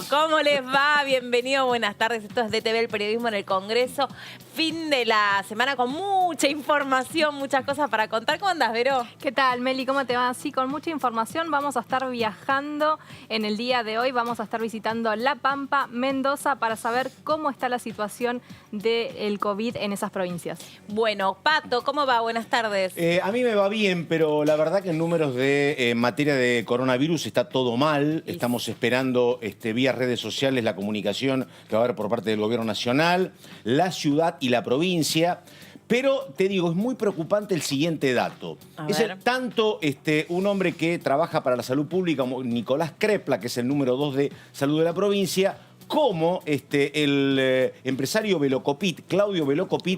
¿Cómo les va? Bienvenido, buenas tardes. Esto es DTV, el periodismo en el Congreso. Fin de la semana con mucha información, muchas cosas para contar. ¿Cómo andás, Vero? ¿Qué tal, Meli? ¿Cómo te va? Sí, con mucha información. Vamos a estar viajando en el día de hoy. Vamos a estar visitando La Pampa, Mendoza, para saber cómo está la situación del COVID en esas provincias. Bueno, Pato, ¿cómo va? Buenas tardes. A mí me va bien, pero la verdad que en números de materia de coronavirus está todo mal. Estamos esperando vía redes sociales la comunicación que va a haber por parte del gobierno nacional, la ciudad y la provincia. Pero te digo, es muy preocupante el siguiente dato. Tanto un hombre que trabaja para la salud pública, como Nicolás Crepla, que es el número 2 de salud de la provincia, como el empresario Velocopit, Claudio Velocopit,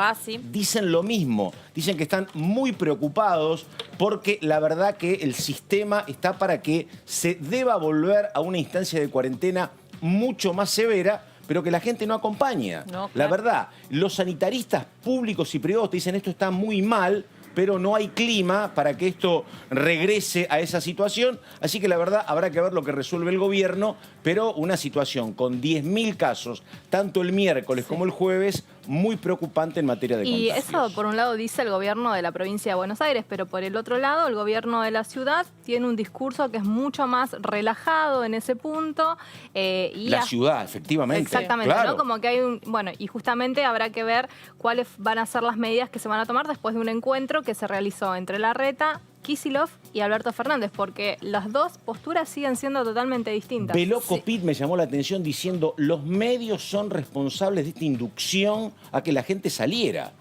dicen lo mismo. Dicen que están muy preocupados porque la verdad que el sistema está para que se deba volver a una instancia de cuarentena mucho más severa, pero que la gente no acompaña. No, claro. La verdad, los sanitaristas públicos y privados te dicen esto está muy mal, pero no hay clima para que esto regrese a esa situación. Así que la verdad habrá que ver lo que resuelve el gobierno, pero una situación con 10.000 casos, tanto el miércoles como el jueves, muy preocupante en materia de contagios. Y eso, por un lado, dice el gobierno de la provincia de Buenos Aires, pero por el otro lado, el gobierno de la ciudad tiene un discurso que es mucho más relajado en ese punto. La ciudad, efectivamente. Exactamente, claro. ¿no? Como que hay un... Bueno, y justamente habrá que ver cuáles van a ser las medidas que se van a tomar después de un encuentro que se realizó entre Larreta, Kicillof y Alberto Fernández, porque las dos posturas siguen siendo totalmente distintas. Velocopit me llamó la atención diciendo los medios son responsables de esta inducción a que la gente saliera.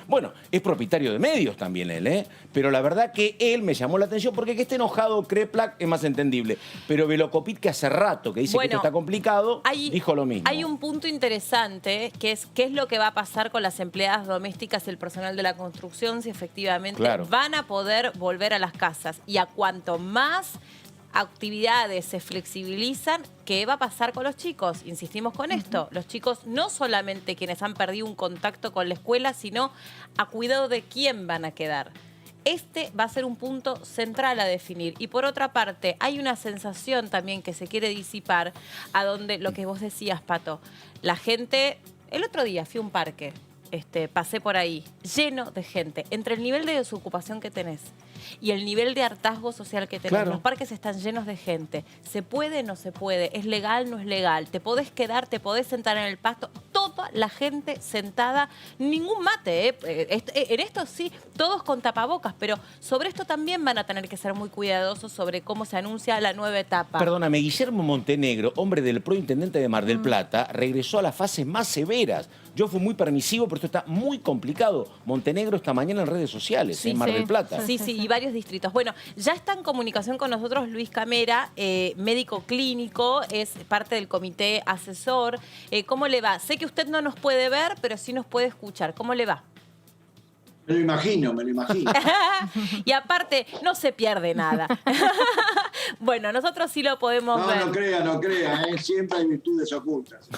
Bueno, es propietario de medios también él, pero la verdad que él me llamó la atención porque que esté enojado Kreplak es más entendible. Pero Velocopit, que hace rato que dice que esto está complicado, dijo lo mismo. Hay un punto interesante que es qué es lo que va a pasar con las empleadas domésticas y el personal de la construcción si efectivamente van a poder volver a las casas. Y a cuanto más actividades se flexibilizan, ¿qué va a pasar con los chicos? Insistimos con esto. Los chicos no solamente quienes han perdido un contacto con la escuela, sino a cuidado de quién van a quedar. Este va a ser un punto central a definir. Y por otra parte, hay una sensación también que se quiere disipar a donde, lo que vos decías, Pato, la gente... El otro día fui a un parque, pasé por ahí, lleno de gente. Entre el nivel de desocupación que tenés y el nivel de hartazgo social que tenés, los parques están llenos de gente. ¿Se puede? No se puede. ¿Es legal? No es legal. ¿Te podés quedar? ¿Te podés sentar en el pasto? Toda la gente sentada, ningún mate, En esto sí, todos con tapabocas, pero sobre esto también van a tener que ser muy cuidadosos sobre cómo se anuncia la nueva etapa. Perdóname, Guillermo Montenegro, hombre del prointendente de Mar del Plata, regresó a las fases más severas. Yo fui muy permisivo, pero esto está muy complicado. Montenegro esta mañana en redes sociales, en Mar del Plata. Sí, y varios distritos. Bueno, ya está en comunicación con nosotros Luis Camera, médico clínico, es parte del comité asesor. ¿Cómo le va? Sé que usted no nos puede ver, pero sí nos puede escuchar. ¿Cómo le va? Me lo imagino. Y aparte, no se pierde nada. Bueno, nosotros sí lo podemos ver. No crea, siempre hay virtudes ocultas.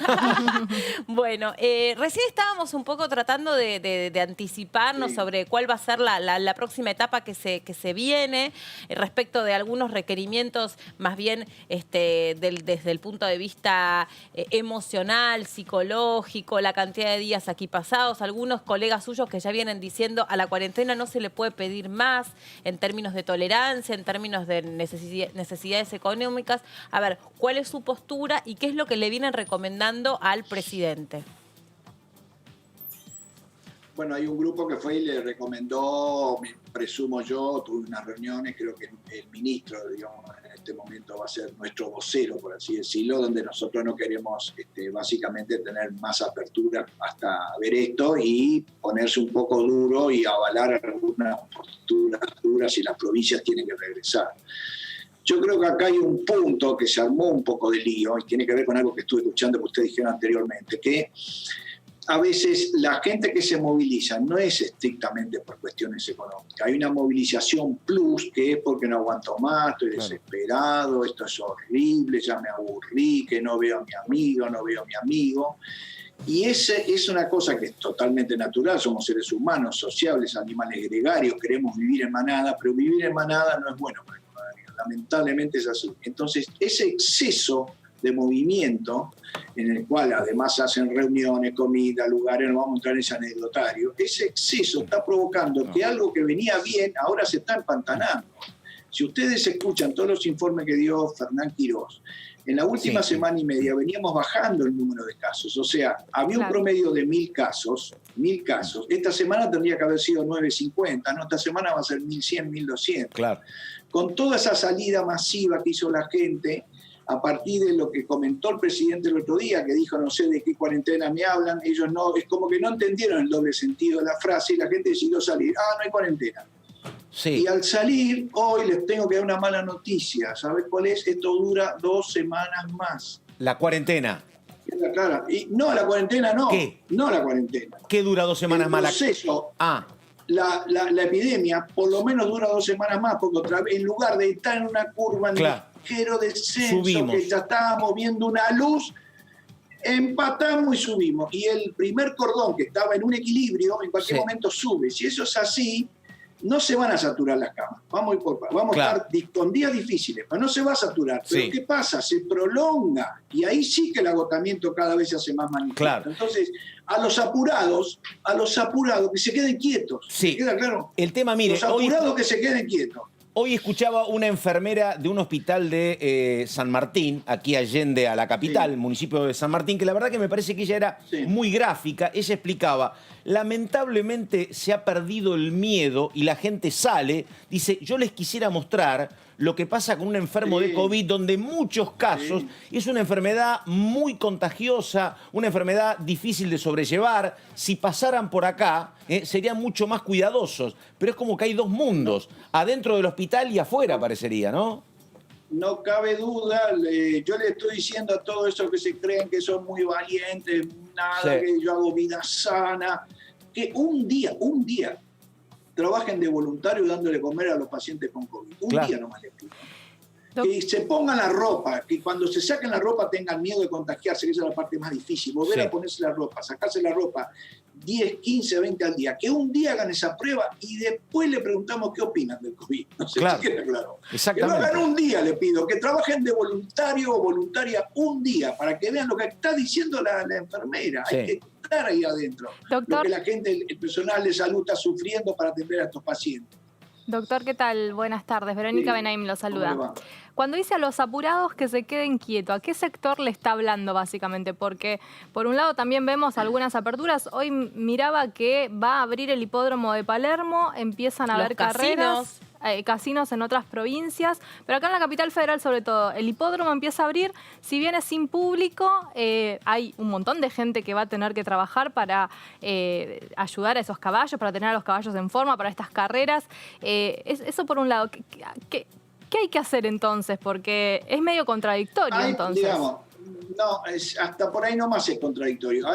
Bueno, recién estábamos un poco tratando de anticiparnos sobre cuál va a ser la próxima etapa que se viene, respecto de algunos requerimientos, más bien desde el punto de vista emocional, psicológico, la cantidad de días aquí pasados. Algunos colegas suyos que ya vienen diciendo a la cuarentena no se le puede pedir más en términos de tolerancia, en términos de necesidades económicas. A ver, ¿cuál es su postura y qué es lo que le vienen recomendando al presidente? Bueno, hay un grupo que fue y le recomendó, presumo yo, tuve unas reuniones, creo que el ministro, digamos, en este momento va a ser nuestro vocero, por así decirlo, donde nosotros no queremos básicamente tener más apertura hasta ver esto y ponerse un poco duro y avalar algunas posturas duras si las provincias tienen que regresar. Yo creo que acá hay un punto que se armó un poco de lío y tiene que ver con algo que estuve escuchando que ustedes dijeron anteriormente, que a veces la gente que se moviliza no es estrictamente por cuestiones económicas. Hay una movilización plus que es porque no aguanto más, estoy desesperado, esto es horrible, ya me aburrí, que no veo a mi amigo, no veo a mi amigo. Y es una cosa que es totalmente natural, somos seres humanos, sociables, animales gregarios, queremos vivir en manada, pero vivir en manada no es bueno para el coronavirus, lamentablemente es así. Entonces, ese exceso de movimiento, en el cual además hacen reuniones, comida, lugares, no vamos a entrar en ese anecdotario, ese exceso está provocando que algo que venía bien ahora se está empantanando. Si ustedes escuchan todos los informes que dio Fernán Quirós, en la última semana y media veníamos bajando el número de casos. O sea, había un promedio de 1.000 casos. Esta semana tendría que haber sido 950, ¿no? Esta semana va a ser 1.100, 1.200. Claro. Con toda esa salida masiva que hizo la gente, a partir de lo que comentó el presidente el otro día, que dijo, no sé de qué cuarentena me hablan, ellos no, es como que no entendieron el doble sentido de la frase y la gente decidió salir. No hay cuarentena. Sí. Y al salir, hoy les tengo que dar una mala noticia. ¿Sabes cuál es? Esto dura 2 semanas más. La cuarentena. Claro. Y no, la cuarentena no. ¿Qué? No la cuarentena. ¿Qué dura 2 semanas más? El proceso, la epidemia, por lo menos dura 2 semanas más, porque otra vez, en lugar de estar en una curva en ligero descenso, que ya estábamos viendo una luz, empatamos y subimos. Y el primer cordón, que estaba en un equilibrio, en cualquier momento sube. Si eso es así, no se van a saturar las camas. Vamos a estar con días difíciles, pero no se va a saturar. Pero ¿qué pasa? Se prolonga. Y ahí sí que el agotamiento cada vez se hace más manifiesto. Entonces, a los apurados que se queden quietos. ¿Me queda claro? El tema, mire, los apurados que se queden quietos. Hoy escuchaba una enfermera de un hospital de San Martín, aquí allende a la capital, municipio de San Martín, que la verdad que me parece que ella era muy gráfica. Ella explicaba, lamentablemente se ha perdido el miedo y la gente sale. Dice, yo les quisiera mostrar lo que pasa con un enfermo de COVID, donde en muchos casos es una enfermedad muy contagiosa, una enfermedad difícil de sobrellevar. Si pasaran por acá, serían mucho más cuidadosos. Pero es como que hay 2 mundos, adentro del hospital y afuera, parecería, ¿no? No cabe duda. Yo le estoy diciendo a todos esos que se creen que son muy valientes, que yo hago vida sana, que un día, trabajen de voluntario dándole comer a los pacientes con COVID. Un día nomás les pido. Que se pongan la ropa, que cuando se saquen la ropa tengan miedo de contagiarse, que esa es la parte más difícil. Volver a ponerse la ropa, sacarse la ropa 10, 15, 20 al día. Que un día hagan esa prueba y después le preguntamos qué opinan del COVID. No sé si queda claro. Que lo hagan un día, le pido. Que trabajen de voluntario o voluntaria un día para que vean lo que está diciendo la enfermera. Hay que estar ahí adentro. Doctor, lo que la gente, el personal de salud está sufriendo para atender a estos pacientes. Doctor, ¿qué tal? Buenas tardes. Verónica Benaim lo saluda. Cuando dice a los apurados que se queden quietos, ¿a qué sector le está hablando básicamente? Porque por un lado también vemos algunas aperturas. Hoy miraba que va a abrir el hipódromo de Palermo, empiezan a haber carreras. Casinos en otras provincias, pero acá en la capital federal sobre todo, el hipódromo empieza a abrir, si bien es sin público, hay un montón de gente que va a tener que trabajar para ayudar a esos caballos, para tener a los caballos en forma, para estas carreras. Eso por un lado. ¿Qué hay que hacer entonces? Porque es medio contradictorio entonces. Digamos, no, hasta por ahí nomás es contradictorio.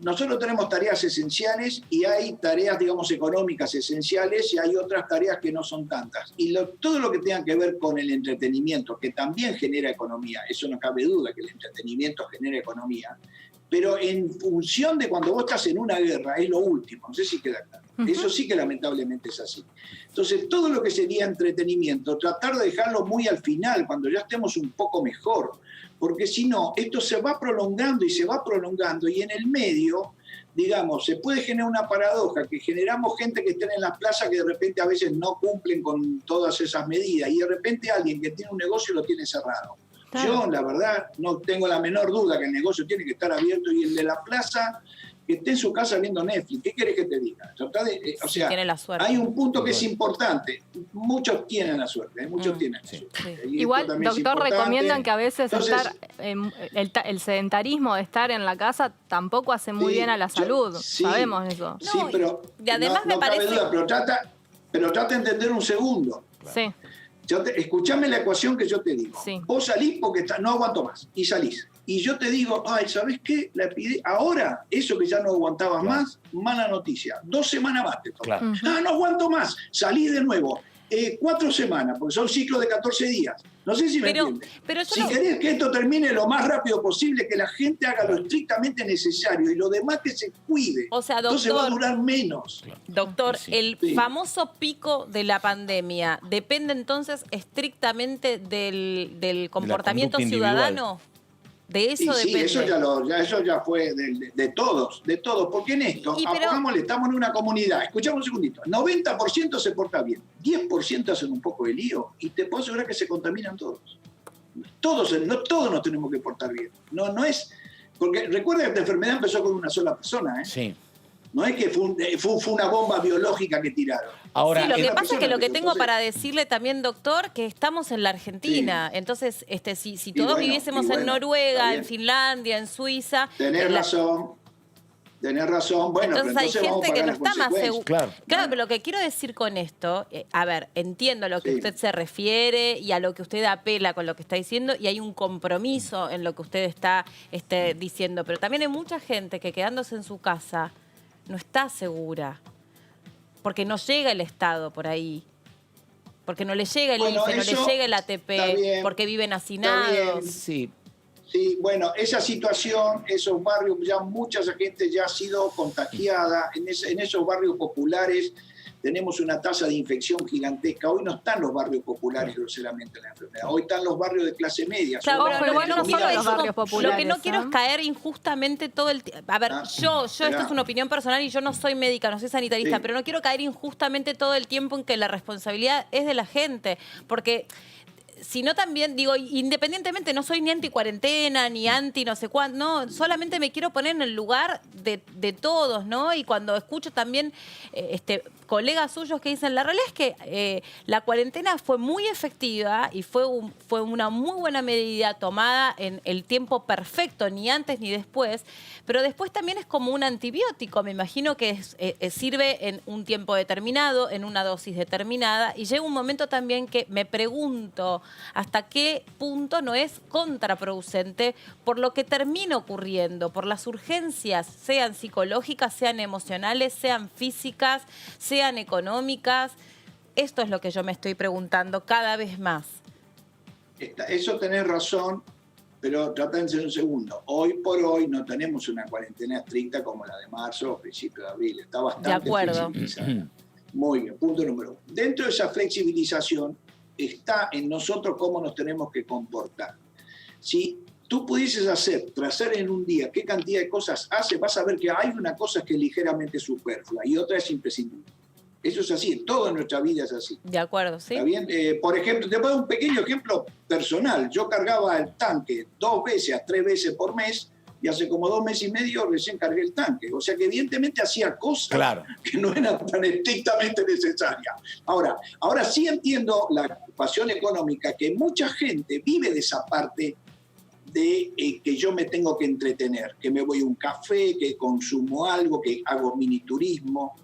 Nosotros tenemos tareas esenciales y hay tareas, digamos, económicas esenciales y hay otras tareas que no son tantas. Y todo lo que tenga que ver con el entretenimiento, que también genera economía, eso no cabe duda que el entretenimiento genera economía, pero en función de cuando vos estás en una guerra, es lo último, no sé si queda claro. Eso sí que lamentablemente es así. Entonces, todo lo que sería entretenimiento, tratar de dejarlo muy al final, cuando ya estemos un poco mejor, porque si no, esto se va prolongando y en el medio, digamos, se puede generar una paradoja, que generamos gente que estén en las plazas que de repente a veces no cumplen con todas esas medidas y de repente alguien que tiene un negocio lo tiene cerrado. Yo, la verdad, no tengo la menor duda que el negocio tiene que estar abierto y el de la plaza que esté en su casa viendo Netflix. ¿Qué querés que te diga? O sea, hay un punto que es importante. Muchos tienen la suerte, muchos tienen la suerte. Igual, doctor, recomiendan que a veces el sedentarismo de estar en la casa tampoco hace muy bien a la salud. Sabemos eso. Sí, pero además me parece... cabe duda, pero trata de entender un segundo. Sí. Escuchame la ecuación que yo te digo. Vos salís porque no aguanto más y salís. Y yo te digo, ¿sabés qué? Ahora, eso que ya no aguantabas más, mala noticia. 2 semanas más te toca. No aguanto más. Salís de nuevo. 4 semanas, porque son ciclos de 14 días. No sé si me entienden. Si querés que esto termine lo más rápido posible, que la gente haga lo estrictamente necesario y lo demás que se cuide. O sea, doctor, entonces va a durar menos. Doctor, el famoso pico de la pandemia, ¿depende entonces estrictamente del comportamiento ciudadano? De eso depende. Sí, eso ya fue de todos, porque en esto, estamos en una comunidad, escuchamos un segundito, 90% se porta bien, 10% hacen un poco de lío y te puedo asegurar que se contaminan todos. Todos nos tenemos que portar bien. No es, porque recuerda que esta enfermedad empezó con una sola persona, ¿eh? Sí. No es que fue una bomba biológica que tiraron. Ahora, sí, lo que pasa es que lo que tengo para decirle también, doctor, que estamos en la Argentina. Sí. Entonces, si todos viviésemos en Noruega, en Finlandia, en Suiza... Tenés razón. Bueno, entonces hay gente que no está más segura. Claro, pero lo que quiero decir con esto, a ver, entiendo a lo que usted se refiere y a lo que usted apela con lo que está diciendo y hay un compromiso en lo que usted está diciendo, pero también hay mucha gente que quedándose en su casa no está segura, porque no llega el Estado por ahí, porque no le llega el IFE, no le llega el ATP, porque viven hacinados. Sí, bueno, esa situación, esos barrios, ya mucha gente ya ha sido contagiada, en esos barrios populares tenemos una tasa de infección gigantesca. Hoy no están los barrios populares groseramente en la enfermedad, hoy están los barrios de clase media. Claro, pero bueno, no solo los barrios populares. Lo que no quiero es caer injustamente todo el tiempo. A ver, esto es una opinión personal y yo no soy médica, no soy sanitarista, pero no quiero caer injustamente todo el tiempo en que la responsabilidad es de la gente, porque... sino también, digo, independientemente, no soy ni anti-cuarentena, ni anti no sé cuánto, no, solamente me quiero poner en el lugar de todos, ¿no? Y cuando escucho también colegas suyos que dicen, la realidad es que la cuarentena fue muy efectiva y fue una muy buena medida tomada en el tiempo perfecto, ni antes ni después, pero después también es como un antibiótico, me imagino que sirve en un tiempo determinado, en una dosis determinada, y llega un momento también que me pregunto hasta qué punto no es contraproducente por lo que termina ocurriendo, por las urgencias, sean psicológicas, sean emocionales, sean físicas, sean económicas. Esto es lo que yo me estoy preguntando cada vez más. Eso tenés razón, pero trátense un segundo. Hoy por hoy no tenemos una cuarentena estricta como la de marzo o principio de abril. Está bastante flexibilizada. Muy bien, punto número 1. Dentro de esa flexibilización está en nosotros cómo nos tenemos que comportar. Si tú pudieses trazar en un día qué cantidad de cosas hace, vas a ver que hay una cosa que es ligeramente superflua y otra es imprescindible. Eso es así, todo en nuestra vida es así. De acuerdo, ¿sí? ¿Está bien? Por ejemplo, te puedo dar un pequeño ejemplo personal. Yo cargaba el tanque 2 veces a 3 veces por mes y hace como 2 meses y medio recién cargué el tanque. O sea que evidentemente hacía cosas que no eran tan estrictamente necesarias. Ahora sí entiendo la ocupación económica, que mucha gente vive de esa parte de que yo me tengo que entretener, que me voy a un café, que consumo algo, que hago miniturismo,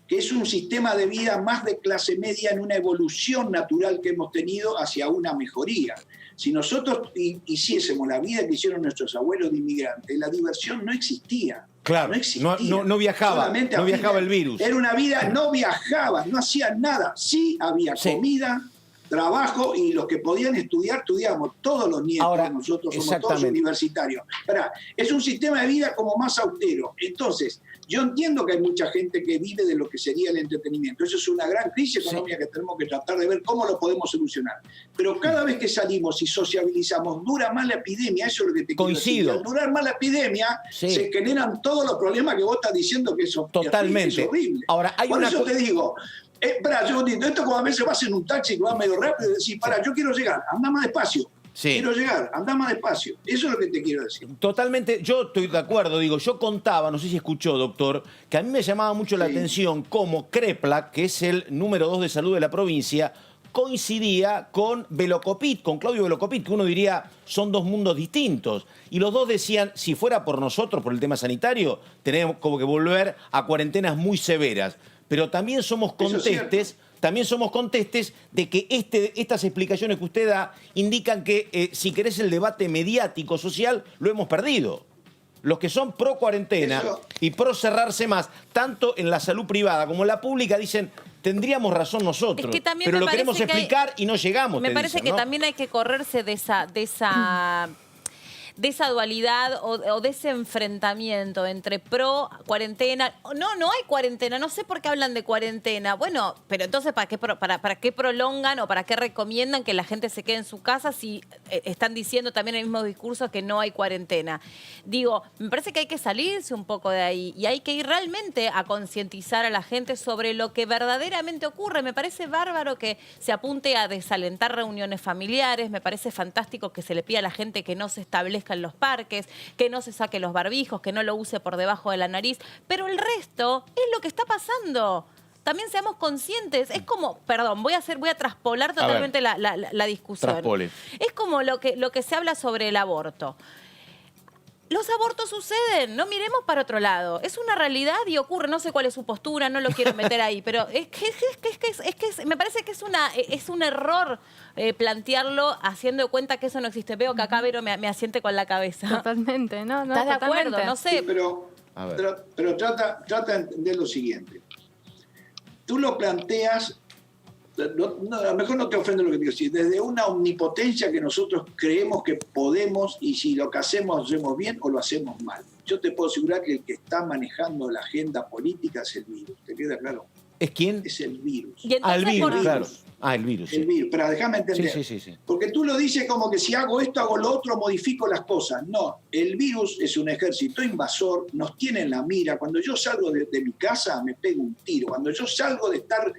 que es un sistema de vida más de clase media en una evolución natural que hemos tenido hacia una mejoría. Si nosotros hiciésemos la vida que hicieron nuestros abuelos de inmigrantes, la diversión no existía. Claro, no existía. No viajaba el virus. Era una vida, no viajaba, no hacían nada. Sí había comida, trabajo, y los que podían estudiar, estudiamos. Todos los nietos de nosotros somos todos universitarios. Es un sistema de vida como más austero. Entonces, yo entiendo que hay mucha gente que vive de lo que sería el entretenimiento. Eso es una gran crisis económica que tenemos que tratar de ver cómo lo podemos solucionar. Pero cada vez que salimos y sociabilizamos, dura más la epidemia. Eso es lo que te quiero decir. Al durar más la epidemia, se generan todos los problemas que vos estás diciendo que eso totalmente es horrible. Ahora, por eso te digo, esto como a veces vas en un taxi que va medio rápido y decís, yo quiero llegar, anda más despacio. Quiero llegar, anda más despacio. Eso es lo que te quiero decir. Totalmente, yo estoy de acuerdo. Digo, yo contaba, no sé si escuchó, doctor, que a mí me llamaba mucho la atención cómo Kreplak, que es el número 2 de salud de la provincia, coincidía con Velocopit, con Claudio Velocopit, que uno diría son 2 mundos distintos. Y los dos decían, si fuera por nosotros, por el tema sanitario, tenemos como que volver a cuarentenas muy severas. Pero también somos contestes de que estas explicaciones que usted da indican que, si querés, el debate mediático, social, lo hemos perdido. Los que son pro cuarentena y pro cerrarse más, tanto en la salud privada como en la pública, dicen tendríamos razón nosotros. Es que también pero me lo queremos parece que explicar y no llegamos. Me parece que también hay que correrse de esa dualidad o de ese enfrentamiento entre pro cuarentena. No hay cuarentena, no sé por qué hablan de cuarentena. Bueno, pero entonces ¿para qué prolongan o para qué recomiendan que la gente se quede en su casa si están diciendo también en el mismo discurso que no hay cuarentena? Digo, me parece que hay que salirse un poco de ahí y hay que ir realmente a concientizar a la gente sobre lo que verdaderamente ocurre. Me parece bárbaro que se apunte a desalentar reuniones familiares, me parece fantástico que se le pida a la gente que no se establezca en los parques, que no se saque los barbijos, que no lo use por debajo de la nariz, pero el resto es lo que está pasando. También seamos conscientes. Es como, perdón, voy a traspolar totalmente la discusión. Traspole. Es como lo que se habla sobre el aborto. Los abortos suceden, no miremos para otro lado. Es una realidad y ocurre, no sé cuál es su postura, no lo quiero meter ahí, pero me parece que es un error plantearlo haciendo de cuenta que eso no existe. Veo que acá Vero me asiente con la cabeza. Totalmente, no, ¿Estás de totalmente. acuerdo? No sé. Sí, pero trata de entender lo siguiente. Tú lo planteas, a lo mejor no te ofende lo que digo, si desde una omnipotencia que nosotros creemos que podemos y si lo que hacemos bien o lo hacemos mal. Yo te puedo asegurar que el que está manejando la agenda política es el virus. ¿Te queda claro? ¿Es quién? Es el virus. El virus, claro. El virus. El virus, pero déjame entender. Sí. Porque tú lo dices como que si hago esto, hago lo otro, modifico las cosas. No, el virus es un ejército invasor, nos tiene en la mira. Cuando yo salgo de mi casa, me pego un tiro. Cuando yo salgo de estar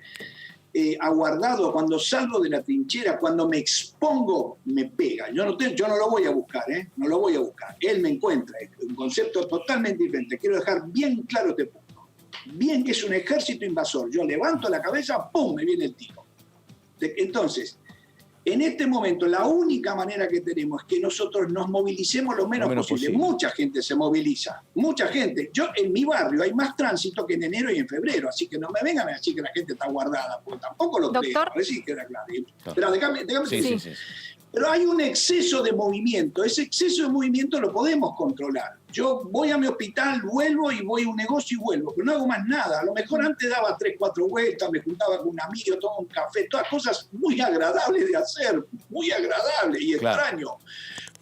aguardado, cuando salgo de la trinchera, cuando me expongo, me pega. Yo no lo voy a buscar, no lo voy a buscar. Él me encuentra. Es un concepto totalmente diferente. Quiero dejar bien claro este punto. Bien que es un ejército invasor. Yo levanto la cabeza, ¡pum!, me viene el tiro. Entonces, en este momento, la única manera que tenemos es que nosotros nos movilicemos lo menos posible. Mucha gente se moviliza, mucha gente. Yo, en mi barrio, hay más tránsito que en enero y en febrero, así que no me vengan a decir que la gente está guardada, porque tampoco lo creo. A ver si queda claro. Pero déjame decir. Sí. Pero hay un exceso de movimiento. Ese exceso de movimiento lo podemos controlar. Yo voy a mi hospital, vuelvo y voy a un negocio y vuelvo, pero no hago más nada. A lo mejor antes daba 3, 4 vueltas, me juntaba con un amigo, tomaba un café, todas cosas muy agradables de hacer, muy agradables y extraño.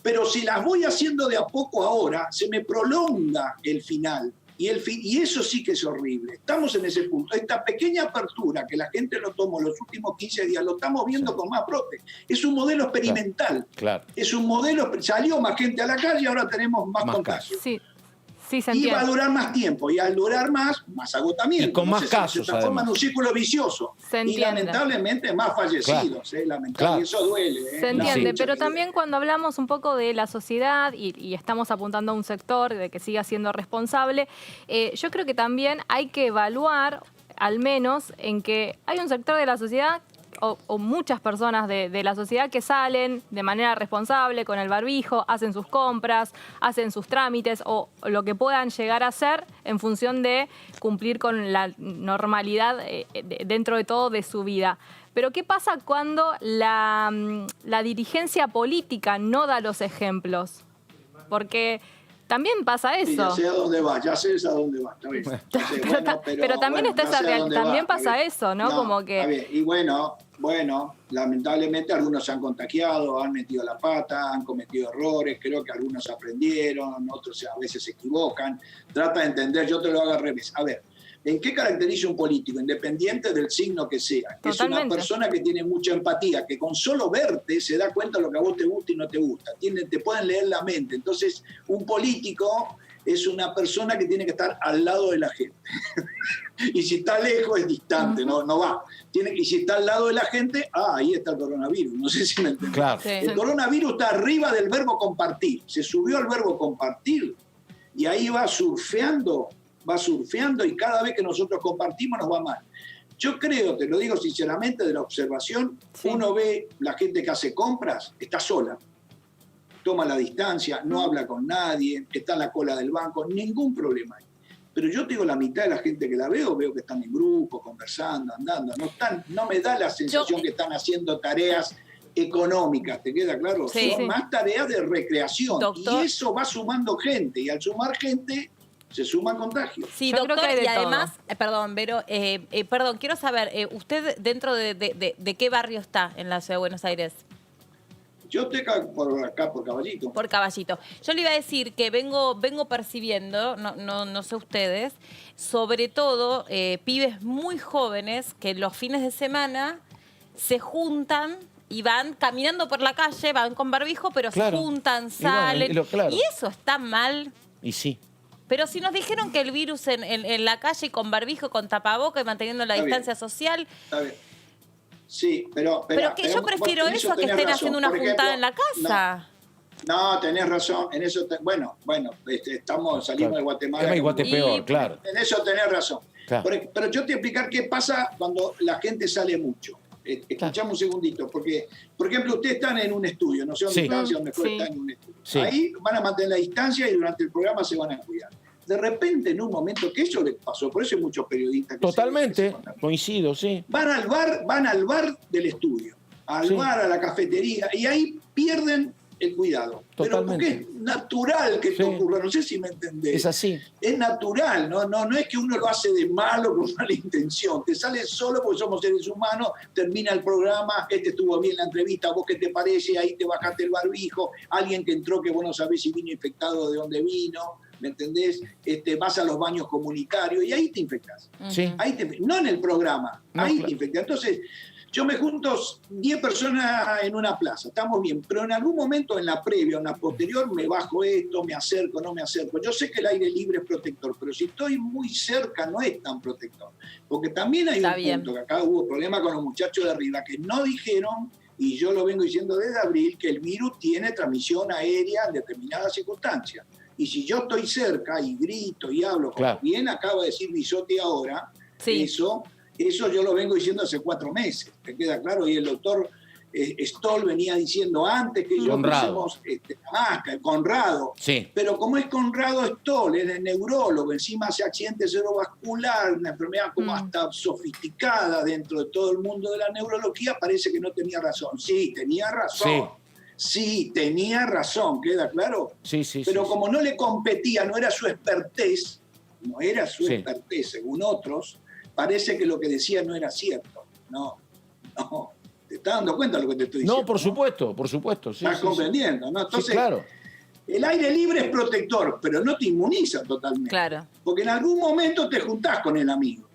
Pero si las voy haciendo de a poco ahora, se me prolonga el final. Y eso sí que es horrible. Estamos en ese punto. Esta pequeña apertura que la gente lo tomó los últimos 15 días, lo estamos viendo con más brote. Es un modelo experimental. Claro. Es un modelo, salió más gente a la calle y ahora tenemos más contagios. Sí, se entiende. Y va a durar más tiempo, y al durar más agotamiento. Y con más casos, se transforma en un círculo vicioso. Y lamentablemente más fallecidos. Lamentablemente, eso duele. Se entiende, pero también cuando hablamos un poco de la sociedad y estamos apuntando a un sector de que siga siendo responsable, yo creo que también hay que evaluar, al menos, en que hay un sector de la sociedad o muchas personas de la sociedad que salen de manera responsable con el barbijo, hacen sus compras, hacen sus trámites o lo que puedan llegar a hacer en función de cumplir con la normalidad dentro de todo de su vida. Pero ¿qué pasa cuando la dirigencia política no da los ejemplos? Porque también pasa eso. Sí, ya sé a dónde va, a dónde va. Está bien. Pero también está esa realidad, también pasa eso, ¿no? Como que... Está bien. Y bueno, lamentablemente algunos se han contagiado, han metido la pata, han cometido errores, creo que algunos aprendieron, otros a veces se equivocan. Trata de entender, yo te lo hago al revés. A ver, ¿en qué caracteriza un político? Independiente del signo que sea. Que es una persona que tiene mucha empatía, que con solo verte se da cuenta de lo que a vos te gusta y no te gusta. Te pueden leer la mente. Entonces, un político es una persona que tiene que estar al lado de la gente. Y si está lejos es distante, no va. Y si está al lado de la gente, ahí está el coronavirus. No sé si me entendés. Claro. Sí. El coronavirus está arriba del verbo compartir. Se subió al verbo compartir y ahí va surfeando y cada vez que nosotros compartimos nos va mal. Yo creo, te lo digo sinceramente, de la observación, uno ve la gente que hace compras, está sola, toma la distancia, no habla con nadie, está en la cola del banco, ningún problema hay. Pero yo te digo, la mitad de la gente que la veo que están en grupo, conversando, andando, no me da la sensación que están haciendo tareas económicas, ¿te queda claro? Sí, Son más tareas de recreación. Doctor. Y eso va sumando gente, y al sumar gente se suman contagios. Sí, Yo doctor, creo que hay de y además, todo. perdón, Vero, perdón, quiero saber, ¿usted dentro de qué barrio está en la Ciudad de Buenos Aires? Yo estoy acá por Caballito. Por Caballito. Yo le iba a decir que vengo percibiendo, no sé ustedes, sobre todo pibes muy jóvenes que los fines de semana se juntan y van caminando por la calle, van con barbijo, pero Claro. se juntan, Y bueno, salen. claro. Y eso está mal. Y sí. Pero si nos dijeron que el virus en la calle con barbijo, con tapaboca y manteniendo la Está distancia bien. social... Está bien. Sí, pero Pero yo prefiero eso a que estén haciendo una juntada en la casa. No, tenés razón. En eso, salimos Claro. de Guatemala. Es igual peor, claro. En eso tenés razón. Claro. Pero yo te voy a explicar qué pasa cuando la gente sale mucho. Escuchame un segundito, porque, por ejemplo, ustedes están en un estudio, no sé dónde Sí. están, si a lo mejor Sí. están en un estudio. Sí. Ahí van a mantener la distancia y durante el programa se van a cuidar. De repente, en un momento, que eso les pasó, por eso hay muchos periodistas que Totalmente, se contagian. coincido, sí. Van al bar del estudio, al Sí. bar, a la cafetería, y ahí pierden el cuidado. Totalmente. Pero porque es natural que esto Sí. ocurra, no sé si me entendés. Es así. Es natural, no es que uno lo hace de malo con mala intención. Te sale solo porque somos seres humanos, termina el programa, estuvo bien la entrevista, vos qué te parece, ahí te bajaste el barbijo, alguien que entró que vos no sabés si vino infectado, de dónde vino, ¿me entendés? Vas a los baños comunitarios y ahí te infectás. Sí. No en el programa, No, ahí claro. te infectas. Entonces, yo me junto 10 personas en una plaza, estamos bien, pero en algún momento en la previa, en la posterior, me bajo esto, me acerco, no me acerco. Yo sé que el aire libre es protector, pero si estoy muy cerca no es tan protector. Porque también hay Está un bien. punto, que acá hubo problema con los muchachos de arriba, que no dijeron, y yo lo vengo diciendo desde abril, que el virus tiene transmisión aérea en determinadas circunstancias. Y si yo estoy cerca y grito y hablo, como Claro. bien acaba de decir Bisotti ahora, Sí. eso yo lo vengo diciendo hace 4 meses, ¿te queda claro? Y el doctor Stoll venía diciendo antes que yo Conrado. usemos la máscara, Conrado. Sí. Pero como es Conrado Stoll, es el neurólogo, encima hace accidente cerebrovascular, una enfermedad como hasta sofisticada dentro de todo el mundo de la neurología, parece que no tenía razón. Sí, tenía razón. Sí, tenía razón, ¿queda claro? Sí, sí, Pero sí, como no le competía, no era su expertez, Sí. expertez según otros, parece que lo que decía no era cierto. No. ¿Te estás dando cuenta de lo que te estoy diciendo? No, por supuesto. Sí, Estás sí, comprendiendo, ¿no? sí. Entonces, Sí, claro. el aire libre es protector, pero no te inmuniza totalmente. Claro. Porque en algún momento te juntás con el amigo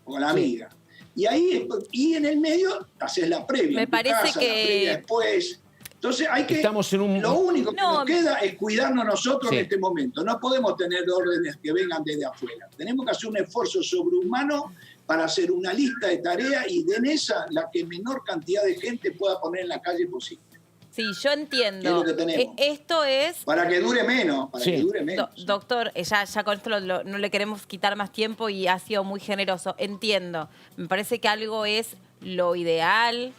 o la Sí. amiga. Y ahí, y en el medio haces la previa. Me en tu parece casa, que- la previa después. Entonces hay que. Estamos en un... Lo único que No, nos queda es cuidarnos nosotros Sí. en este momento. No podemos tener órdenes que vengan desde afuera. Tenemos que hacer un esfuerzo sobrehumano para hacer una lista de tareas y de en esa la que menor cantidad de gente pueda poner en la calle posible. Sí, yo entiendo. ¿Qué es lo que tenemos? Esto es... Para que dure menos, para Sí. que dure menos. Doctor, ya con esto no le queremos quitar más tiempo y ha sido muy generoso. Entiendo. Me parece que algo es lo ideal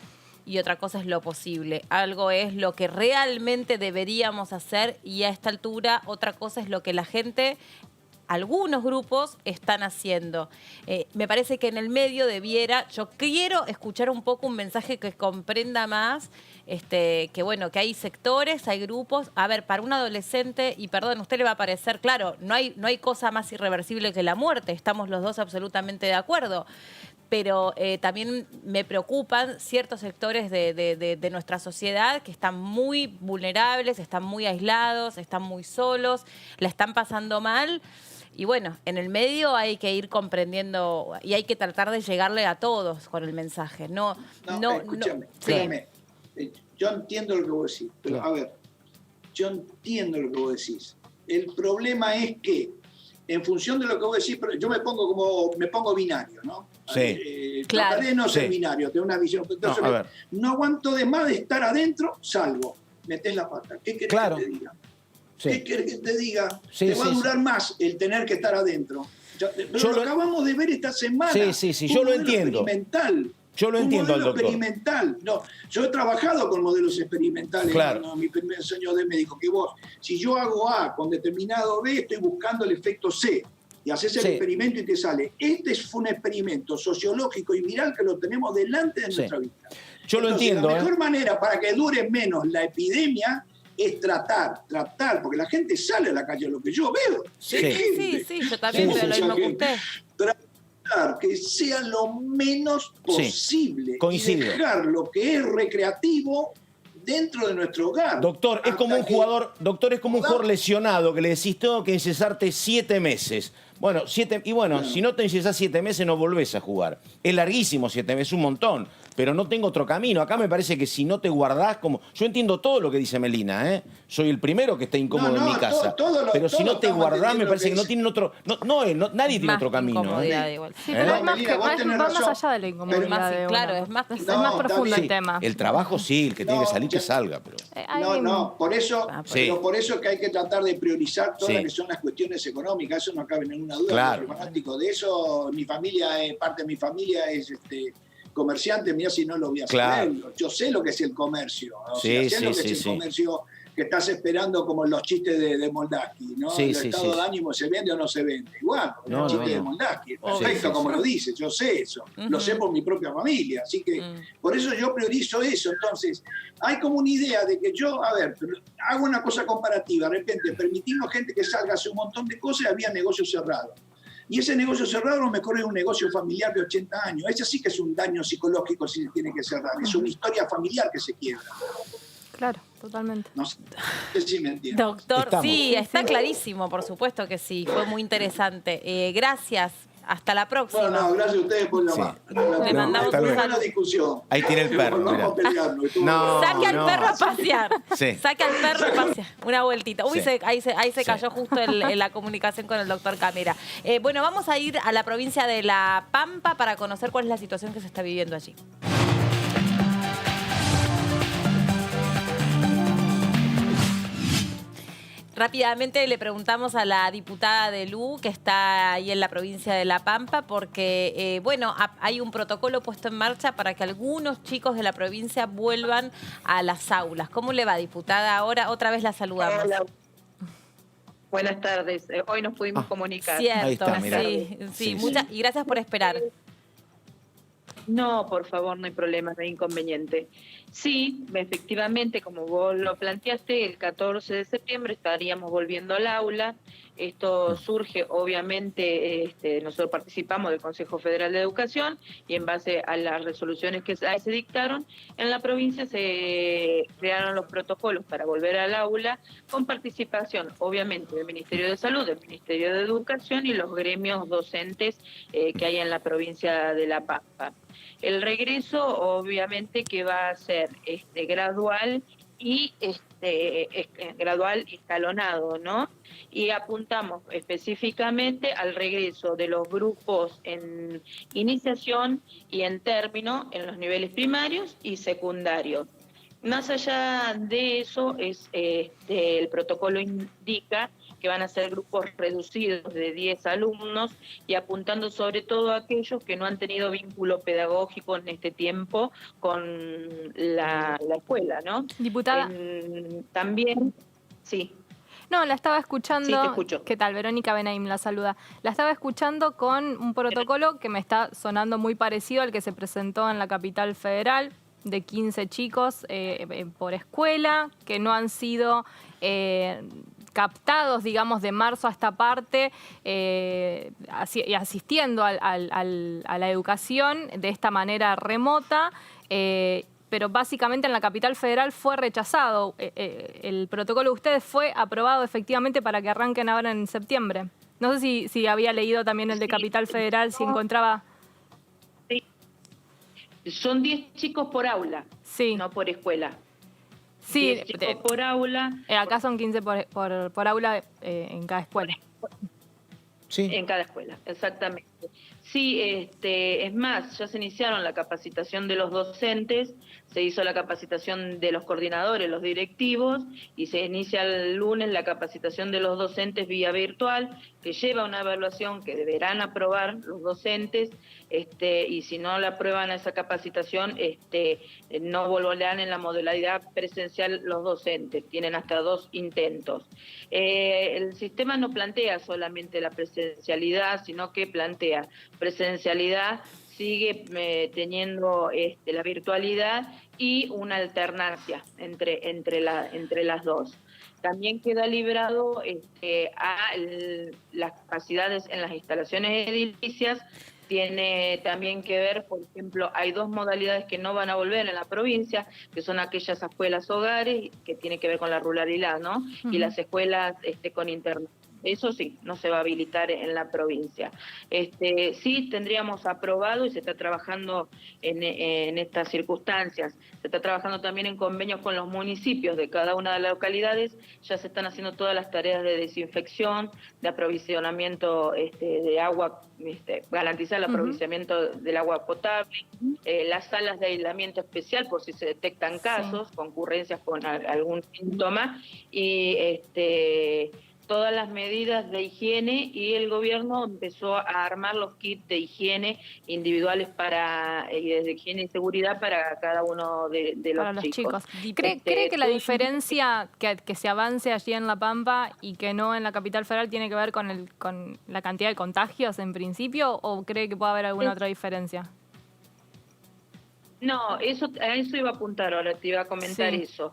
y otra cosa es lo posible. Algo es lo que realmente deberíamos hacer y a esta altura otra cosa es lo que la gente, algunos grupos, están haciendo. Me parece que en el medio debiera, yo quiero escuchar un poco un mensaje que comprenda más, que bueno, que hay sectores, hay grupos. A ver, para un adolescente, y perdón, a usted le va a parecer, claro, no hay cosa más irreversible que la muerte, estamos los dos absolutamente de acuerdo. Pero también me preocupan ciertos sectores de nuestra sociedad que están muy vulnerables, están muy aislados, están muy solos, la están pasando mal. Y bueno, en el medio hay que ir comprendiendo y hay que tratar de llegarle a todos con el mensaje. Escúchame. Yo entiendo lo que vos decís, pero Claro. a ver, yo entiendo lo que vos decís. El problema es que, en función de lo que vos decís, yo me pongo binario, ¿no? Sí. Claro. Trataré de no ser Sí. binario, tengo una visión. Entonces, No, a ver. no aguanto de más de estar adentro, salgo. Metés la pata. ¿Qué querés Claro. que te diga? Sí. ¿Qué querés que te diga? Sí, te va a sí, durar más el tener que estar adentro. Pero Yo lo lo- acabamos de ver esta semana. Sí, Un yo lo modelo entiendo. Experimental. Yo lo entiendo al Un modelo doctor. experimental. No, yo he trabajado con modelos experimentales. Claro. ¿no? Mi primer sueño de médico, que vos, si yo hago A con determinado B, estoy buscando el efecto C. Y haces el Sí. experimento y te sale. Fue un experimento sociológico y viral que lo tenemos delante de Sí. nuestra vista. Yo lo Entonces, entiendo. La mejor manera para que dure menos la epidemia es tratar, porque la gente sale a la calle, lo que yo veo. Sí, yo también veo lo mismo que usted. Tratar que sea lo menos posible. Coincido. Y dejar lo que es recreativo dentro de nuestro hogar. Doctor, es como un jugador lesionado que le decís, tengo que encesarte 7 meses. Bueno, si no te encesás 7 meses no volvés a jugar. Es larguísimo 7 meses, un montón. Pero no tengo otro camino. Acá me parece que si no te guardás como... Yo entiendo todo lo que dice Melina, ¿eh? Soy el primero que está incómodo en mi casa. Pero si no te guardás, me parece que no tienen otro... nadie tiene otro camino. Igual. Sí, pero va más allá de la incomodidad. Claro, es más profundo el tema. El trabajo sí, el que tiene que salir, que salga. Pero... por eso que hay que tratar de priorizar todas las que son las cuestiones económicas. Eso no cabe ninguna duda. Claro. Soy fanático de eso. Mi familia, parte de mi familia es... comerciante, mira si no lo voy a saber. Yo sé lo que es el comercio. Sé lo que es el comercio que estás esperando, como los chistes de Moldavsky, ¿no? El estado de ánimo, ¿se vende o no se vende? Igual, el chiste de Moldavsky. Perfecto, como lo dice, yo sé eso. Lo sé por mi propia familia. Así que por eso yo priorizo eso. Entonces, hay como una idea de que yo, hago una cosa comparativa. De repente, permitimos gente que salga a hacer un montón de cosas y había negocios cerrados. Y ese negocio cerrado a lo mejor es un negocio familiar de 80 años. Ese sí que es un daño psicológico si se tiene que cerrar. Es una historia familiar que se quiebra. Claro, totalmente. No sé si me entiende. Doctor, sí, está clarísimo, por supuesto que sí. Fue muy interesante. Gracias. Hasta la próxima. Bueno, gracias a ustedes por llamar. Le mandamos un saludo. Discusión. Ahí tiene el perro. Saque al perro a pasear. Saque al perro a pasear. Una vueltita. Uy, ahí se cayó justo en la comunicación con el doctor Camera. Bueno, vamos a ir a la provincia de La Pampa para conocer cuál es la situación que se está viviendo allí. Rápidamente le preguntamos a la diputada de LU, que está ahí en la provincia de La Pampa, porque, hay un protocolo puesto en marcha para que algunos chicos de la provincia vuelvan a las aulas. ¿Cómo le va, diputada? Ahora otra vez la saludamos. Hola. Buenas tardes. Hoy nos pudimos comunicar. Cierto, ahí está, sí. Y gracias por esperar. No, por favor, no hay problema, no hay inconveniente. Sí, efectivamente, como vos lo planteaste, el 14 de septiembre estaríamos volviendo al aula. Esto surge, obviamente, nosotros participamos del Consejo Federal de Educación y en base a las resoluciones que se dictaron, en la provincia se crearon los protocolos para volver al aula con participación, obviamente, del Ministerio de Salud, del Ministerio de Educación y los gremios docentes que hay en la provincia de La Pampa. El regreso, obviamente, que va a ser gradual y gradual escalonado, ¿no? Y apuntamos específicamente al regreso de los grupos en iniciación y en término en los niveles primarios y secundarios. Más allá de eso, el protocolo indica que van a ser grupos reducidos de 10 alumnos y apuntando sobre todo a aquellos que no han tenido vínculo pedagógico en este tiempo con la escuela, ¿no? Diputada. También, sí. No, la estaba escuchando. Sí, te escucho. ¿Qué tal? Verónica Benaim la saluda. La estaba escuchando con un protocolo que me está sonando muy parecido al que se presentó en la capital federal, de 15 chicos por escuela, que no han sido captados, digamos, de marzo a esta parte, asistiendo a la educación de esta manera remota, pero básicamente en la capital federal fue rechazado. El protocolo de ustedes fue aprobado efectivamente para que arranquen ahora en septiembre. No sé si había leído también el de capital federal, si encontraba... Son 10 chicos por aula, no por escuela. Sí, 10 chicos por aula. Acá son 15 por aula en cada escuela. Sí. En cada escuela, exactamente. Sí, es más, ya se iniciaron la capacitación de los docentes, se hizo la capacitación de los coordinadores, los directivos, y se inicia el lunes la capacitación de los docentes vía virtual, que lleva una evaluación que deberán aprobar los docentes, y si no la aprueban esa capacitación, no volverán en la modalidad presencial los docentes, tienen hasta 2 intentos. El sistema no plantea solamente la presencialidad, sino que plantea presencialidad sigue teniendo la virtualidad y una alternancia entre las dos. También queda librado las capacidades en las instalaciones edilicias. Tiene también que ver, por ejemplo, hay dos modalidades que no van a volver en la provincia, que son aquellas escuelas hogares, que tiene que ver con la ruralidad, ¿no? Y las escuelas con internet. Eso sí, no se va a habilitar en la provincia. Sí tendríamos aprobado y se está trabajando en estas circunstancias. Se está trabajando también en convenios con los municipios de cada una de las localidades. Ya se están haciendo todas las tareas de desinfección, de aprovisionamiento de agua, garantizar el aprovisionamiento del agua potable, las salas de aislamiento especial por si se detectan casos, concurrencias con algún síntoma, y todas las medidas de higiene, y el gobierno empezó a armar los kits de higiene individuales y de higiene y seguridad para cada uno de los chicos. ¿Cree que la diferencia que se avance allí en La Pampa y que no en la capital federal tiene que ver con la cantidad de contagios en principio, o cree que puede haber alguna otra diferencia? No, a eso iba a apuntar ahora, te iba a comentar eso.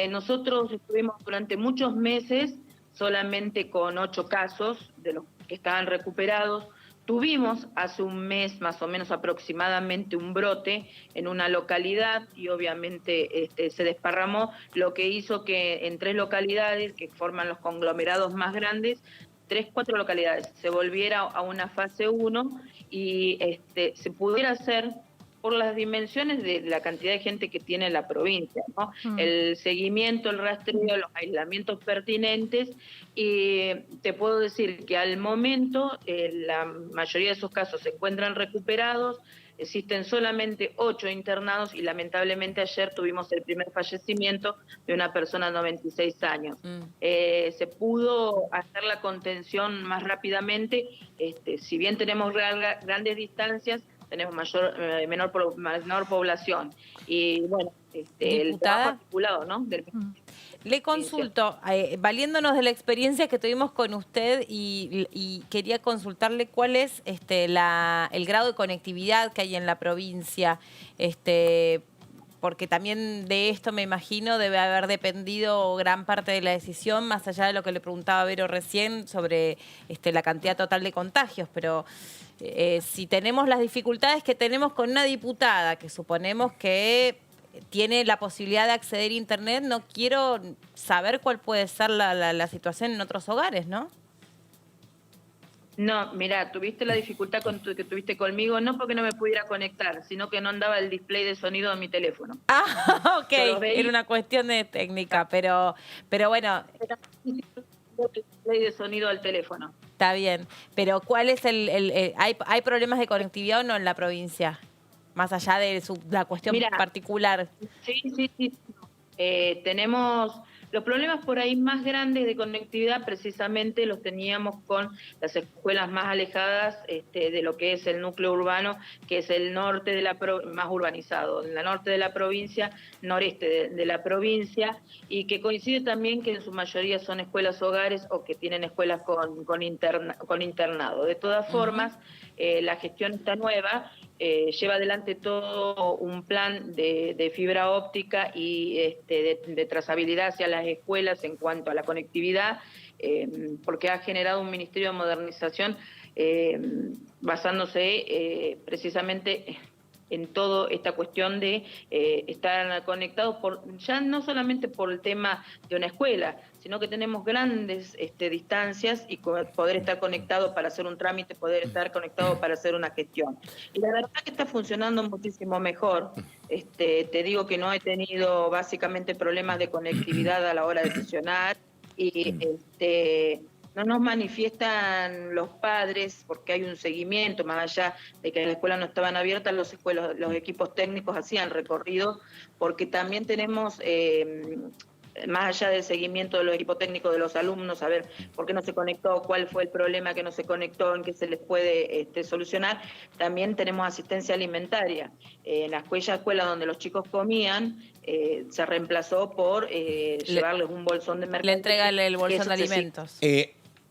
Nosotros estuvimos durante muchos meses solamente con 8 casos de los que estaban recuperados. Tuvimos hace un mes más o menos aproximadamente un brote en una localidad y obviamente se desparramó, lo que hizo que en 3 localidades que forman los conglomerados más grandes, 3-4 localidades, se volviera a una fase 1 y se pudiera hacer por las dimensiones de la cantidad de gente que tiene la provincia, ¿no? El seguimiento, el rastreo, los aislamientos pertinentes, y te puedo decir que al momento la mayoría de esos casos se encuentran recuperados. Existen solamente 8 internados y lamentablemente ayer tuvimos el primer fallecimiento de una persona de 96 años. Se pudo hacer la contención más rápidamente, si bien tenemos grandes distancias, tenemos menor población. Y bueno, el trabajo articulado, ¿no? Le consulto, valiéndonos de la experiencia que tuvimos con usted, y quería consultarle cuál es el grado de conectividad que hay en la provincia, porque también de esto me imagino debe haber dependido gran parte de la decisión, más allá de lo que le preguntaba Vero recién sobre la cantidad total de contagios, pero si tenemos las dificultades que tenemos con una diputada, que suponemos que tiene la posibilidad de acceder a Internet, no quiero saber cuál puede ser la situación en otros hogares, ¿no? No, mira, tuviste la dificultad que tuviste conmigo, no porque no me pudiera conectar, sino que no andaba el display de sonido en mi teléfono. Ah, ok, era una cuestión de técnica, pero bueno. Display de sonido al teléfono. Está bien, pero ¿cuál es ¿hay problemas de conectividad o no en la provincia? Más allá de la cuestión particular. Sí. Tenemos los problemas por ahí más grandes de conectividad, precisamente los teníamos con las escuelas más alejadas de lo que es el núcleo urbano, que es el norte de más urbanizado, en la norte de la provincia, noreste de la provincia, y que coincide también que en su mayoría son escuelas hogares o que tienen escuelas con internado. De todas formas, la gestión está nueva. Lleva adelante todo un plan de fibra óptica y de trazabilidad hacia las escuelas en cuanto a la conectividad, porque ha generado un Ministerio de Modernización basándose precisamente en toda esta cuestión de estar conectados, ya no solamente por el tema de una escuela, sino que tenemos grandes distancias y poder estar conectado para hacer un trámite, poder estar conectado para hacer una gestión. Y la verdad que está funcionando muchísimo mejor. Te digo que no he tenido básicamente problemas de conectividad a la hora de sesionar, y no nos manifiestan los padres porque hay un seguimiento, más allá de que las escuelas no estaban abiertas, los equipos técnicos hacían recorridos, porque también tenemos, más allá del seguimiento de los equipos técnicos de los alumnos, a ver por qué no se conectó, cuál fue el problema que no se conectó, en qué se les puede solucionar. También tenemos asistencia alimentaria. En la escuela donde los chicos comían, se reemplazó por llevarles un bolsón de mercadería. Le entrega el bolsón de alimentos.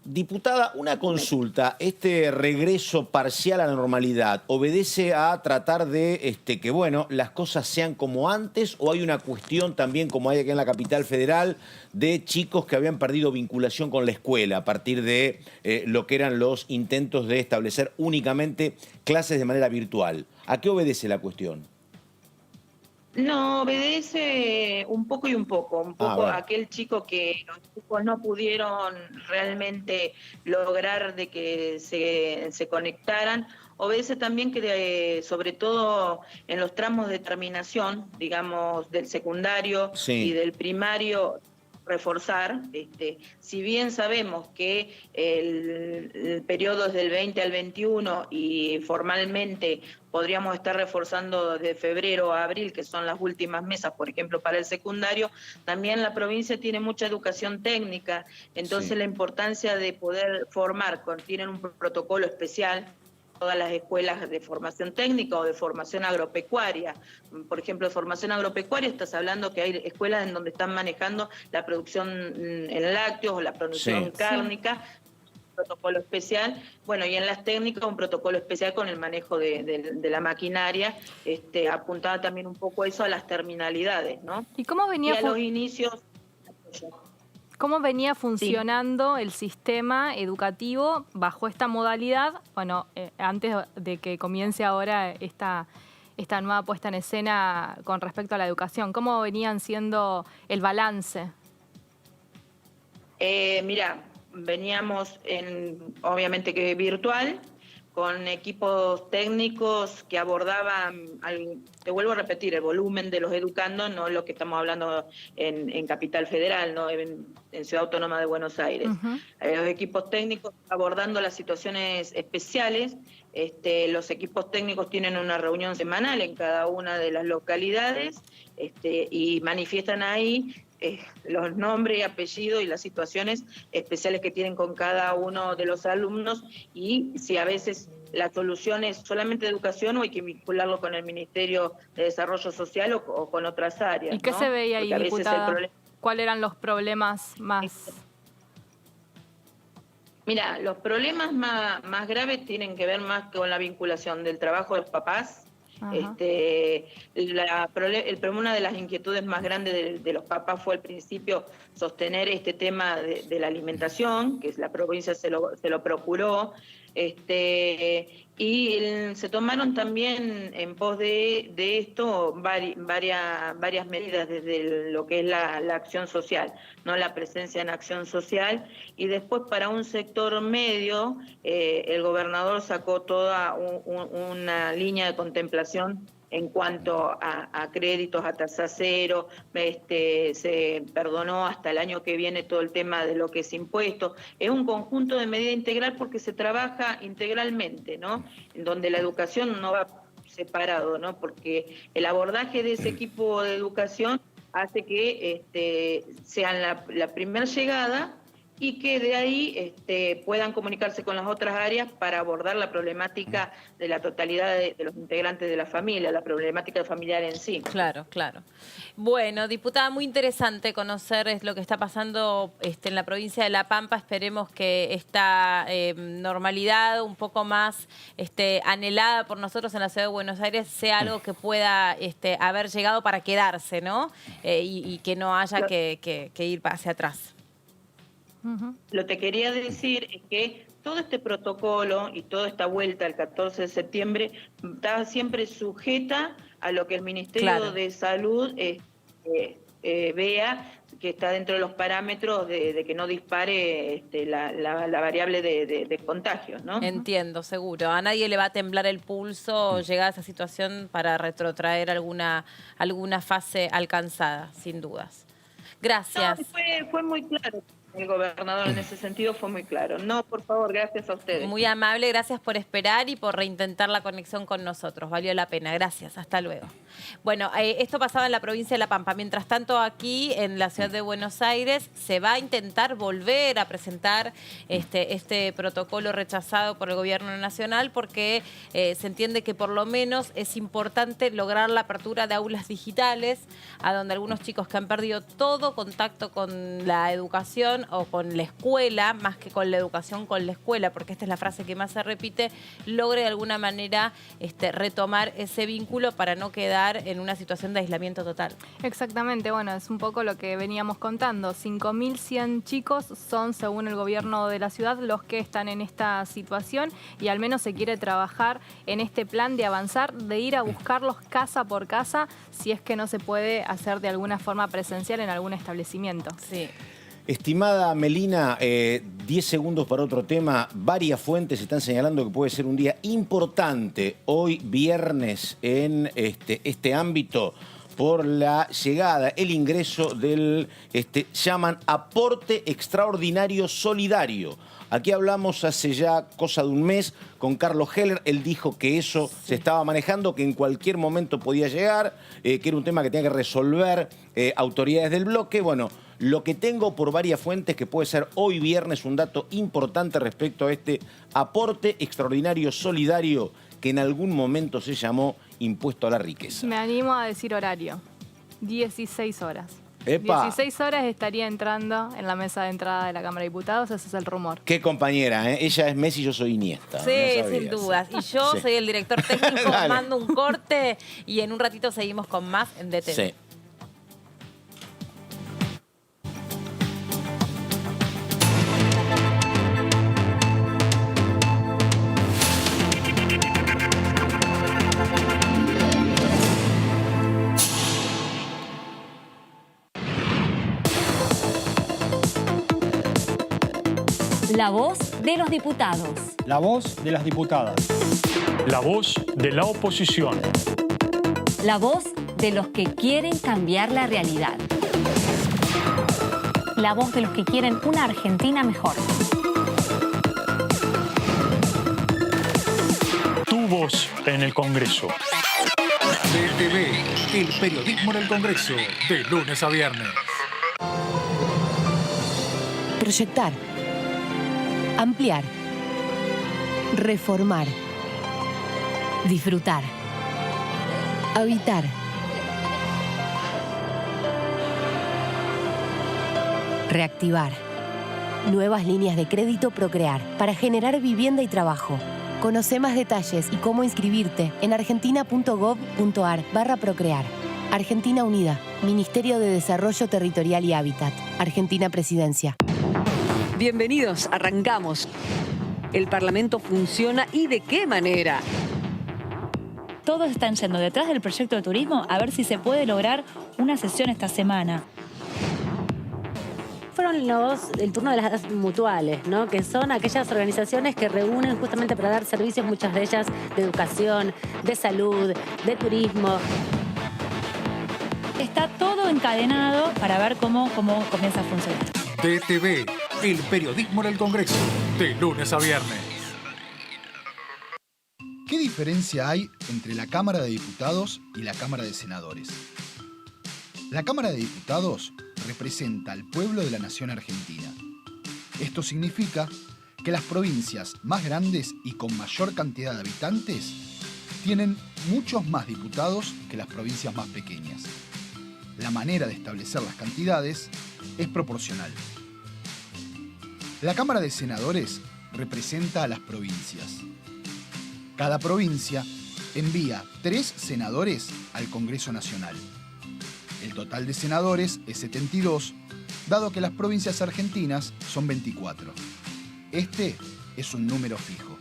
Diputada, una consulta. ¿Este regreso parcial a la normalidad obedece a tratar de que, bueno, las cosas sean como antes, o hay una cuestión también, como hay aquí en la capital federal, de chicos que habían perdido vinculación con la escuela a partir de lo que eran los intentos de establecer únicamente clases de manera virtual? ¿A qué obedece la cuestión? No, obedece un poco y un poco. Un poco a aquel chico que los chicos no pudieron realmente lograr de que se conectaran. Obedece también que sobre todo en los tramos de terminación, digamos, del secundario y del primario, reforzar. Si bien sabemos que el periodo es del 20 al 21 y formalmente podríamos estar reforzando de febrero a abril, que son las últimas mesas, por ejemplo, para el secundario, también la provincia tiene mucha educación técnica, entonces la importancia de poder formar, tienen un protocolo especial, todas las escuelas de formación técnica o de formación agropecuaria. Por ejemplo, de formación agropecuaria estás hablando que hay escuelas en donde están manejando la producción en lácteos o la producción cárnica, protocolo especial. Bueno, y en las técnicas un protocolo especial con el manejo de la maquinaria, apuntaba también un poco eso a las terminalidades, ¿no? ¿Y cómo venía? Y a los inicios... ¿Cómo venía funcionando el sistema educativo bajo esta modalidad? Bueno, antes de que comience ahora esta nueva puesta en escena con respecto a la educación, ¿cómo venían siendo el balance? Mira, veníamos obviamente que virtual, con equipos técnicos que abordaban, te vuelvo a repetir, el volumen de los educandos, no lo que estamos hablando en Capital Federal, no en Ciudad Autónoma de Buenos Aires. Los equipos técnicos abordando las situaciones especiales. Los equipos técnicos tienen una reunión semanal en cada una de las localidades y manifiestan ahí los nombres y apellidos y las situaciones especiales que tienen con cada uno de los alumnos, y si a veces la solución es solamente educación o hay que vincularlo con el Ministerio de Desarrollo Social o con otras áreas. ¿Y qué se veía ahí, diputada? ¿Cuáles eran los problemas más...? Mira, los problemas más graves tienen que ver más con la vinculación del trabajo de los papás. Una de las inquietudes más grandes de los papás fue al principio sostener este tema de la alimentación, que la provincia se lo procuró, y se tomaron también en pos de esto varias medidas desde lo que es la acción social, no la presencia en acción social, y después para un sector medio el gobernador sacó toda una línea de contemplación en cuanto a créditos a tasa cero, se perdonó hasta el año que viene todo el tema de lo que es impuesto. Es un conjunto de medida integral porque se trabaja integralmente, ¿no? En donde la educación no va separado, ¿no? Porque el abordaje de ese equipo de educación hace que sean la primera llegada y que de ahí puedan comunicarse con las otras áreas para abordar la problemática de la totalidad de los integrantes de la familia, la problemática familiar en sí. Claro, claro. Bueno, diputada, muy interesante conocer lo que está pasando en la provincia de La Pampa. Esperemos que esta normalidad un poco más anhelada por nosotros en la ciudad de Buenos Aires sea algo que pueda haber llegado para quedarse, ¿no? Y que no haya que ir hacia atrás. Lo que quería decir es que todo este protocolo y toda esta vuelta el 14 de septiembre está siempre sujeta a lo que el Ministerio de Salud vea que está dentro de los parámetros de que no dispare la variable de contagios, ¿no? Entiendo, seguro. A nadie le va a temblar el pulso llegar a esa situación para retrotraer alguna fase alcanzada, sin dudas. Gracias. No, fue muy claro. El gobernador en ese sentido fue muy claro. No, por favor, gracias a ustedes. Muy amable, gracias por esperar y por reintentar la conexión con nosotros. Valió la pena, gracias. Hasta luego. Bueno, esto pasaba en la provincia de La Pampa. Mientras tanto, aquí en la ciudad de Buenos Aires se va a intentar volver a presentar este protocolo rechazado por el gobierno nacional porque se entiende que por lo menos es importante lograr la apertura de aulas digitales, a donde algunos chicos que han perdido todo contacto con la educación educación o con la escuela, más que con la educación, con la escuela, porque esta es la frase que más se repite, logre de alguna manera retomar ese vínculo para no quedar en una situación de aislamiento total. Exactamente, bueno, es un poco lo que veníamos contando. 5.100 chicos son, según el gobierno de la ciudad, los que están en esta situación y al menos se quiere trabajar en este plan de avanzar, de ir a buscarlos casa por casa, si es que no se puede hacer de alguna forma presencial en algún establecimiento. Sí. Estimada Melina, 10 segundos para otro tema. Varias fuentes están señalando que puede ser un día importante hoy viernes en este ámbito por la llegada, el ingreso del, llaman aporte extraordinario solidario. Aquí hablamos hace ya cosa de un mes con Carlos Heller. Él dijo que eso se estaba manejando, que en cualquier momento podía llegar, que era un tema que tenía que resolver autoridades del bloque. Bueno, lo que tengo por varias fuentes que puede ser hoy viernes un dato importante respecto a este aporte extraordinario solidario que en algún momento se llamó impuesto a la riqueza. Me animo a decir horario. 16 horas. ¡Epa! 16 horas estaría entrando en la mesa de entrada de la Cámara de Diputados, ese es el rumor. Qué compañera, ¿eh? Ella es Messi, yo soy Iniesta. Sí, no sabía, sin dudas. sí. Y yo soy el director técnico, mando un corte y en un ratito seguimos con más en DTV. Sí. La voz de los diputados. La voz de las diputadas. La voz de la oposición. La voz de los que quieren cambiar la realidad. La voz de los que quieren una Argentina mejor. Tu voz en el Congreso. DTV, el periodismo en el Congreso, de lunes a viernes. Proyectar. Ampliar. Reformar. Disfrutar. Habitar. Reactivar. Nuevas líneas de crédito Procrear para generar vivienda y trabajo. Conoce más detalles y cómo inscribirte en argentina.gov.ar/procrear. Argentina Unida, Ministerio de Desarrollo Territorial y Hábitat. Argentina Presidencia. Bienvenidos, arrancamos. El Parlamento funciona y de qué manera. Todos están yendo detrás del proyecto de turismo a ver si se puede lograr una sesión esta semana. Fueron el turno de las mutuales, ¿no? Que son aquellas organizaciones que reúnen justamente para dar servicios, muchas de ellas de educación, de salud, de turismo. Está todo encadenado para ver cómo comienza a funcionar. DTV, el periodismo en el Congreso, de lunes a viernes. ¿Qué diferencia hay entre la Cámara de Diputados y la Cámara de Senadores? La Cámara de Diputados representa al pueblo de la nación argentina. Esto significa que las provincias más grandes y con mayor cantidad de habitantes tienen muchos más diputados que las provincias más pequeñas. La manera de establecer las cantidades es proporcional. La Cámara de Senadores representa a las provincias. Cada provincia envía 3 senadores al Congreso Nacional. El total de senadores es 72, dado que las provincias argentinas son 24. Este es un número fijo.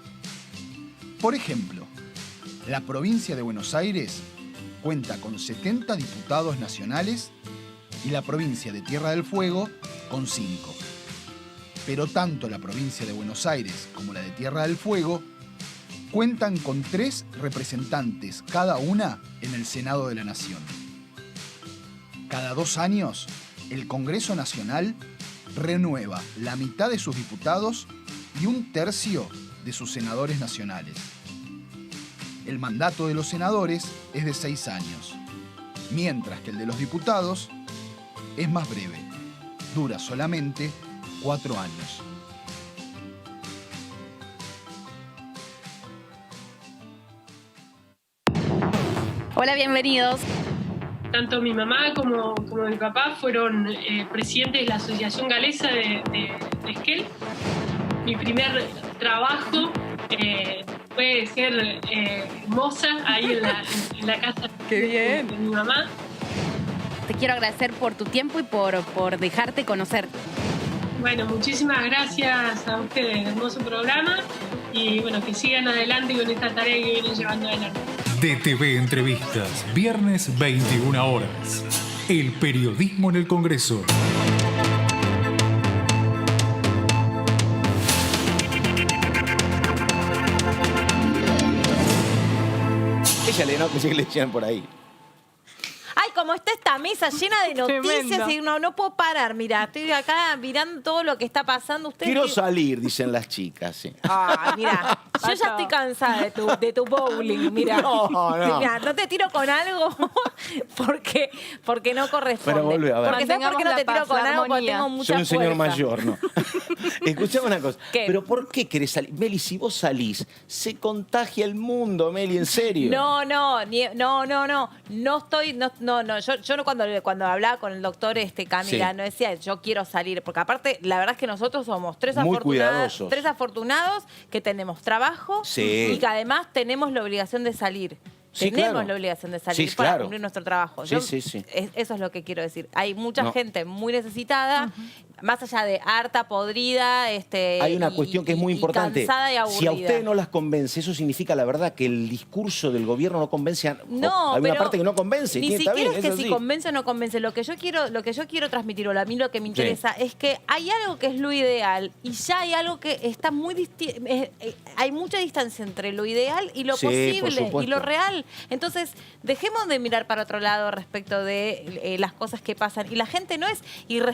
Por ejemplo, la provincia de Buenos Aires cuenta con 70 diputados nacionales y la provincia de Tierra del Fuego con 5. Pero tanto la provincia de Buenos Aires como la de Tierra del Fuego cuentan con 3 representantes cada una en el Senado de la Nación. Cada 2 años, el Congreso Nacional renueva la mitad de sus diputados y 1/3 de sus senadores nacionales. El mandato de los senadores es de 6 años, mientras que el de los diputados es más breve, dura solamente 4 años. Hola, bienvenidos. tanto mi mamá como mi papá fueron presidentes de la Asociación Galesa de Esquel. Mi primer trabajo fue ser moza ahí en la casa de mi mamá. Te quiero agradecer por tu tiempo y por dejarte conocer. Bueno, muchísimas gracias a ustedes, hermoso programa, y bueno, que sigan adelante con esta tarea que vienen llevando adelante. DTV Entrevistas, viernes 21 horas. El periodismo en el Congreso. Échale, no, pensé que le decían por ahí. Ay, como está esta mesa llena de noticias Tremendo. y no puedo parar. Mira, estoy acá mirando todo lo que está pasando. Ustedes Quiero salir, dicen las chicas, sí. Ay, mira, yo ya estoy cansada de tu bowling, mira. No. Mira, no te tiro con algo porque no corresponde. Pero volvé a ver. Porque ¿sabes por qué no te tiro con algo? Porque tengo mucha Soy un señor fuerza. mayor, ¿no? Escuchame una cosa. ¿Qué? ¿Pero por qué querés salir? Meli, si vos salís, se contagia el mundo, Meli, en serio. No estoy, yo no cuando hablaba con el doctor Camila, Sí. no decía yo quiero salir, porque aparte la verdad es que nosotros somos tres Muy afortunados cuidadosos. que tenemos trabajo Sí. y que además tenemos la obligación de salir. Sí, Tenemos claro. la obligación de salir Sí, para claro. cumplir nuestro trabajo. Sí, Yo- sí. Eso es lo que quiero decir. Hay mucha No. gente muy necesitada, más allá de harta, podrida, Hay una cuestión que es muy importante. cansada y Si a aburrida. ustedes no las convence, eso significa la verdad que el discurso del gobierno no convence a... No, hay una pero parte que no convence. Ni y está siquiera bien, es que es si así. convence o no convence. Lo que yo quiero transmitir, o a mí lo que me interesa, es que hay algo que es lo ideal y ya hay algo que está muy hay mucha distancia entre lo ideal y lo Sí, por posible y supuesto. lo real. Entonces, dejemos de mirar para otro lado respecto de las cosas que pasan. Y la gente no es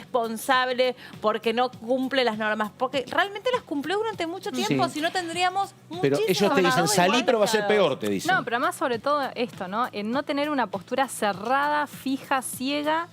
irresponsable porque no cumple las normas, porque realmente las cumplió durante mucho tiempo, Sí. si no tendríamos Pero muchísimos ellos te dicen, más salí, igual pero va a ser pecados". peor, te dicen. No, pero además sobre todo esto, ¿no? En no tener una postura cerrada, fija, ciega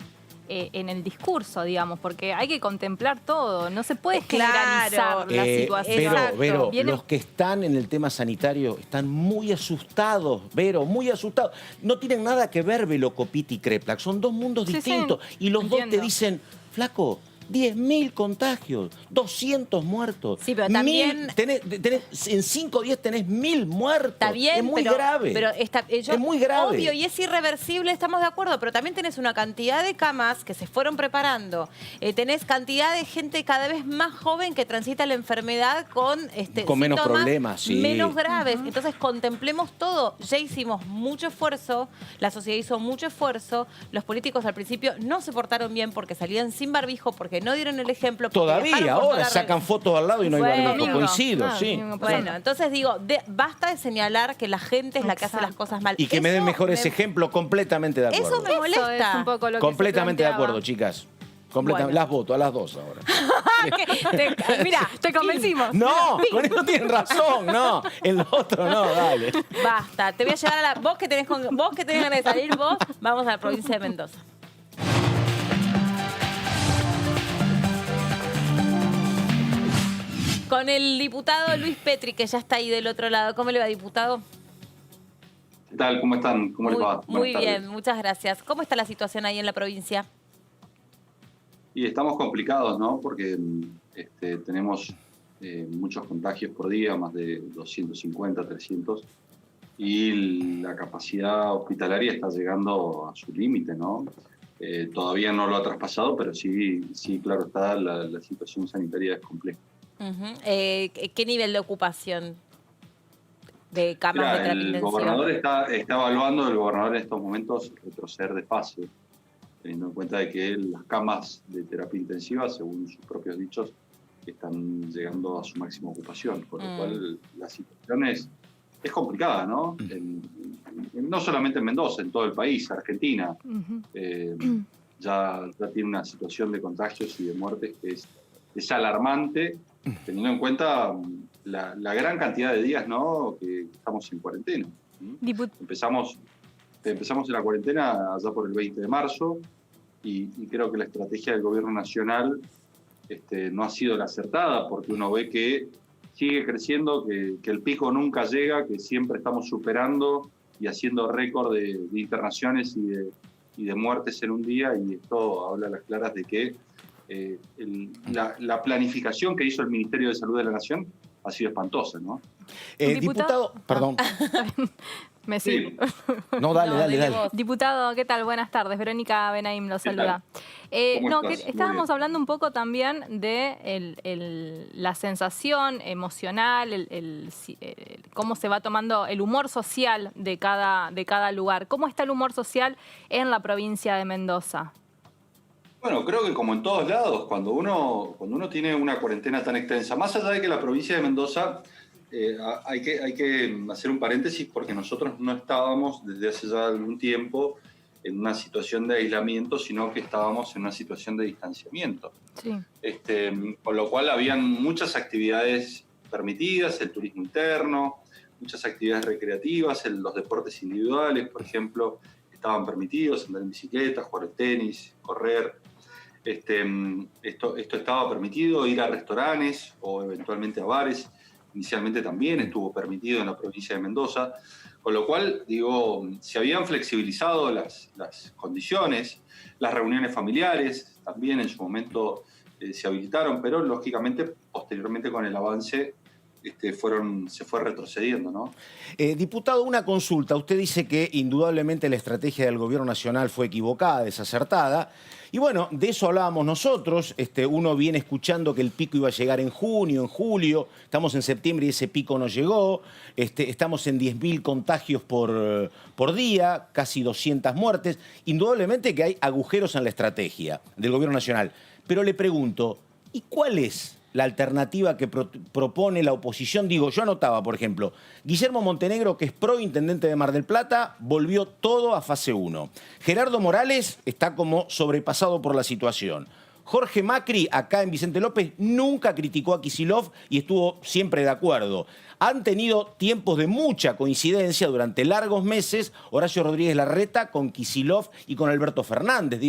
en el discurso, digamos, porque hay que contemplar todo, no se puede generalizar la situación. Vero, Viene- los que están en el tema sanitario están muy asustados, Vero, muy asustados. No tienen nada que ver Velocopit y Kreplak, son dos mundos Sí, distintos. sí, Y los dos entiendo. te dicen, flaco, 10.000 contagios, 200 muertos. Sí, pero también- 1000, en 5 días tenés 1000 muertos. Está bien, es muy pero, grave. Pero es muy grave. Obvio, y es irreversible, estamos de acuerdo, pero también tenés una cantidad de camas que se fueron preparando. Tenés cantidad de gente cada vez más joven que transita la enfermedad con menos síntomas problemas, sí. menos graves. Entonces contemplemos todo. Ya hicimos mucho esfuerzo, la sociedad hizo mucho esfuerzo, los políticos al principio no se portaron bien porque salían sin barbijo, porque no dieron el ejemplo. porque dejaron Todavía, por toda ahora la sacan fotos al lado y no hay Bueno, barbijo. Coincido, no, sí. Bueno, entonces digo, basta de señalar que la gente es la que hace las cosas mal. Y que me den Eso mejores ejemplos, completamente de acuerdo. Eso me molesta. Eso es un poco lo que Completamente se de acuerdo, planteaba. chicas. Completamente. Bueno. Las voto a las dos ahora. Mira, Te convencimos. No, con eso tienen razón, no. En lo otro no, dale. basta. Te voy a llevar a la. Vos que tenés ganas de salir, vos, vamos a la provincia de Mendoza. Con el diputado Luis Petri, que ya está ahí del otro lado. ¿Cómo le va, diputado? ¿Qué tal? ¿Cómo están? ¿Cómo les va? Muy Buenas tardes. bien, muchas gracias. ¿Cómo está la situación ahí en la provincia? Y estamos complicados, ¿no? Porque tenemos muchos contagios por día, más de 250, 300, y la capacidad hospitalaria está llegando a su límite, ¿no? Todavía no lo ha traspasado, pero sí, claro está, la situación sanitaria es compleja. Ujú. ¿Qué nivel de ocupación de camas Mirá, de terapia el intensiva? gobernador está evaluando, el gobernador en estos momentos, retroceder de fase, teniendo en cuenta de que las camas de terapia intensiva, según sus propios dichos, están llegando a su máxima ocupación, con lo cual la situación es complicada, ¿no? No solamente en Mendoza, en todo el país, Argentina, ya tiene una situación de contagios y de muertes que es alarmante, teniendo en cuenta la gran cantidad de días, ¿no?, que estamos en cuarentena. Empezamos en la cuarentena allá por el 20 de marzo y creo que la estrategia del gobierno nacional no ha sido la acertada, porque uno ve que sigue creciendo, que el pico nunca llega, que siempre estamos superando y haciendo récord de internaciones y y de muertes en un día, y esto habla a las claras de que la planificación que hizo el Ministerio de Salud de la Nación ha sido espantosa, ¿no? Diputado, perdón. Me sigo. No, dale. Diputado, ¿qué tal? Buenas tardes. Verónica Benaim lo saluda. Estábamos hablando un poco también de la sensación emocional, cómo se va tomando el humor social de cada lugar. ¿Cómo está el humor social en la provincia de Mendoza? Bueno, creo que como en todos lados, cuando uno tiene una cuarentena tan extensa, más allá de que la provincia de Mendoza, hay que hacer un paréntesis porque nosotros no estábamos desde hace ya algún tiempo en una situación de aislamiento, sino que estábamos en una situación de distanciamiento. Sí. Con lo cual habían muchas actividades permitidas, el turismo interno, muchas actividades recreativas, los deportes individuales, por ejemplo, estaban permitidos, andar en bicicleta, jugar al tenis, correr. Esto estaba permitido, ir a restaurantes o eventualmente a bares. Inicialmente también estuvo permitido en la provincia de Mendoza, con lo cual, se habían flexibilizado las condiciones, las reuniones familiares también en su momento se habilitaron, pero lógicamente, posteriormente con el avance, se fue retrocediendo, ¿no? Diputado, una consulta. Usted dice que indudablemente la estrategia del gobierno nacional fue equivocada, desacertada. Y bueno, de eso hablábamos nosotros. Uno viene escuchando que el pico iba a llegar en junio, en julio. Estamos en septiembre y ese pico no llegó. Estamos en 10.000 contagios por día, casi 200 muertes. Indudablemente que hay agujeros en la estrategia del gobierno nacional. Pero le pregunto, ¿y cuál es la alternativa que propone la oposición? Yo anotaba, por ejemplo, Guillermo Montenegro, que es prointendente de Mar del Plata, volvió todo a fase 1. Gerardo Morales está como sobrepasado por la situación. Jorge Macri, acá en Vicente López, nunca criticó a Kicillof y estuvo siempre de acuerdo. Han tenido tiempos de mucha coincidencia durante largos meses Horacio Rodríguez Larreta con Kicillof y con Alberto Fernández.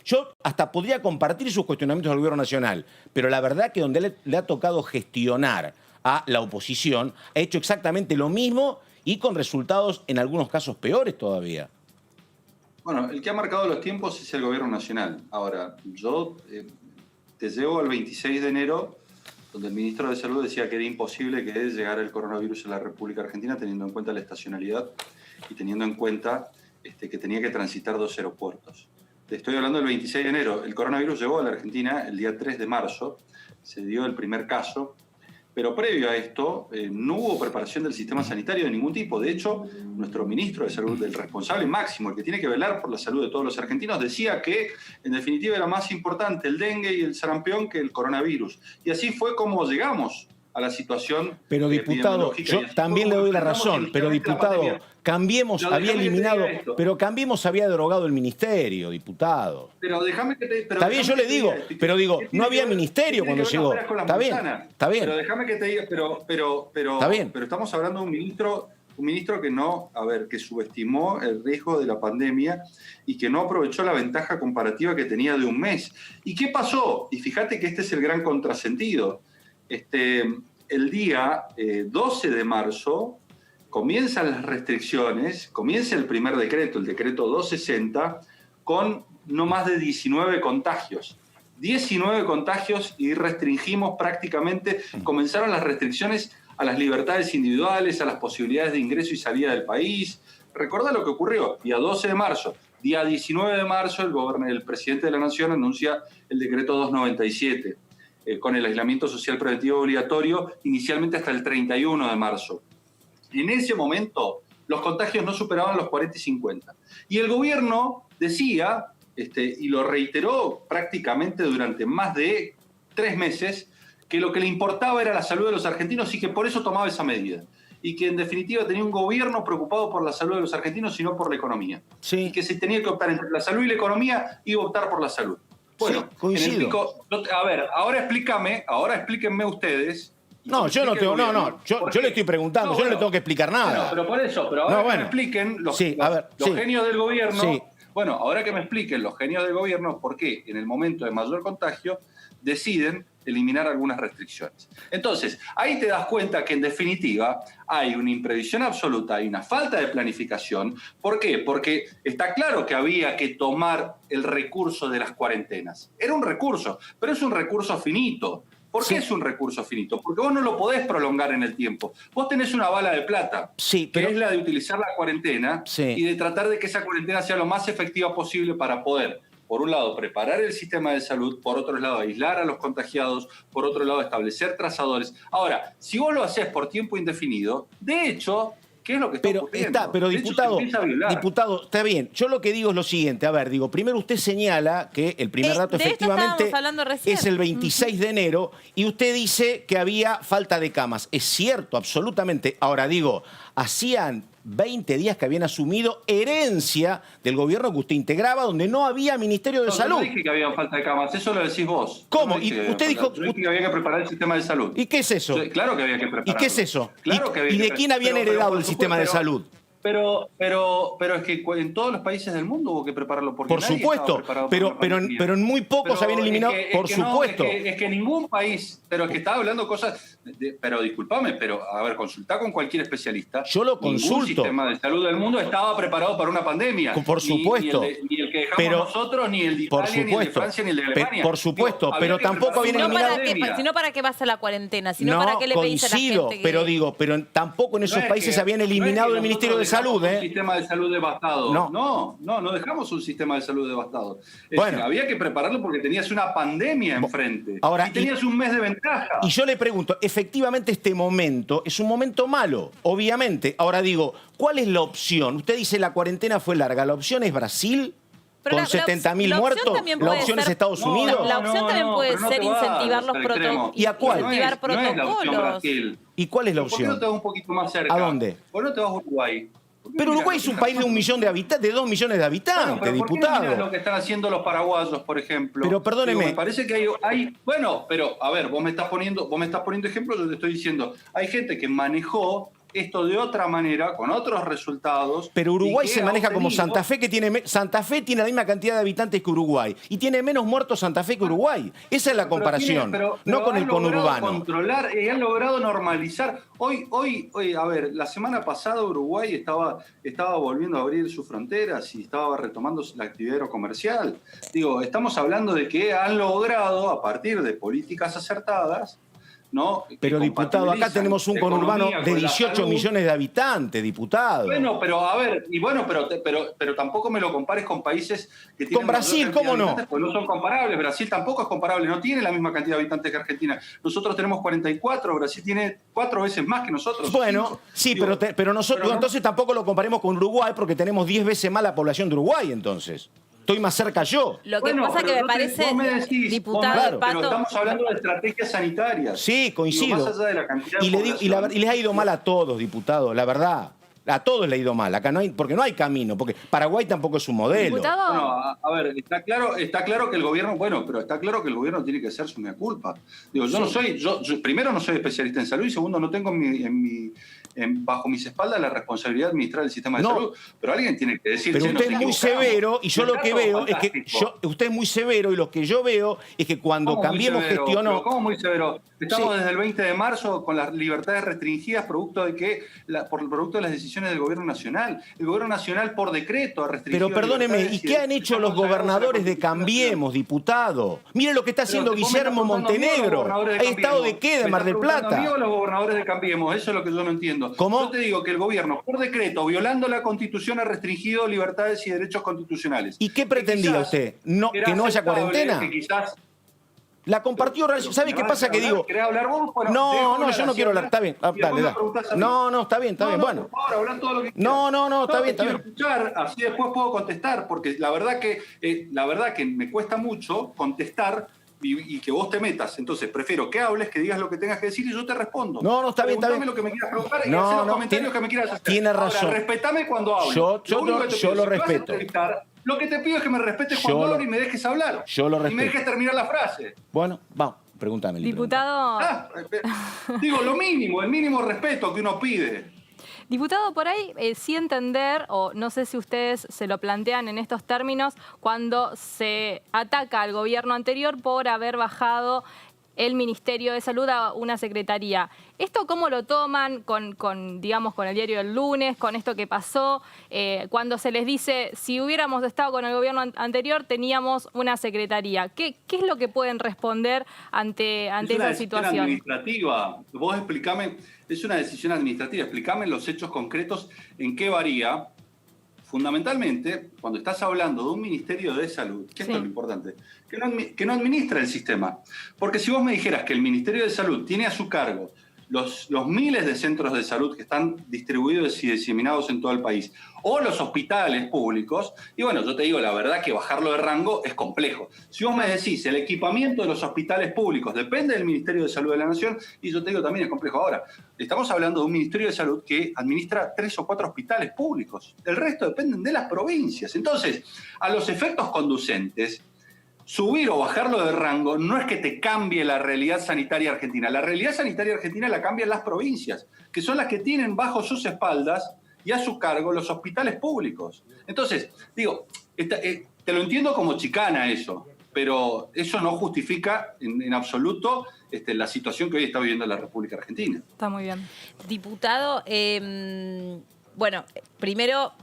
Yo hasta podría compartir sus cuestionamientos al gobierno nacional, pero la verdad que donde le ha tocado gestionar a la oposición, ha hecho exactamente lo mismo y con resultados en algunos casos peores todavía. Bueno, el que ha marcado los tiempos es el gobierno nacional. Ahora, yo te llevo al 26 de enero, donde el ministro de Salud decía que era imposible que llegara el coronavirus a la República Argentina, teniendo en cuenta la estacionalidad y teniendo en cuenta que tenía que transitar 2 aeropuertos. Te estoy hablando del 26 de enero. El coronavirus llegó a la Argentina el día 3 de marzo, se dio el primer caso, pero previo a esto no hubo preparación del sistema sanitario de ningún tipo. De hecho, nuestro ministro de Salud, el responsable máximo, el que tiene que velar por la salud de todos los argentinos, decía que en definitiva era más importante el dengue y el sarampión que el coronavirus. Y así fue como llegamos a la situación. Pero diputado, yo también le doy la razón, pero diputado, Cambiemos había eliminado, pero Cambiemos había derogado el ministerio, diputado. Pero déjame que te... Está bien, yo le digo, pero no había ministerio cuando llegó. Está bien. Pero déjame que te diga, pero estamos hablando de un ministro que subestimó el riesgo de la pandemia y que no aprovechó la ventaja comparativa que tenía de un mes. ¿Y qué pasó? Y fíjate que este es el gran contrasentido. El día 12 de marzo comienzan las restricciones, comienza el primer decreto, el decreto 260, con no más de 19 contagios. 19 contagios y restringimos prácticamente, comenzaron las restricciones a las libertades individuales, a las posibilidades de ingreso y salida del país. Recordá lo que ocurrió, día 12 de marzo. Día 19 de marzo el presidente de la Nación anuncia el decreto 297. Con el aislamiento social preventivo obligatorio, inicialmente hasta el 31 de marzo. En ese momento, los contagios no superaban los 40 y 50. Y el gobierno decía, y lo reiteró prácticamente durante más de 3 meses, que lo que le importaba era la salud de los argentinos y que por eso tomaba esa medida. Y que en definitiva tenía un gobierno preocupado por la salud de los argentinos y no por la economía. Sí. Y que si tenía que optar entre la salud y la economía, iba a optar por la salud. Bueno, sí, coincido. En el pico, a ver, ahora explíquenme ustedes. No, yo no tengo, yo le estoy preguntando, yo no le tengo que explicar nada. Pero por eso, ahora que me expliquen los genios del gobierno. Sí. Bueno, ahora que me expliquen los genios del gobierno por qué en el momento de mayor contagio deciden eliminar algunas restricciones. Entonces, ahí te das cuenta que en definitiva hay una imprevisión absoluta, hay una falta de planificación. ¿Por qué? Porque está claro que había que tomar el recurso de las cuarentenas. Era un recurso, pero es un recurso finito. ¿Por qué es un recurso finito? Porque vos no lo podés prolongar en el tiempo. Vos tenés una bala de plata, que es la de utilizar la cuarentena y de tratar de que esa cuarentena sea lo más efectiva posible para poder, por un lado, preparar el sistema de salud, por otro lado, aislar a los contagiados, por otro lado, establecer trazadores. Ahora, si vos lo hacés por tiempo indefinido, de hecho, ¿qué es lo que está ocurriendo? Pero diputado, está bien. Yo lo que digo es lo siguiente. A ver, digo, primero usted señala que el primer dato efectivamente es el 26 de enero y usted dice que había falta de camas. Es cierto, absolutamente. Ahora digo, hacían 20 días que habían asumido herencia del gobierno que usted integraba, donde no había Ministerio de Salud. No dije que había falta de camas, eso lo decís vos. ¿Cómo? Y usted dijo que había que preparar el sistema de salud. ¿Y qué es eso? Claro que había que prepararlo. ¿Y qué es eso? Claro que había ¿Y de quién habían heredado el sistema de salud? Pero es que en todos los países del mundo hubo que prepararlo. Porque por supuesto, pero en muy pocos habían eliminado, por supuesto. Es que ningún país, pero es que estaba hablando cosas, pero discúlpame, pero a ver, consultá con cualquier especialista. Yo lo consulto. Ningún sistema de salud del mundo estaba preparado para una pandemia. Por supuesto. Ni el que dejamos nosotros, ni el de Italia, ni el de Francia, ni el de Alemania. Por supuesto, pero tampoco habían eliminado. Sino para qué pasa la cuarentena, sino para qué le pedís a la gente que... pero tampoco en esos países habían eliminado el Ministerio de Salud, un sistema de salud devastado. No dejamos un sistema de salud devastado. Bueno, había que prepararlo porque tenías una pandemia enfrente. Ahora, y tenías un mes de ventaja. Y yo le pregunto, efectivamente este momento es un momento malo, obviamente. Ahora digo, ¿cuál es la opción? Usted dice la cuarentena fue larga. ¿La opción es Brasil? Con 70.000 muertos, ¿la opción es Estados Unidos? La opción también puede ser incentivar los protocolos. ¿Y a cuál? Incentivar protocolos. ¿Y cuál es la opción? ¿Por qué no te vas un poquito más cerca? ¿A dónde? ¿Por qué no te vas a Uruguay? Pero Uruguay es un país de 1 millón de habitantes, de 2 millones de habitantes, pero diputado. ¿por qué no lo que están haciendo los paraguayos, por ejemplo? Pero perdóneme. Digo, me parece que hay... Bueno, pero a ver, vos me estás poniendo ejemplos, yo te estoy diciendo, hay gente que manejó esto de otra manera, con otros resultados. Pero Uruguay se maneja como Santa Fe, que Santa Fe tiene la misma cantidad de habitantes que Uruguay. Y tiene menos muertos Santa Fe que Uruguay. Esa es la comparación, no con el conurbano. Controlar y han logrado normalizar. Hoy, a ver, la semana pasada Uruguay estaba volviendo a abrir sus fronteras y estaba retomando la actividad comercial. Digo, estamos hablando de que han logrado, a partir de políticas acertadas, ¿no? Pero diputado, acá tenemos un conurbano de 18 millones de habitantes, diputado. Bueno, pero a ver, pero tampoco me lo compares con países que tienen... Con Brasil, ¿cómo no? Pues no son comparables. Brasil tampoco es comparable, no tiene la misma cantidad de habitantes que Argentina. Nosotros tenemos 44, Brasil tiene 4 veces más que nosotros. Bueno, sí, pero nosotros entonces tampoco lo comparemos con Uruguay porque tenemos 10 veces más la población de Uruguay, entonces. Estoy más cerca yo. Lo que pasa que me parece, diputado, pero estamos hablando de estrategias sanitarias. Sí, coincido. Más allá de la cantidad de y les ha ido mal a todos, diputado, la verdad. A todos le ha ido mal. Acá no hay, porque no hay camino, porque Paraguay tampoco es un modelo. ¿Diputado? Bueno, a ver, está claro que el gobierno, pero está claro que el gobierno tiene que hacer su mea culpa. Digo, yo primero no soy especialista en salud y segundo no tengo bajo mis espaldas la responsabilidad de administrar el sistema de salud. Pero alguien tiene que decir... Pero usted es muy severo y yo lo que veo es que... usted es muy severo y lo que yo veo es que cuando Cambiemos gestionó... ¿Cómo muy severo? Estamos desde el 20 de marzo con las libertades restringidas producto de las decisiones del Gobierno Nacional. El Gobierno Nacional por decreto ha restringido... Pero perdóneme, ¿y qué han hecho los gobernadores de Cambiemos, diputado? Mire lo que está haciendo Guillermo Montenegro. Hay estado de queda en Mar del Plata. Los gobernadores de Cambiemos, eso es lo que yo no entiendo. ¿Cómo? Yo te digo que el gobierno, por decreto, violando la Constitución, ha restringido libertades y derechos constitucionales. ¿Y qué pretendía usted? ¿Que no haya cuarentena? Que quizás... La compartió, ¿sabe qué pasa? Que digo... ¿Querés hablar vos? Bueno, no, yo no quiero hablar. Está bien, dale. No, está bien, bueno. Por favor, hablar todo lo que No, está bien. Escuchar, así después puedo contestar, porque la verdad que me cuesta mucho contestar y que vos te metas. Entonces, prefiero que hables, que digas lo que tengas que decir y yo te respondo. No, está bien. Preguntame lo que me quieras preguntar y hacer los comentarios que me quieras hacer. Tiene razón. Ahora, respetame cuando hablo. Yo lo respeto. Lo que te pido es que me respetes cuando hablo y me dejes hablar. Yo lo respeto. Y me dejes terminar la frase. Bueno, vamos, pregúntame. Diputado... Digo, lo mínimo, el mínimo respeto que uno pide. Diputado, por ahí sí entender, o no sé si ustedes se lo plantean en estos términos, cuando se ataca al gobierno anterior por haber bajado el Ministerio de Salud a una secretaría. ¿Esto cómo lo toman digamos, con el diario del lunes, con esto que pasó? Cuando se les dice, si hubiéramos estado con el gobierno anterior, teníamos una secretaría. ¿Qué es lo que pueden responder ante esa situación? Administrativa. Vos explícame, es una decisión administrativa. Explícame los hechos concretos, en qué varía. Fundamentalmente, cuando estás hablando de un Ministerio de Salud, que esto es lo importante, que no administra el sistema. Porque si vos me dijeras que el Ministerio de Salud tiene a su cargo los miles de centros de salud que están distribuidos y diseminados en todo el país, o los hospitales públicos, y bueno, yo te digo, la verdad que bajarlo de rango es complejo. Si vos me decís, el equipamiento de los hospitales públicos depende del Ministerio de Salud de la Nación, y yo te digo, también es complejo. Ahora, estamos hablando de un Ministerio de Salud que administra 3 o 4 hospitales públicos. El resto dependen de las provincias. Entonces, a los efectos conducentes, subir o bajarlo de rango no es que te cambie la realidad sanitaria argentina. La realidad sanitaria argentina la cambian las provincias, que son las que tienen bajo sus espaldas y a su cargo los hospitales públicos. Entonces, digo, te lo entiendo como chicana eso, pero eso no justifica en absoluto la situación que hoy está viviendo la República Argentina. Está muy bien. Diputado, bueno, primero...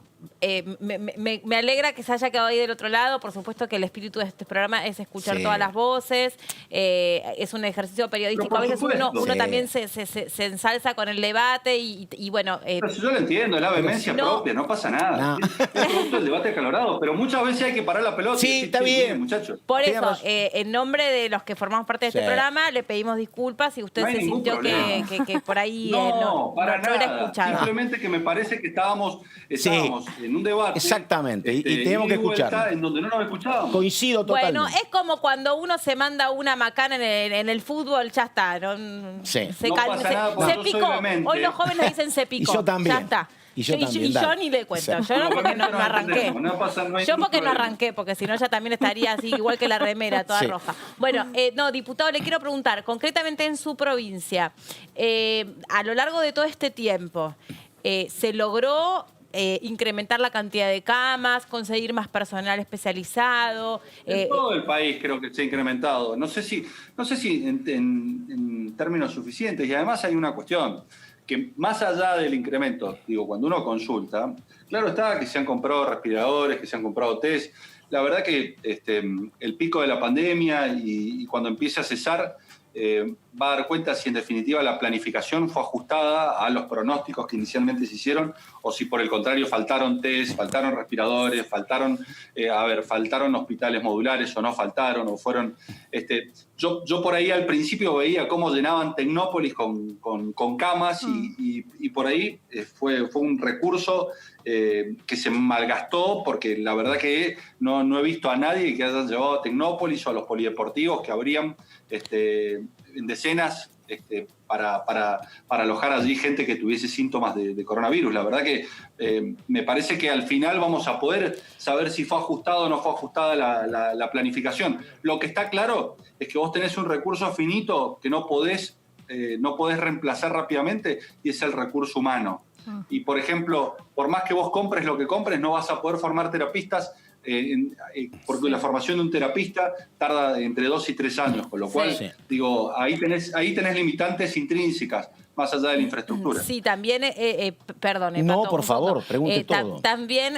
me alegra que se haya quedado ahí del otro lado. Por supuesto que el espíritu de este programa es escuchar todas las voces. Es un ejercicio periodístico. A veces uno también se ensalza con el debate y bueno... Pero si yo lo entiendo, es la vehemencia propia, no pasa nada. Es producto del debate acalorado, pero muchas veces hay que parar la pelota. Sí, está bien, muchachos. Por eso, en nombre de los que formamos parte de este programa, le pedimos disculpas si usted se sintió que por ahí no era escuchado. Simplemente que me parece que estábamos en un debate. Exactamente, y tenemos que escuchar. En donde no nos escuchábamos. Coincido totalmente. Bueno, es como cuando uno se manda una macana en el fútbol, ya está. Se picó. Hoy los jóvenes dicen se picó. Y yo también. Ya está. Y yo ni le cuento. Yo porque no arranqué. Yo porque no arranqué, porque si no ya también estaría así, igual que la remera, toda roja. Bueno, diputado, le quiero preguntar, concretamente en su provincia, a lo largo de todo este tiempo, ¿se logró incrementar la cantidad de camas, conseguir más personal especializado? En todo el país creo que se ha incrementado. No sé si en términos suficientes. Y además hay una cuestión, que más allá del incremento, digo, cuando uno consulta, claro está que se han comprado respiradores, que se han comprado test. La verdad que el pico de la pandemia y cuando empiece a cesar, va a dar cuenta si en definitiva la planificación fue ajustada a los pronósticos que inicialmente se hicieron o si por el contrario faltaron test, faltaron respiradores, faltaron hospitales modulares o no faltaron o fueron... Yo por ahí al principio veía cómo llenaban Tecnópolis con camas y por ahí fue un recurso que se malgastó porque la verdad que no he visto a nadie que haya llevado a Tecnópolis o a los polideportivos que habrían en decenas para alojar allí gente que tuviese síntomas de coronavirus. La verdad que me parece que al final vamos a poder saber si fue ajustada o no fue ajustada la planificación. Lo que está claro es que vos tenés un recurso finito que no podés reemplazar rápidamente y es el recurso humano. Y, por ejemplo, por más que vos compres lo que compres, no vas a poder formar terapistas porque la formación de un terapista tarda entre 2 y 3 años, con lo cual, digo, ahí tenés limitantes intrínsecas, más allá de la infraestructura. Sí, también, perdón. No, por favor, pregunte todo. También...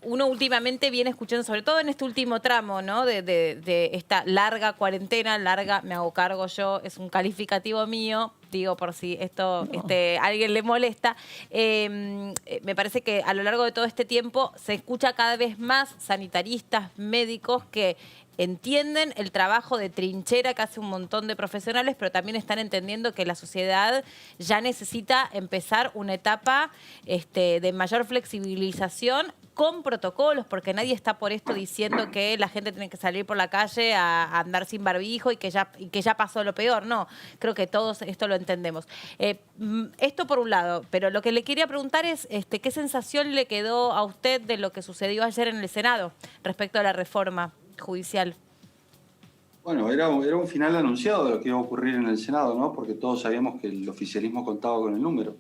uno últimamente viene escuchando, sobre todo en este último tramo, ¿no? de esta larga cuarentena, me hago cargo yo, es un calificativo mío, digo por si esto a alguien le molesta. Me parece que a lo largo de todo este tiempo se escucha cada vez más sanitaristas, médicos que entienden el trabajo de trinchera que hace un montón de profesionales, pero también están entendiendo que la sociedad ya necesita empezar una etapa de mayor flexibilización con protocolos, porque nadie está por esto diciendo que la gente tiene que salir por la calle a andar sin barbijo y que ya pasó lo peor. No, creo que todos esto lo entendemos. Esto por un lado, pero lo que le quería preguntar es ¿qué sensación le quedó a usted de lo que sucedió ayer en el Senado respecto a la reforma judicial? Bueno, era un final anunciado de lo que iba a ocurrir en el Senado, ¿no? Porque todos sabíamos que el oficialismo contaba con el número.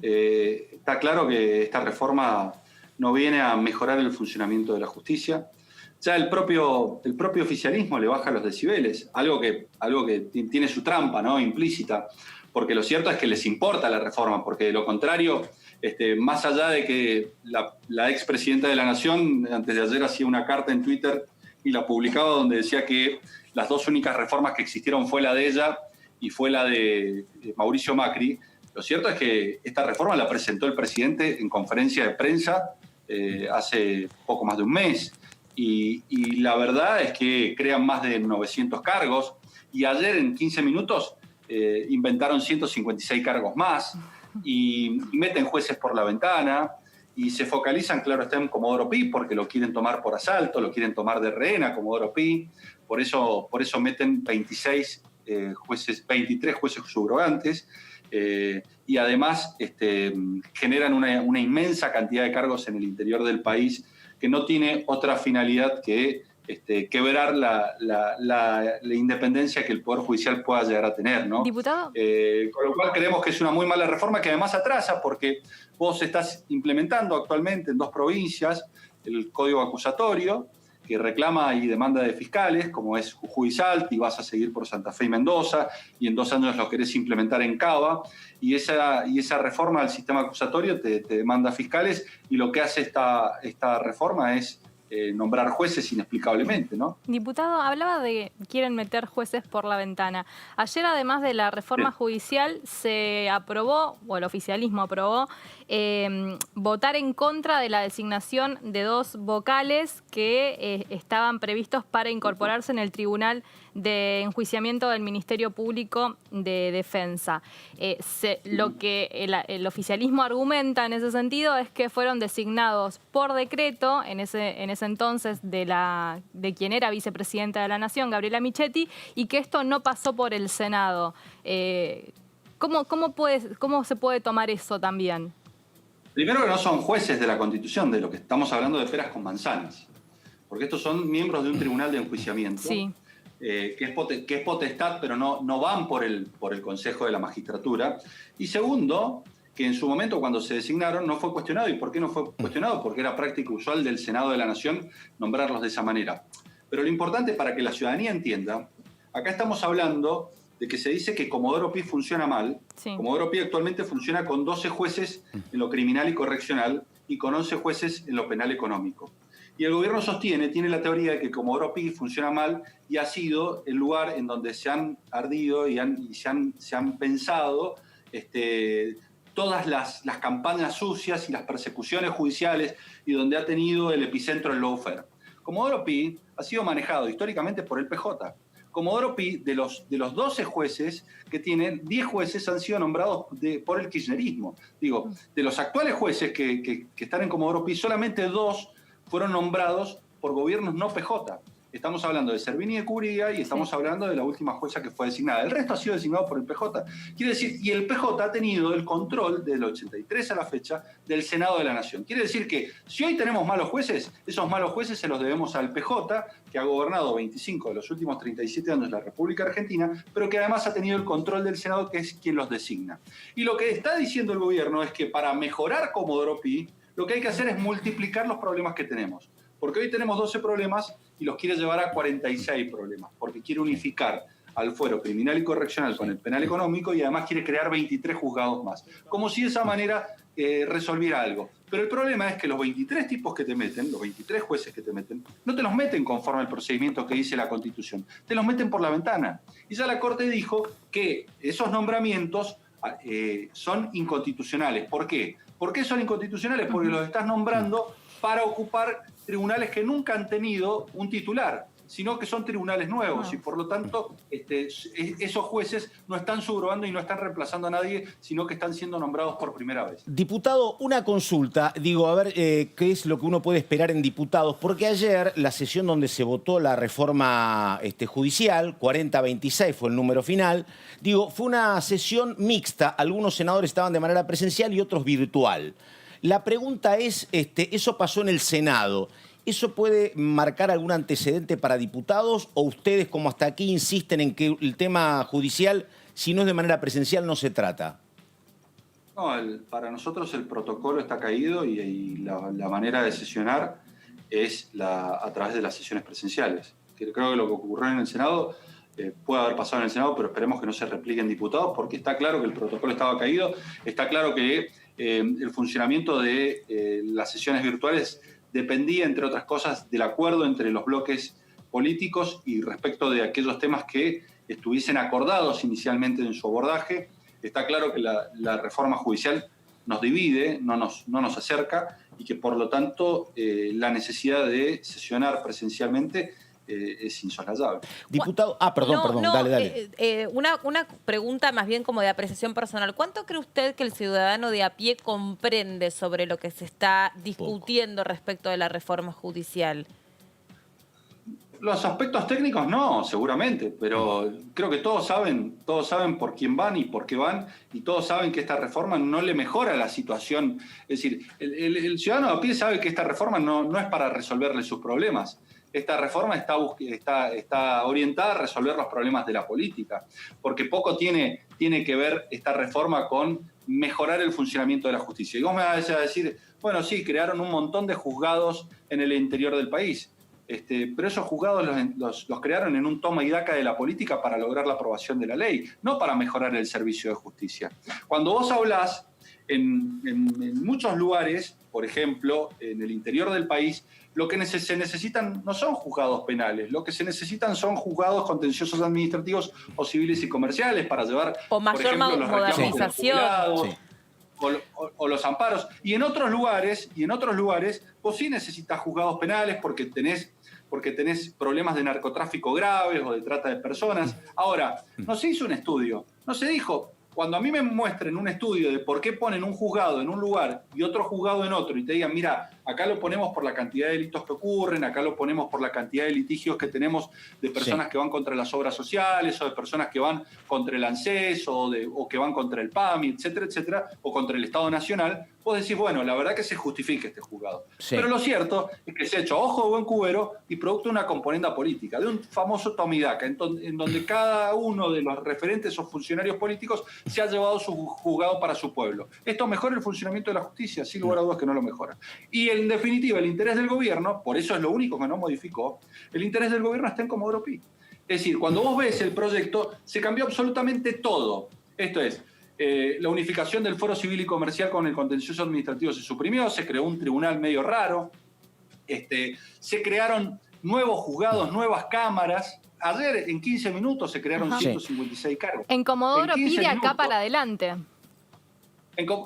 Está claro que esta reforma no viene a mejorar el funcionamiento de la justicia, ya el propio oficialismo le baja los decibeles, algo que tiene su trampa, ¿no? Implícita, porque lo cierto es que les importa la reforma, porque de lo contrario, más allá de que la expresidenta de la Nación antes de ayer hacía una carta en Twitter y la publicaba donde decía que las dos únicas reformas que existieron fue la de ella y fue la de Mauricio Macri, lo cierto es que esta reforma la presentó el presidente en conferencia de prensa hace poco más de un mes. Y la verdad es que crean más de 900 cargos y ayer en 15 minutos inventaron 156 cargos más y meten jueces por la ventana y se focalizan, claro está, en Comodoro Pi porque lo quieren tomar por asalto, lo quieren tomar de rehén a Comodoro Pi, por eso meten 23 jueces subrogantes y además generan una inmensa cantidad de cargos en el interior del país que no tiene otra finalidad que quebrar la independencia que el Poder Judicial pueda llegar a tener, ¿no? Diputado. Con lo cual creemos que es una muy mala reforma que además atrasa porque vos estás implementando actualmente en 2 provincias el código acusatorio que reclama y demanda de fiscales, como es Jujuy y Salta, y vas a seguir por Santa Fe y Mendoza, y en 2 años lo querés implementar en Cava, y esa reforma del sistema acusatorio te demanda fiscales, y lo que hace esta reforma es nombrar jueces inexplicablemente, ¿no? Diputado, hablaba de que quieren meter jueces por la ventana. Ayer, además de la reforma judicial, se aprobó, o el oficialismo aprobó, votar en contra de la designación de 2 vocales que estaban previstos para incorporarse en el Tribunal de Enjuiciamiento del Ministerio Público de Defensa. Lo que el oficialismo argumenta en ese sentido es que fueron designados por decreto en ese entonces de quien era vicepresidenta de la Nación, Gabriela Michetti, y que esto no pasó por el Senado. ¿Cómo se puede tomar eso también? Primero que no son jueces de la Constitución, de lo que estamos hablando de peras con manzanas, porque estos son miembros de un tribunal de enjuiciamiento. Sí. Que es potestad, pero no van por el Consejo de la Magistratura. Y segundo, que en su momento cuando se designaron no fue cuestionado. ¿Y por qué no fue cuestionado? Porque era práctica usual del Senado de la Nación nombrarlos de esa manera. Pero lo importante para que la ciudadanía entienda, acá estamos hablando de que se dice que Comodoro Pi funciona mal. Sí. Comodoro Pi actualmente funciona con 12 jueces en lo criminal y correccional y con 11 jueces en lo penal económico. Y el gobierno tiene la teoría de que Comodoro Pi funciona mal y ha sido el lugar en donde se han ardido y se han pensado todas las campañas sucias y las persecuciones judiciales y donde ha tenido el epicentro el lawfare. Comodoro Pi ha sido manejado históricamente por el PJ. Comodoro Pi, de los 12 jueces que tienen, 10 jueces han sido nombrados por el kirchnerismo. Digo, de los actuales jueces que están en Comodoro Pi, solamente 2 fueron nombrados por gobiernos no PJ. Estamos hablando de Servini y de Cubría y estamos hablando de la última jueza que fue designada. El resto ha sido designado por el PJ. Quiere decir, y el PJ ha tenido el control del 83 a la fecha del Senado de la Nación. Quiere decir que si hoy tenemos malos jueces, esos malos jueces se los debemos al PJ, que ha gobernado 25 de los últimos 37 años de la República Argentina, pero que además ha tenido el control del Senado, que es quien los designa. Y lo que está diciendo el gobierno es que para mejorar Comodoro Pi, lo que hay que hacer es multiplicar los problemas que tenemos. Porque hoy tenemos 12 problemas y los quiere llevar a 46 problemas, porque quiere unificar al fuero criminal y correccional con el penal económico y además quiere crear 23 juzgados más. Como si de esa manera resolviera algo. Pero el problema es que los 23 tipos que te meten, los 23 jueces que te meten, no te los meten conforme al procedimiento que dice la Constitución, te los meten por la ventana. Y ya la Corte dijo que esos nombramientos son inconstitucionales. ¿Por qué? ¿Por qué son inconstitucionales? Porque los estás nombrando para ocupar tribunales que nunca han tenido un titular, sino que son tribunales nuevos y por lo tanto esos jueces no están subrogando y no están reemplazando a nadie, sino que están siendo nombrados por primera vez. Diputado, una consulta, digo, a ver qué es lo que uno puede esperar en diputados, porque ayer la sesión donde se votó la reforma judicial, 40-26 fue el número final, digo, fue una sesión mixta, algunos senadores estaban de manera presencial y otros virtual. La pregunta es, ¿eso pasó en el Senado? ¿Eso puede marcar algún antecedente para diputados o ustedes, como hasta aquí, insisten en que el tema judicial, si no es de manera presencial, no se trata? No, para nosotros el protocolo está caído y la manera de sesionar es a través de las sesiones presenciales. Creo que lo que ocurrió en el Senado puede haber pasado en el Senado, pero esperemos que no se replique en diputados, porque está claro que el protocolo estaba caído, está claro que el funcionamiento de las sesiones virtuales dependía, entre otras cosas, del acuerdo entre los bloques políticos y respecto de aquellos temas que estuviesen acordados inicialmente en su abordaje. Está claro que la reforma judicial nos divide, no nos acerca, y que por lo tanto la necesidad de sesionar presencialmente es insoslayable. Diputado, perdón, dale. Una pregunta más bien como de apreciación personal. ¿Cuánto cree usted que el ciudadano de a pie comprende sobre lo que se está discutiendo respecto de la reforma judicial? Los aspectos técnicos no, seguramente, pero creo que todos saben por quién van y por qué van, y todos saben que esta reforma no le mejora la situación. Es decir, el ciudadano de a pie sabe que esta reforma no es para resolverle sus problemas. Esta reforma está orientada a resolver los problemas de la política, porque poco tiene que ver esta reforma con mejorar el funcionamiento de la justicia. Y vos me vas a decir, bueno, sí, crearon un montón de juzgados en el interior del país, pero esos juzgados los crearon en un toma y daca de la política para lograr la aprobación de la ley, no para mejorar el servicio de justicia. Cuando vos hablás en muchos lugares, por ejemplo, en el interior del país, lo que se necesitan no son juzgados penales, lo que se necesitan son juzgados contenciosos administrativos o civiles y comerciales para llevar, o mayor por ejemplo, los modernización. O los amparos. Y en otros lugares, vos sí necesitas juzgados penales porque tenés problemas de narcotráfico graves o de trata de personas. Ahora, no se hizo un estudio, no se dijo. Cuando a mí me muestren un estudio de por qué ponen un juzgado en un lugar y otro juzgado en otro y te digan, mira, acá lo ponemos por la cantidad de delitos que ocurren, acá lo ponemos por la cantidad de litigios que tenemos de personas que van contra las obras sociales o de personas que van contra el ANSES o que van contra el PAMI, etcétera, etcétera, o contra el Estado Nacional, vos decís, bueno, la verdad que se justifica este juzgado. Sí. Pero lo cierto es que se ha hecho ojo de buen cubero y producto de una componenda política, de un famoso toma y daca, en donde cada uno de los referentes o funcionarios políticos se ha llevado su juzgado para su pueblo. ¿Esto mejora el funcionamiento de la justicia? Sin lugar a dudas que no lo mejora. Y en definitiva, el interés del gobierno, por eso es lo único que no modificó, el interés del gobierno está en Comodoro Pi. Es decir, cuando vos ves el proyecto, se cambió absolutamente todo. Esto es, la unificación del foro civil y comercial con el contencioso administrativo se suprimió, se creó un tribunal medio raro, se crearon nuevos juzgados, nuevas cámaras. Ayer, en 15 minutos, se crearon 156 cargos. En Comodoro pide acá para adelante.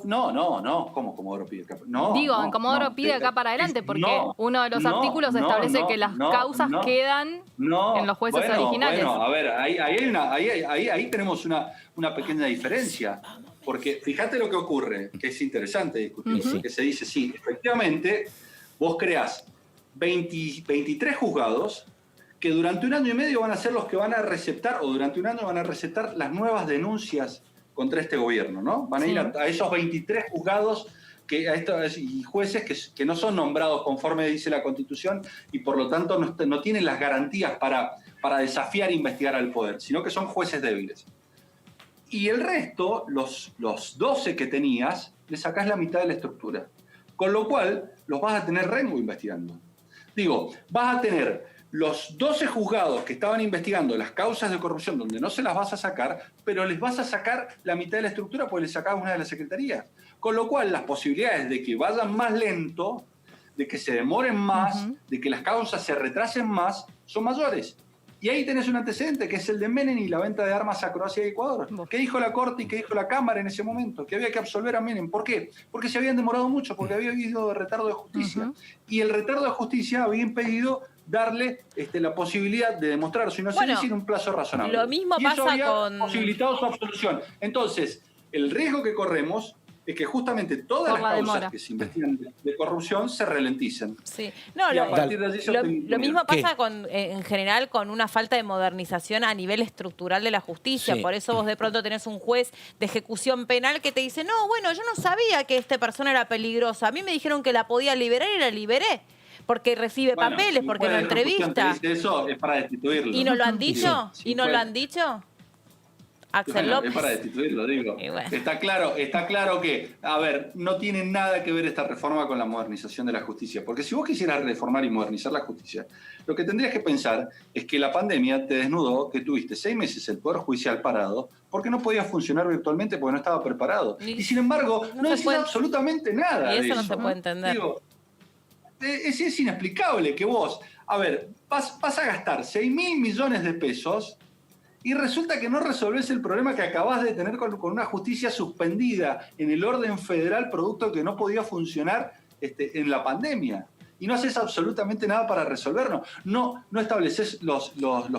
No, ¿cómo Comodoro pide acá? En Comodoro pide acá para adelante, porque uno de los artículos establece que las causas quedan en los jueces originales. Bueno, a ver, ahí tenemos una pequeña diferencia. Porque fíjate lo que ocurre, que es interesante discutir, que se dice, sí, efectivamente, vos creás 23 juzgados que durante un año y medio van a ser los que van a receptar, o durante un año van a receptar las nuevas contra este gobierno, ¿no? Van a ir a esos 23 juzgados y jueces que no son nombrados conforme dice la Constitución y por lo tanto no tienen las garantías para desafiar e investigar al poder, sino que son jueces débiles. Y el resto, los 12 que tenías, le sacás la mitad de la estructura. Con lo cual, los vas a tener rengo investigando. Digo, vas a tener los 12 juzgados que estaban investigando las causas de corrupción, donde no se las vas a sacar, pero les vas a sacar la mitad de la estructura porque les sacás una de las secretarías. Con lo cual, las posibilidades de que vayan más lento, de que se demoren más, de que las causas se retrasen más, son mayores. Y ahí tenés un antecedente, que es el de Menem y la venta de armas a Croacia y Ecuador. ¿Qué dijo la Corte y qué dijo la Cámara en ese momento? Que había que absolver a Menem. ¿Por qué? Porque se habían demorado mucho, porque había habido retardo de justicia. Y el retardo de justicia había impedido darle la posibilidad de demostrar su inocencia en un plazo razonable. Lo mismo y eso pasa había con... posibilitado su absolución. Entonces, el riesgo que corremos es que justamente todas las causas que se investigan de corrupción se ralenticen. Sí. Y a partir de allí lo mismo pasa en general con una falta de modernización a nivel estructural de la justicia. Por eso vos de pronto tenés un juez de ejecución penal que te dice, no, bueno, yo no sabía que esta persona era peligrosa. A mí me dijeron que la podía liberar y la liberé. Porque recibe papeles, porque lo entrevista. Eso es para destituirlo. ¿Y no lo han dicho? ¿Y no lo han dicho? Axel López. Es para destituirlo, digo. Bueno. Está claro que, a ver, no tiene nada que ver esta reforma con la modernización de la justicia. Porque si vos quisieras reformar y modernizar la justicia, lo que tendrías que pensar es que la pandemia te desnudó que tuviste 6 meses el Poder Judicial parado porque no podía funcionar virtualmente porque no estaba preparado. Y sin embargo, no decís absolutamente nada de eso. Y eso no se puede entender. Digo, es inexplicable que vos, a ver, vas a gastar 6.000 millones de pesos y resulta que no resolvés el problema que acabás de tener con una justicia suspendida en el orden federal, producto que no podía funcionar en la pandemia. Y no haces absolutamente nada para resolverlo. No estableces los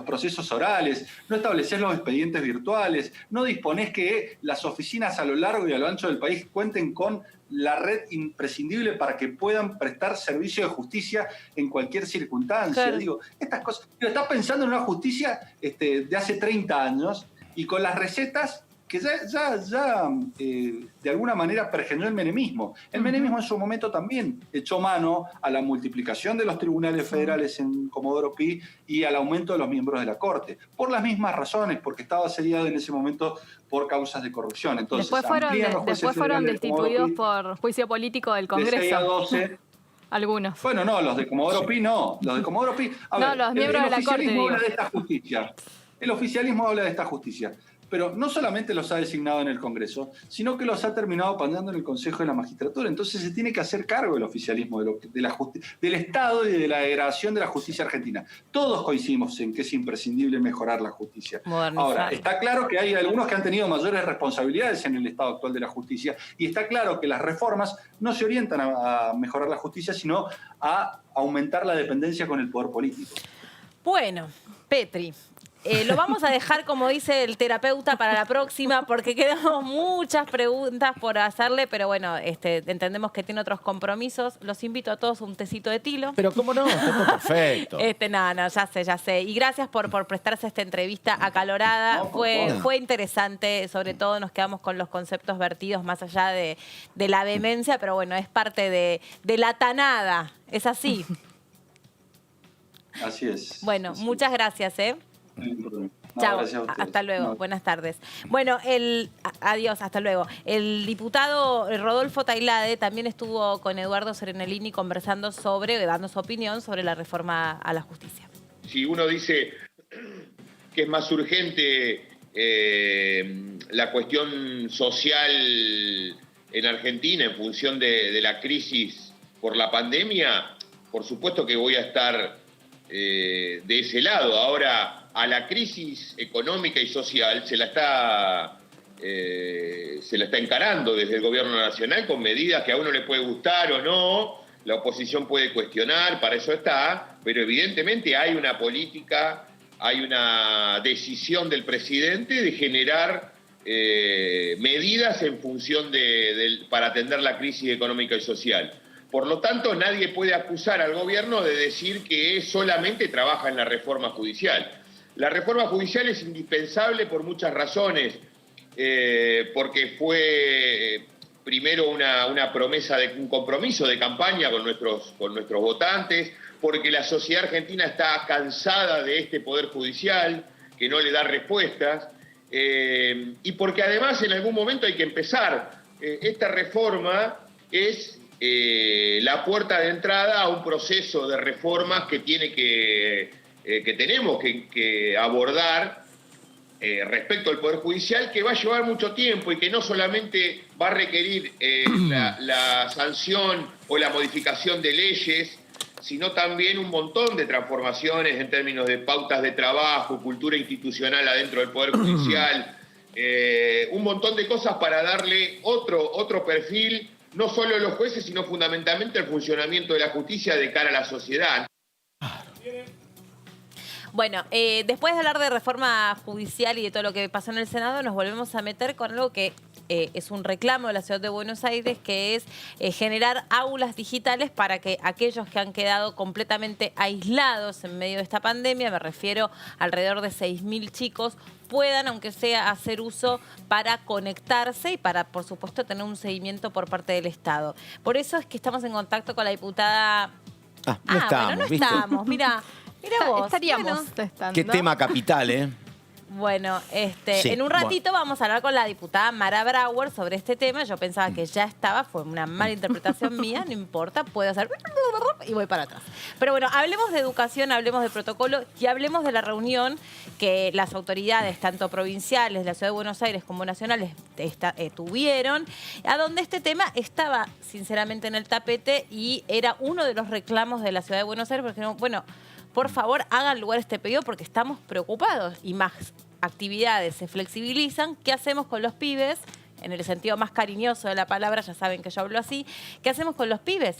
procesos orales, no estableces los expedientes virtuales, no disponés que las oficinas a lo largo y a lo ancho del país cuenten con la red imprescindible para que puedan prestar servicio de justicia en cualquier circunstancia. Claro. Digo, estas cosas. Estás pensando en una justicia de hace 30 años y con las recetas que ya de alguna manera pergeñó el menemismo. El menemismo en su momento también echó mano a la multiplicación de los tribunales federales en Comodoro Pi y al aumento de los miembros de la Corte, por las mismas razones, porque estaba asediado en ese momento por causas de corrupción. Entonces, después fueron destituidos por juicio político del Congreso. De 6 a 12. Algunos. Bueno, no, los de Comodoro Pi no. Los de Comodoro Pi... los miembros de la Corte. El oficialismo habla de esta justicia. El oficialismo habla de esta justicia. Pero no solamente los ha designado en el Congreso, sino que los ha terminado apañando en el Consejo de la Magistratura. Entonces se tiene que hacer cargo el oficialismo del Estado y de la degradación de la justicia argentina. Todos coincidimos en que es imprescindible mejorar la justicia. Ahora, está claro que hay algunos que han tenido mayores responsabilidades en el estado actual de la justicia, y está claro que las reformas no se orientan a mejorar la justicia, sino a aumentar la dependencia con el poder político. Bueno, Petri, lo vamos a dejar, como dice el terapeuta, para la próxima, porque quedan muchas preguntas por hacerle, pero bueno, entendemos que tiene otros compromisos. Los invito a todos a un tecito de tilo. Pero cómo no, está perfecto. No, ya sé. Y gracias por prestarse esta entrevista acalorada. Fue interesante, sobre todo nos quedamos con los conceptos vertidos más allá de la vehemencia, pero bueno, es parte de la tanada. Es así. Así es. Bueno, muchas gracias, Chao, hasta luego, buenas tardes. Bueno, adiós, hasta luego. El diputado Rodolfo Tailade también estuvo con Eduardo Serenellini conversando dando su opinión sobre la reforma a la justicia. Si uno dice que es más urgente la cuestión social en Argentina en función de la crisis por la pandemia, por supuesto que voy a estar de ese lado. Ahora, a la crisis económica y social se la está encarando desde el gobierno nacional con medidas que a uno le puede gustar o no, la oposición puede cuestionar, para eso está, pero evidentemente hay una política, hay una decisión del presidente de generar medidas en función para atender la crisis económica y social. Por lo tanto, nadie puede acusar al gobierno de decir que solamente trabaja en la reforma judicial. La reforma judicial es indispensable por muchas razones, porque fue primero una promesa un compromiso de campaña con nuestros votantes, porque la sociedad argentina está cansada de este poder judicial que no le da respuestas, y porque además en algún momento hay que empezar. Esta reforma es la puerta de entrada a un proceso de reformas que tenemos que abordar respecto al Poder Judicial, que va a llevar mucho tiempo y que no solamente va a requerir la sanción o la modificación de leyes, sino también un montón de transformaciones en términos de pautas de trabajo, cultura institucional adentro del Poder Judicial, un montón de cosas para darle otro perfil, no solo a los jueces, sino fundamentalmente al funcionamiento de la justicia de cara a la sociedad. Bueno, después de hablar de reforma judicial y de todo lo que pasó en el Senado, nos volvemos a meter con algo que es un reclamo de la Ciudad de Buenos Aires, que es generar aulas digitales para que aquellos que han quedado completamente aislados en medio de esta pandemia, me refiero a alrededor de 6.000 chicos, puedan, aunque sea, hacer uso para conectarse y para, por supuesto, tener un seguimiento por parte del Estado. Por eso es que estamos en contacto con la diputada... No estamos, bueno, no ¿viste? estamos, mira vos. Estaríamos testando. Qué tema capital, Bueno, Sí, en un ratito vamos a hablar con la diputada Mara Brauer sobre este tema. Yo pensaba que ya estaba, fue una mala interpretación mía, no importa, puedo hacer y voy para atrás. Pero bueno, hablemos de educación, hablemos de protocolo y hablemos de la reunión que las autoridades, tanto provinciales de la Ciudad de Buenos Aires como nacionales, tuvieron, a donde este tema estaba sinceramente en el tapete y era uno de los reclamos de la Ciudad de Buenos Aires, porque bueno, por favor, hagan lugar a este pedido porque estamos preocupados y más actividades se flexibilizan. ¿Qué hacemos con los pibes? En el sentido más cariñoso de la palabra, ya saben que yo hablo así. ¿Qué hacemos con los pibes?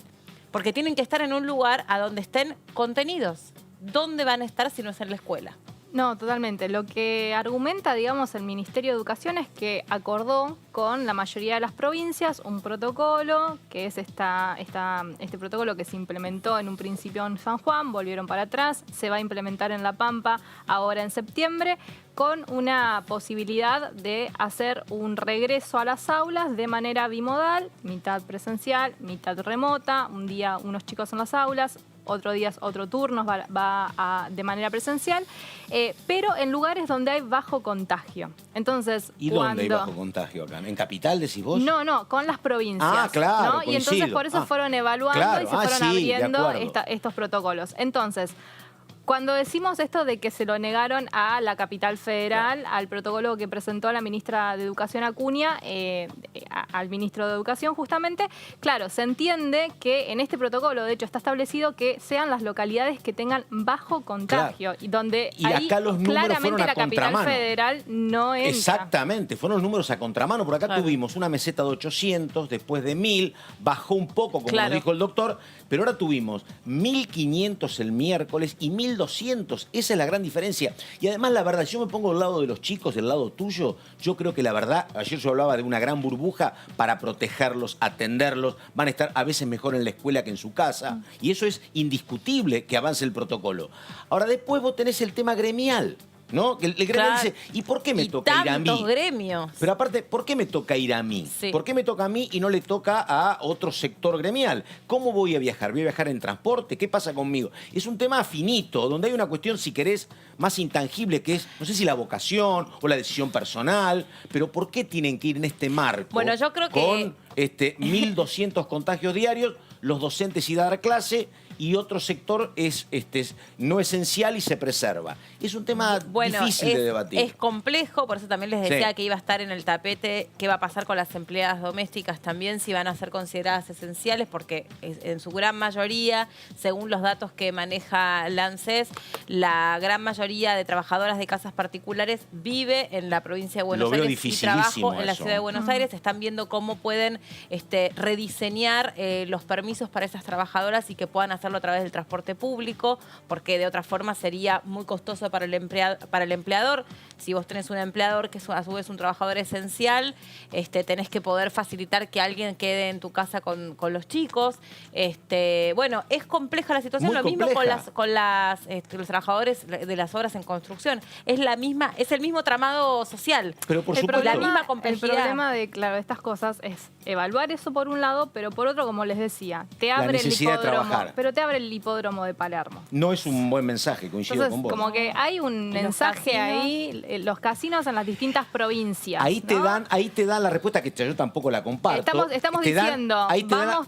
Porque tienen que estar en un lugar a donde estén contenidos. ¿Dónde van a estar si no es en la escuela? No, totalmente. Lo que argumenta, digamos, el Ministerio de Educación es que acordó con la mayoría de las provincias un protocolo, que es este protocolo que se implementó en un principio en San Juan, volvieron para atrás, se va a implementar en La Pampa ahora en septiembre, con una posibilidad de hacer un regreso a las aulas de manera bimodal, mitad presencial, mitad remota, un día unos chicos en las aulas, otro día otro turno de manera presencial, pero en lugares donde hay bajo contagio. Entonces, ¿y dónde hay bajo contagio acá? ¿En Capital decís vos? No, con las provincias. Ah, claro, ¿no? Y entonces por eso fueron evaluando y se fueron abriendo estos protocolos. Entonces, cuando decimos esto de que se lo negaron a la capital federal, al protocolo que presentó la ministra de Educación Acuña, al ministro de Educación justamente, claro, se entiende que en este protocolo, de hecho, está establecido que sean las localidades que tengan bajo contagio, y donde y ahí acá los números claramente fueron a la capital contramano. Federal no entra. Exactamente, fueron los números a contramano. Por acá tuvimos una meseta de 800, después de 1000, bajó un poco, como nos dijo el doctor, pero ahora tuvimos 1500 el miércoles y 1200. Esa es la gran diferencia. Y además, la verdad, yo me pongo del lado de los chicos, del lado tuyo. Yo creo que la verdad, ayer yo hablaba de una gran burbuja para protegerlos, atenderlos. Van a estar a veces mejor en la escuela que en su casa. Y eso es indiscutible que avance el protocolo. Ahora, después vos tenés el tema gremial, ¿no? El gremio dice, ¿y por qué me toca ir a mí? Tantos gremios. Pero aparte, ¿por qué me toca ir a mí? Sí. ¿Por qué me toca a mí y no le toca a otro sector gremial? ¿Cómo voy a viajar? ¿Voy a viajar en transporte? ¿Qué pasa conmigo? Es un tema finito, donde hay una cuestión, si querés, más intangible, que es, no sé si la vocación o la decisión personal, pero ¿por qué tienen que ir en este marco? Bueno, yo creo que con 1.200 contagios diarios, los docentes y dar clase, y otro sector es no esencial y se preserva. Es un tema difícil de debatir. Es complejo, por eso también les decía que iba a estar en el tapete qué va a pasar con las empleadas domésticas también, si van a ser consideradas esenciales, porque en su gran mayoría, según los datos que maneja la ANSES, la gran mayoría de trabajadoras de casas particulares vive en la provincia de Buenos Aires y trabajo en la ciudad de Buenos Aires. Están viendo cómo pueden rediseñar los permisos para esas trabajadoras y que puedan hacerlo a través del transporte público, porque de otra forma sería muy costoso para el empleador. Si vos tenés un empleador que es a su vez un trabajador esencial, tenés que poder facilitar que alguien quede en tu casa con los chicos. Bueno, es compleja la situación. Lo mismo con los trabajadores de las obras en construcción. Es el mismo tramado social. Pero por supuesto. La misma complejidad. El problema de estas cosas es evaluar eso por un lado, pero por otro, como les decía, te abre el hipódromo, pero te abre el hipódromo de Palermo. No es un buen mensaje, coincido Entonces, con vos. como que hay un mensaje ahí, los casinos en las distintas provincias. Ahí te dan la respuesta que yo tampoco la comparto. Estamos diciendo,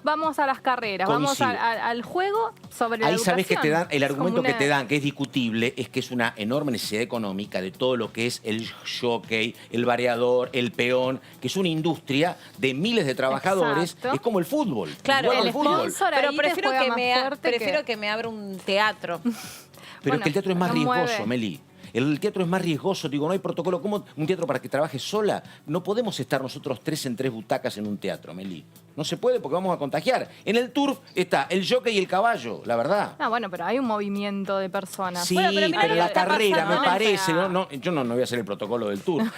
vamos a las carreras, vamos al juego sobre la educación. Ahí sabés que te dan, el argumento que te dan, que es discutible, es que es una enorme necesidad económica de todo lo que es el jockey, el variador, el peón, que es una industria de miles de trabajadores. Exacto. Es como el fútbol. Claro, el fútbol. Pero prefiero que me abra un teatro. Pero es que el teatro es más riesgoso, mueve. Meli. El teatro es más riesgoso, digo, no hay protocolo. ¿Cómo un teatro para que trabaje sola? No podemos estar nosotros 3 en 3 butacas en un teatro, Meli. No se puede porque vamos a contagiar. En el turf está el jockey y el caballo, la verdad. Bueno, pero hay un movimiento de personas. Sí, pero la carrera, me parece, yo no voy a hacer el protocolo del turf,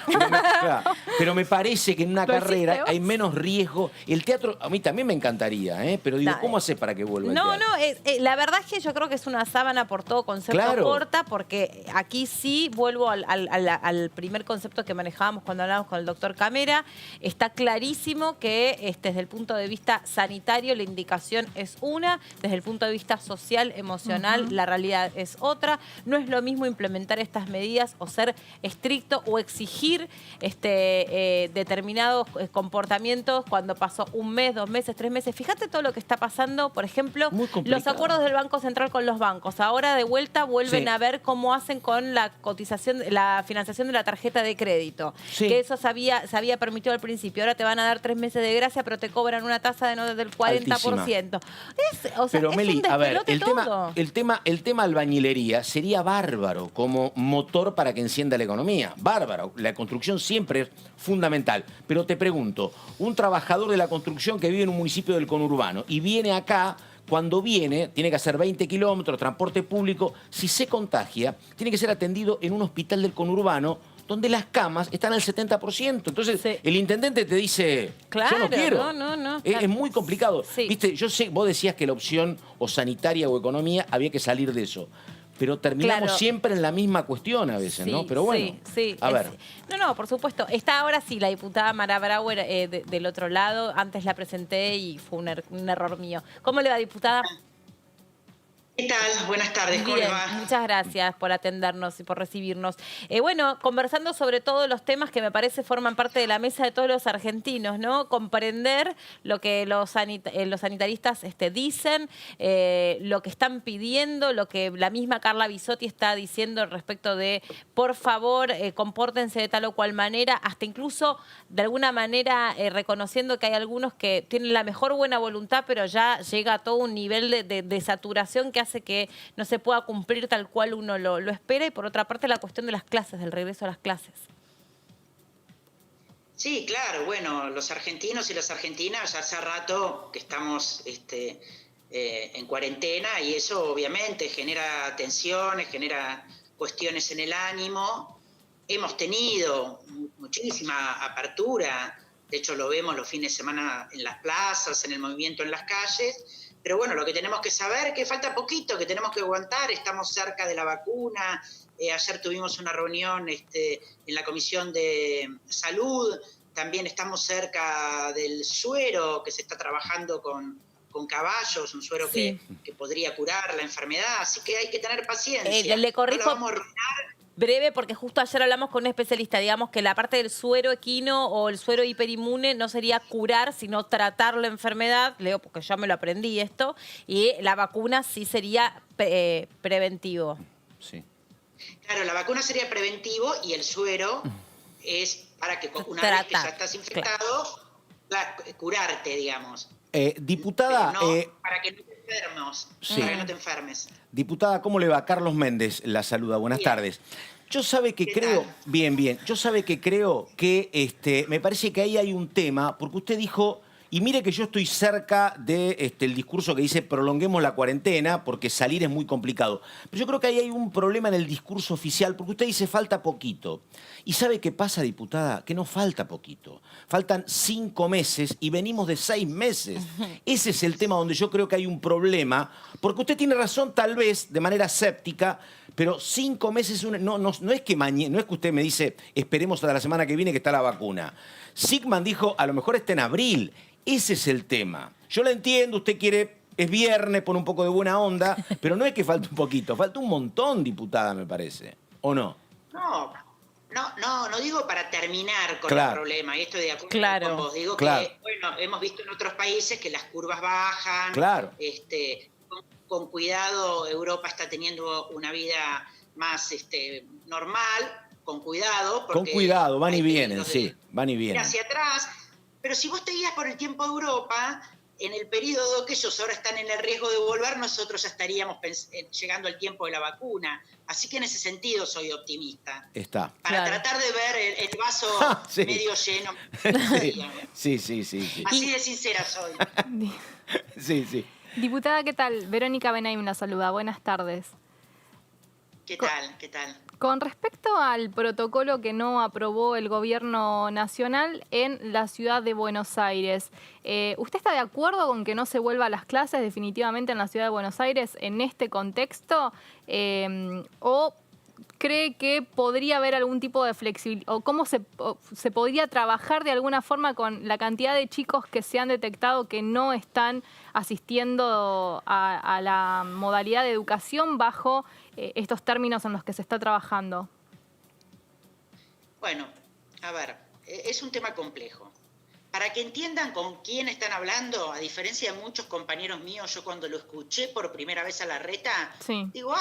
pero me parece que en una carrera hay menos riesgo. El teatro, a mí también me encantaría, pero digo, ¿cómo haces para que vuelva el teatro? La verdad es que yo creo que es una sábana por todo concepto corta, porque aquí sí vuelvo al primer concepto que manejábamos cuando hablábamos con el doctor Camera. Está clarísimo que desde el punto punto de vista sanitario la indicación es una, desde el punto de vista social, emocional, la realidad es otra. No es lo mismo implementar estas medidas o ser estricto o exigir determinados comportamientos cuando pasó un mes, 2 meses, 3 meses. Fíjate todo lo que está pasando, por ejemplo, los acuerdos del Banco Central con los bancos. Ahora de vuelta vuelven a ver cómo hacen con la cotización, la financiación de la tarjeta de crédito. Que eso se había permitido al principio. Ahora te van a dar 3 meses de gracia, pero te cobran una tasa del 40%. Pero Meli, a ver, el tema albañilería sería bárbaro como motor para que encienda la economía. Bárbaro. La construcción siempre es fundamental. Pero te pregunto, un trabajador de la construcción que vive en un municipio del conurbano y viene acá, cuando viene, tiene que hacer 20 kilómetros, transporte público, si se contagia, tiene que ser atendido en un hospital del conurbano donde las camas están al 70%. Entonces, el intendente te dice, yo no quiero. Es muy complicado. Viste, yo sé, vos decías que la opción o sanitaria o economía había que salir de eso. Pero terminamos siempre en la misma cuestión a veces, ¿no? Pero bueno, a ver. No, por supuesto. Está ahora sí la diputada Mara Brauer del otro lado. Antes la presenté y fue un error mío. ¿Cómo le va, diputada? ¿Qué tal? Buenas tardes, ¿cómo le va? Muchas gracias por atendernos y por recibirnos. Bueno, conversando sobre todos los temas que me parece forman parte de la mesa de todos los argentinos, ¿no? Comprender lo que los sanitaristas dicen, lo que están pidiendo, lo que la misma Carla Bisotti está diciendo respecto de, por favor, compórtense de tal o cual manera, hasta incluso de alguna manera reconociendo que hay algunos que tienen la mejor buena voluntad, pero ya llega a todo un nivel de saturación que hace que no se pueda cumplir tal cual uno lo espera. Y por otra parte la cuestión de las clases, del regreso a las clases. Sí, claro, bueno, los argentinos y las argentinas ya hace rato que estamos en cuarentena y eso obviamente genera tensiones, genera cuestiones en el ánimo. Hemos tenido muchísima apertura, de hecho lo vemos los fines de semana en las plazas, en el movimiento en las calles. Pero bueno, lo que tenemos que saber es que falta poquito, que tenemos que aguantar, estamos cerca de la vacuna. Ayer tuvimos una reunión en la Comisión de Salud, también estamos cerca del suero, que se está trabajando con caballos, un suero que podría curar la enfermedad, así que hay que tener paciencia. Le corrijo. No lo vamos a arruinar. Breve, porque justo ayer hablamos con un especialista, digamos que la parte del suero equino o el suero hiperinmune no sería curar, sino tratar la enfermedad, leo porque ya me lo aprendí esto, y la vacuna sí sería preventivo. Sí. Claro, la vacuna sería preventivo y el suero es para que una vez que ya estás infectado, curarte, digamos. Diputada... para que no te enfermes. Para que no te enfermes. Diputada, ¿cómo le va? Carlos Méndez la saluda. Buenas tardes. Yo sabe que creo... Bien. Yo sabe que creo que me parece que ahí hay un tema, porque usted dijo... Y mire que yo estoy cerca de el discurso que dice prolonguemos la cuarentena porque salir es muy complicado. Pero yo creo que ahí hay un problema en el discurso oficial porque usted dice falta poquito. ¿Y sabe qué pasa, diputada? Que no falta poquito. Faltan 5 meses y venimos de 6 meses. Ese es el tema donde yo creo que hay un problema. Porque usted tiene razón tal vez de manera escéptica, pero 5 meses no es que no es que usted me dice esperemos hasta la semana que viene que está la vacuna. Sigman dijo a lo mejor está en abril. Ese es el tema. Yo la entiendo, usted quiere, es viernes, pone un poco de buena onda, pero no es que falte un poquito, falta un montón, diputada, me parece. ¿O no? No digo para terminar con el problema, y estoy de acuerdo con vos. Digo que, bueno, hemos visto en otros países que las curvas bajan, con cuidado Europa está teniendo una vida más normal, con cuidado. Con cuidado, van y vienen, van y vienen. Hacia atrás. Pero si vos te guías por el tiempo de Europa, en el periodo que ellos ahora están en el riesgo de volver, nosotros ya estaríamos llegando al tiempo de la vacuna. Así que en ese sentido soy optimista. Para tratar de ver el vaso medio lleno. Sí. Así de sincera soy. Sí. Diputada, ¿qué tal? Verónica Benaim la saluda. Buenas tardes. ¿Qué tal? Con respecto al protocolo que no aprobó el gobierno nacional en la ciudad de Buenos Aires, ¿usted está de acuerdo con que no se vuelva a las clases definitivamente en la ciudad de Buenos Aires en este contexto? ¿O cree que podría haber algún tipo de flexibilidad o cómo se podría trabajar de alguna forma con la cantidad de chicos que se han detectado que no están asistiendo a la modalidad de educación bajo estos términos en los que se está trabajando? Bueno, a ver, es un tema complejo. Para que entiendan con quién están hablando, a diferencia de muchos compañeros míos, yo cuando lo escuché por primera vez a Larreta, digo,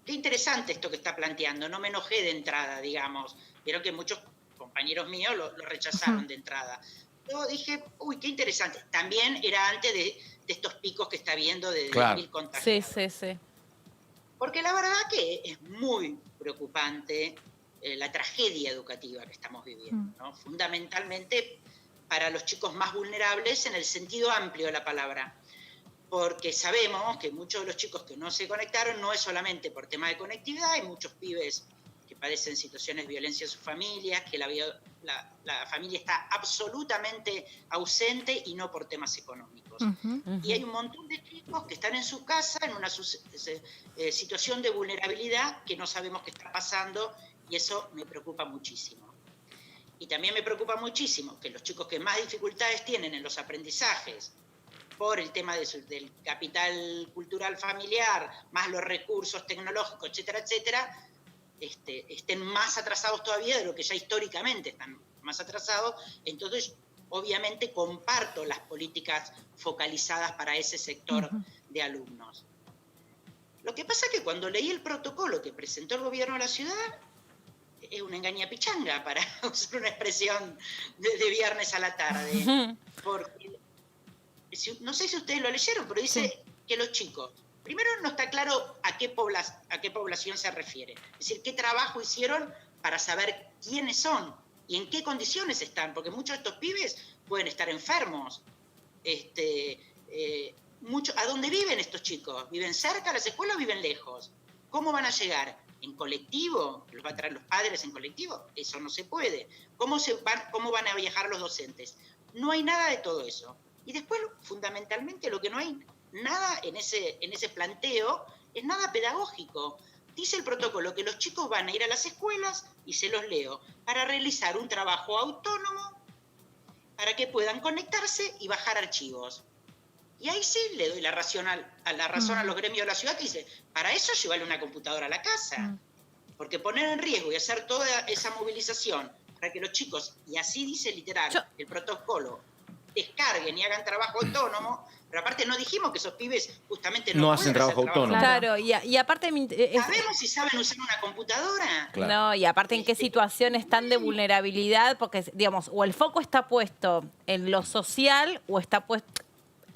qué interesante esto que está planteando, no me enojé de entrada, digamos. Vieron que muchos compañeros míos lo rechazaron de entrada. Yo dije, qué interesante. También era antes de estos picos que está habiendo de 10.000 contagios. Sí. Porque la verdad que es muy preocupante la tragedia educativa que estamos viviendo, ¿no? Fundamentalmente para los chicos más vulnerables en el sentido amplio de la palabra. Porque sabemos que muchos de los chicos que no se conectaron no es solamente por tema de conectividad, hay muchos pibes que padecen situaciones de violencia en sus familias, que la familia está absolutamente ausente y no por temas económicos. Y hay un montón de chicos que están en su casa en una situación de vulnerabilidad que no sabemos qué está pasando y eso me preocupa muchísimo. Y también me preocupa muchísimo que los chicos que más dificultades tienen en los aprendizajes por el tema del capital cultural familiar, más los recursos tecnológicos, etcétera, etcétera, estén más atrasados todavía de lo que ya históricamente están más atrasados. Entonces, obviamente, comparto las políticas focalizadas para ese sector de alumnos. Lo que pasa es que cuando leí el protocolo que presentó el gobierno de la ciudad, es una engañapichanga, para usar una expresión de viernes a la tarde. Porque, no sé si ustedes lo leyeron, pero dice que los chicos, primero no está claro a qué población se refiere. Es decir, qué trabajo hicieron para saber quiénes son y en qué condiciones están, porque muchos de estos pibes pueden estar enfermos. ¿A dónde viven estos chicos? ¿Viven cerca de las escuelas o viven lejos? ¿Cómo van a llegar? ¿En colectivo? ¿Los va a traer los padres en colectivo? Eso no se puede. ¿Cómo van a viajar los docentes? No hay nada de todo eso. Y después, fundamentalmente, lo que no hay nada en ese planteo es nada pedagógico. Dice el protocolo que los chicos van a ir a las escuelas, y se los leo, para realizar un trabajo autónomo para que puedan conectarse y bajar archivos. Y ahí sí le doy la razón a los gremios de la ciudad que dice, para eso llevarle una computadora a la casa. Porque poner en riesgo y hacer toda esa movilización para que los chicos, y así dice literal el protocolo, descarguen y hagan trabajo autónomo, pero aparte no dijimos que esos pibes justamente no hacen trabajo autónomo. Claro, y aparte... ¿Sabemos si saben usar una computadora? Claro. No, y aparte en qué situación están de vulnerabilidad, porque, digamos, o el foco está puesto en lo social o está puesto...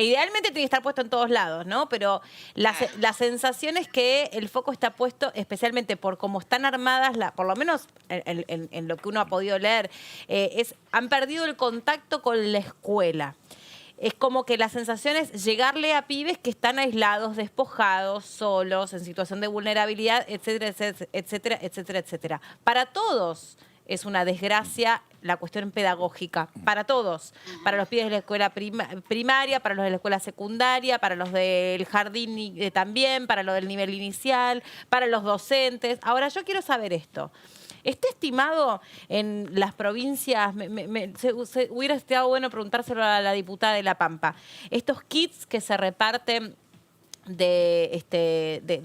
Idealmente tiene que estar puesto en todos lados, ¿no? Pero la sensación es que el foco está puesto especialmente por cómo están armadas, por lo menos en lo que uno ha podido leer, han perdido el contacto con la escuela. Es como que la sensación es llegarle a pibes que están aislados, despojados, solos, en situación de vulnerabilidad, etcétera, etcétera, etcétera, etcétera. Para todos es una desgracia la cuestión pedagógica, para todos, para los pibes de la escuela primaria, para los de la escuela secundaria, para los del jardín también, para los del nivel inicial, para los docentes. Ahora, yo quiero saber esto. ¿Está estimado en las provincias, hubiera estado bueno preguntárselo a la diputada de La Pampa, estos kits que se reparten de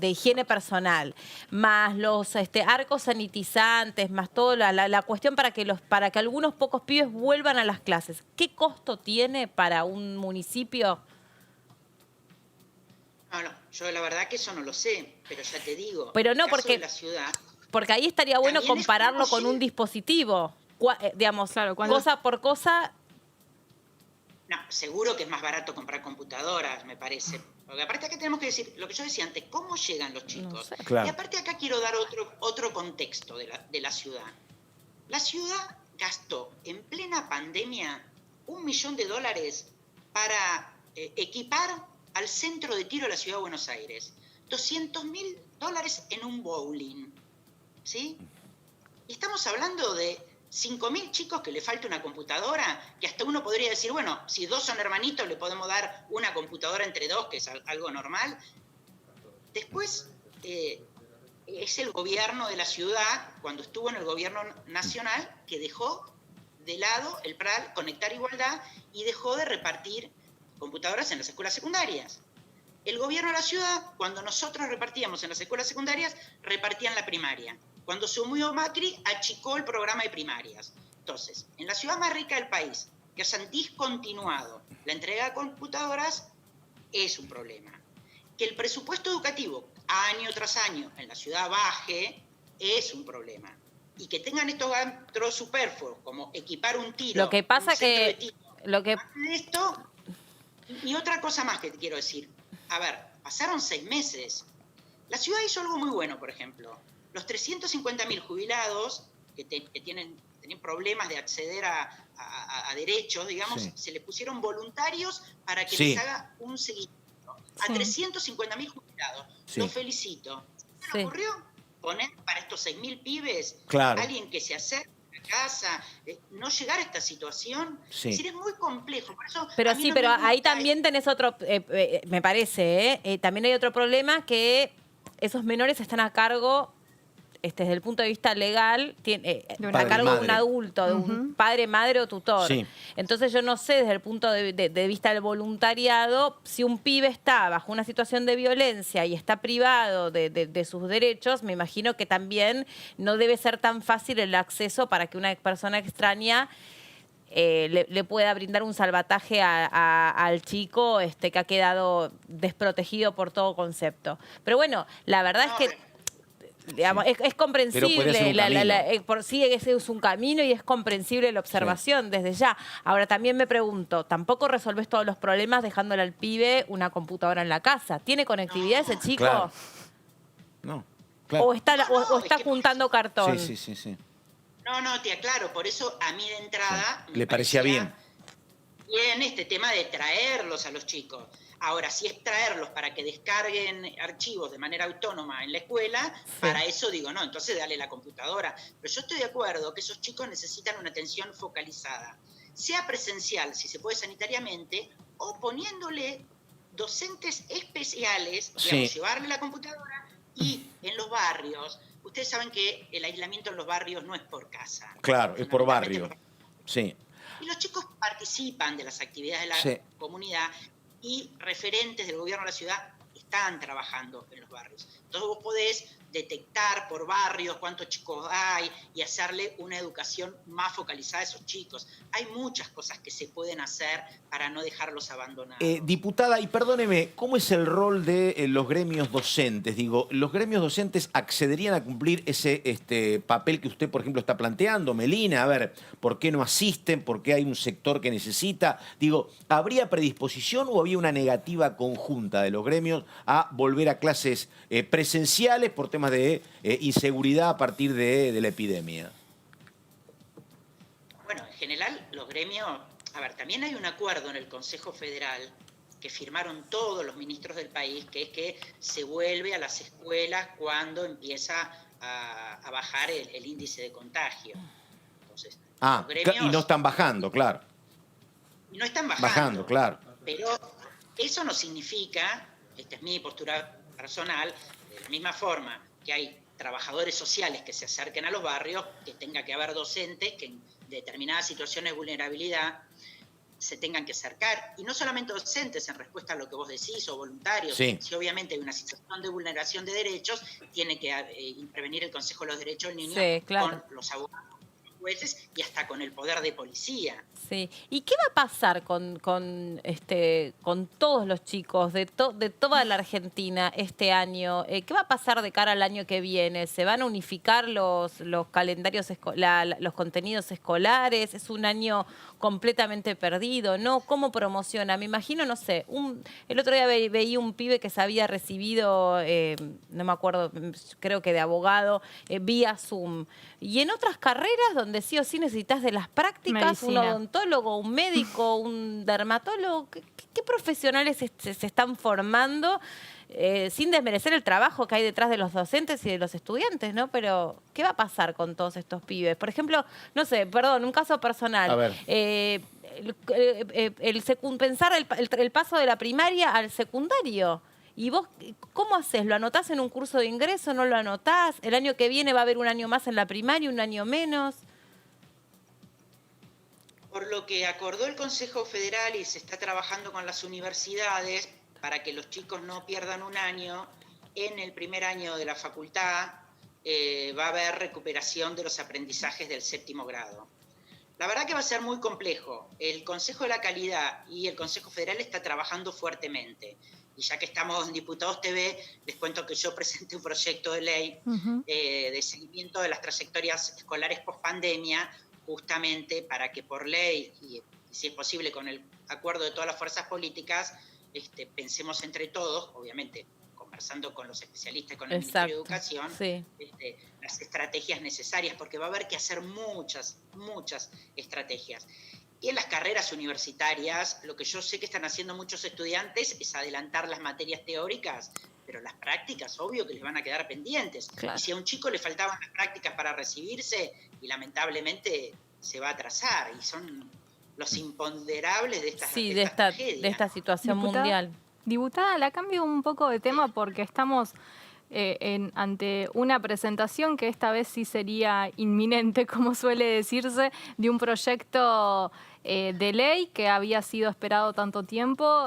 higiene personal, más los arcos sanitizantes, más toda la cuestión para que algunos pocos pibes vuelvan a las clases? ¿Qué costo tiene para un municipio? No, yo la verdad que eso no lo sé, pero ya te digo. Pero no, en el caso de la ciudad, porque ahí estaría bueno compararlo con un dispositivo, digamos, claro, cosa por cosa. No, seguro que es más barato comprar computadoras, me parece. Porque aparte acá tenemos que decir, lo que yo decía antes, ¿cómo llegan los chicos? No sé. Claro. Y aparte acá quiero dar otro contexto de la ciudad. La ciudad gastó en plena pandemia $1 millón para equipar al centro de tiro de la ciudad de Buenos Aires. $200.000 en un bowling. ¿Sí? Y estamos hablando de 5.000 chicos que le falta una computadora, que hasta uno podría decir, bueno, si 2 son hermanitos le podemos dar una computadora entre 2, que es algo normal. Después, es el gobierno de la ciudad, cuando estuvo en el gobierno nacional, que dejó de lado el PRAL, Conectar Igualdad, y dejó de repartir computadoras en las escuelas secundarias. El gobierno de la ciudad, cuando nosotros repartíamos en las escuelas secundarias, repartían la primaria. Cuando asumió Macri, achicó el programa de primarias. Entonces, en la ciudad más rica del país, que hayan discontinuado la entrega de computadoras, es un problema. Que el presupuesto educativo, año tras año, en la ciudad baje, es un problema. Y que tengan estos gastos superfluos, como equipar un tiro. Lo que pasa que... Esto, y otra cosa más que te quiero decir. A ver, pasaron 6 meses. La ciudad hizo algo muy bueno, por ejemplo. Los 350.000 jubilados que tienen problemas de acceder a derechos, digamos, se les pusieron voluntarios para que les haga un seguimiento. A 350.000 jubilados. Los felicito. ¿Qué le ocurrió? Poner para estos 6.000 pibes alguien que se acerque a casa, no llegar a esta situación. Es decir, es muy complejo. Por eso pero sí, pero ahí también tenés otro, me parece, también hay otro problema, que esos menores están a cargo, desde el punto de vista legal, a cargo de un adulto, de un padre, madre o tutor. Sí. Entonces yo no sé, desde el punto de vista del voluntariado, si un pibe está bajo una situación de violencia y está privado de sus derechos, me imagino que también no debe ser tan fácil el acceso para que una persona extraña le pueda brindar un salvataje al chico que ha quedado desprotegido por todo concepto. Pero bueno, la verdad es que... Digamos, es comprensible, sí, ese es un camino y es comprensible la observación desde ya. Ahora también me pregunto, tampoco resolvés todos los problemas dejándole al pibe una computadora en la casa. ¿Tiene conectividad ese chico? Claro. No, claro. ¿O está juntando cartón? Sí. No, tía, claro, por eso a mí de entrada... Le parecía bien este tema de traerlos a los chicos. Ahora, si es traerlos para que descarguen archivos de manera autónoma en la escuela, para eso digo, no, entonces dale la computadora. Pero yo estoy de acuerdo que esos chicos necesitan una atención focalizada, sea presencial, si se puede sanitariamente, o poniéndole docentes especiales, digamos, llevarle la computadora, y en los barrios, ustedes saben que el aislamiento en los barrios no es por casa. Claro, es por barrio. Sí. Y los chicos participan de las actividades de la comunidad, y referentes del gobierno de la ciudad están trabajando en los barrios. Entonces vos podés detectar por barrios cuántos chicos hay y hacerle una educación más focalizada a esos chicos. Hay muchas cosas que se pueden hacer para no dejarlos abandonados. Diputada, y perdóneme, ¿cómo es el rol de los gremios docentes? Digo, ¿los gremios docentes accederían a cumplir ese papel que usted, por ejemplo, está planteando? Melina, a ver, ¿por qué no asisten? ¿Por qué hay un sector que necesita? Digo, ¿habría predisposición o había una negativa conjunta de los gremios a volver a clases presenciales por temas de inseguridad a partir de la epidemia? Bueno, en general los gremios... A ver, también hay un acuerdo en el Consejo Federal que firmaron todos los ministros del país, que es que se vuelve a las escuelas cuando empieza a bajar el índice de contagio. Entonces, los gremios, y no están bajando, claro. Y no están bajando, claro. Pero eso no significa, esta es mi postura personal, de la misma forma que hay trabajadores sociales que se acerquen a los barrios, que tenga que haber docentes que en determinadas situaciones de vulnerabilidad se tengan que acercar. Y no solamente docentes en respuesta a lo que vos decís, o voluntarios. Si obviamente hay una situación de vulneración de derechos, tiene que intervenir el Consejo de los Derechos del Niño con los abogados, los jueces y hasta con el poder de policía. Sí. ¿Y qué va a pasar con todos los chicos de toda la Argentina este año? ¿Qué va a pasar de cara al año que viene? ¿Se van a unificar los calendarios, los contenidos escolares? ¿Es un año completamente perdido? ¿No? ¿Cómo promociona? Me imagino, no sé, el otro día veía un pibe que se había recibido, no me acuerdo, creo que de abogado, vía Zoom. Y en otras carreras donde sí o sí necesitas de las prácticas, un odontólogo, un médico, un dermatólogo, ¿qué profesionales se están formando? Sin desmerecer el trabajo que hay detrás de los docentes y de los estudiantes, ¿no? Pero, ¿qué va a pasar con todos estos pibes? Por ejemplo, no sé, perdón, un caso personal. A ver. Pensar el paso de la primaria al secundario. ¿Y vos cómo haces? ¿Lo anotás en un curso de ingreso? ¿No lo anotás? ¿El año que viene va a haber un año más en la primaria, un año menos? Por lo que acordó el Consejo Federal y se está trabajando con las universidades para que los chicos no pierdan un año, en el primer año de la facultad va a haber recuperación de los aprendizajes del 7º grado. La verdad que va a ser muy complejo. El Consejo de la Calidad y el Consejo Federal está trabajando fuertemente. Y ya que estamos en Diputados TV, les cuento que yo presenté un proyecto de ley de seguimiento de las trayectorias escolares post-pandemia, justamente para que por ley, y si es posible con el acuerdo de todas las fuerzas políticas, pensemos entre todos, obviamente conversando con los especialistas, con el Ministerio de Educación, las estrategias necesarias, porque va a haber que hacer muchas estrategias. Y en las carreras universitarias, lo que yo sé que están haciendo muchos estudiantes es adelantar las materias teóricas, pero las prácticas, obvio que les van a quedar pendientes. Claro. Y si a un chico le faltaban las prácticas para recibirse, y lamentablemente se va a atrasar, y son los imponderables de esta esta situación mundial. Diputada, la cambio un poco de tema porque estamos ante una presentación que esta vez sí sería inminente, como suele decirse, de un proyecto de ley que había sido esperado tanto tiempo.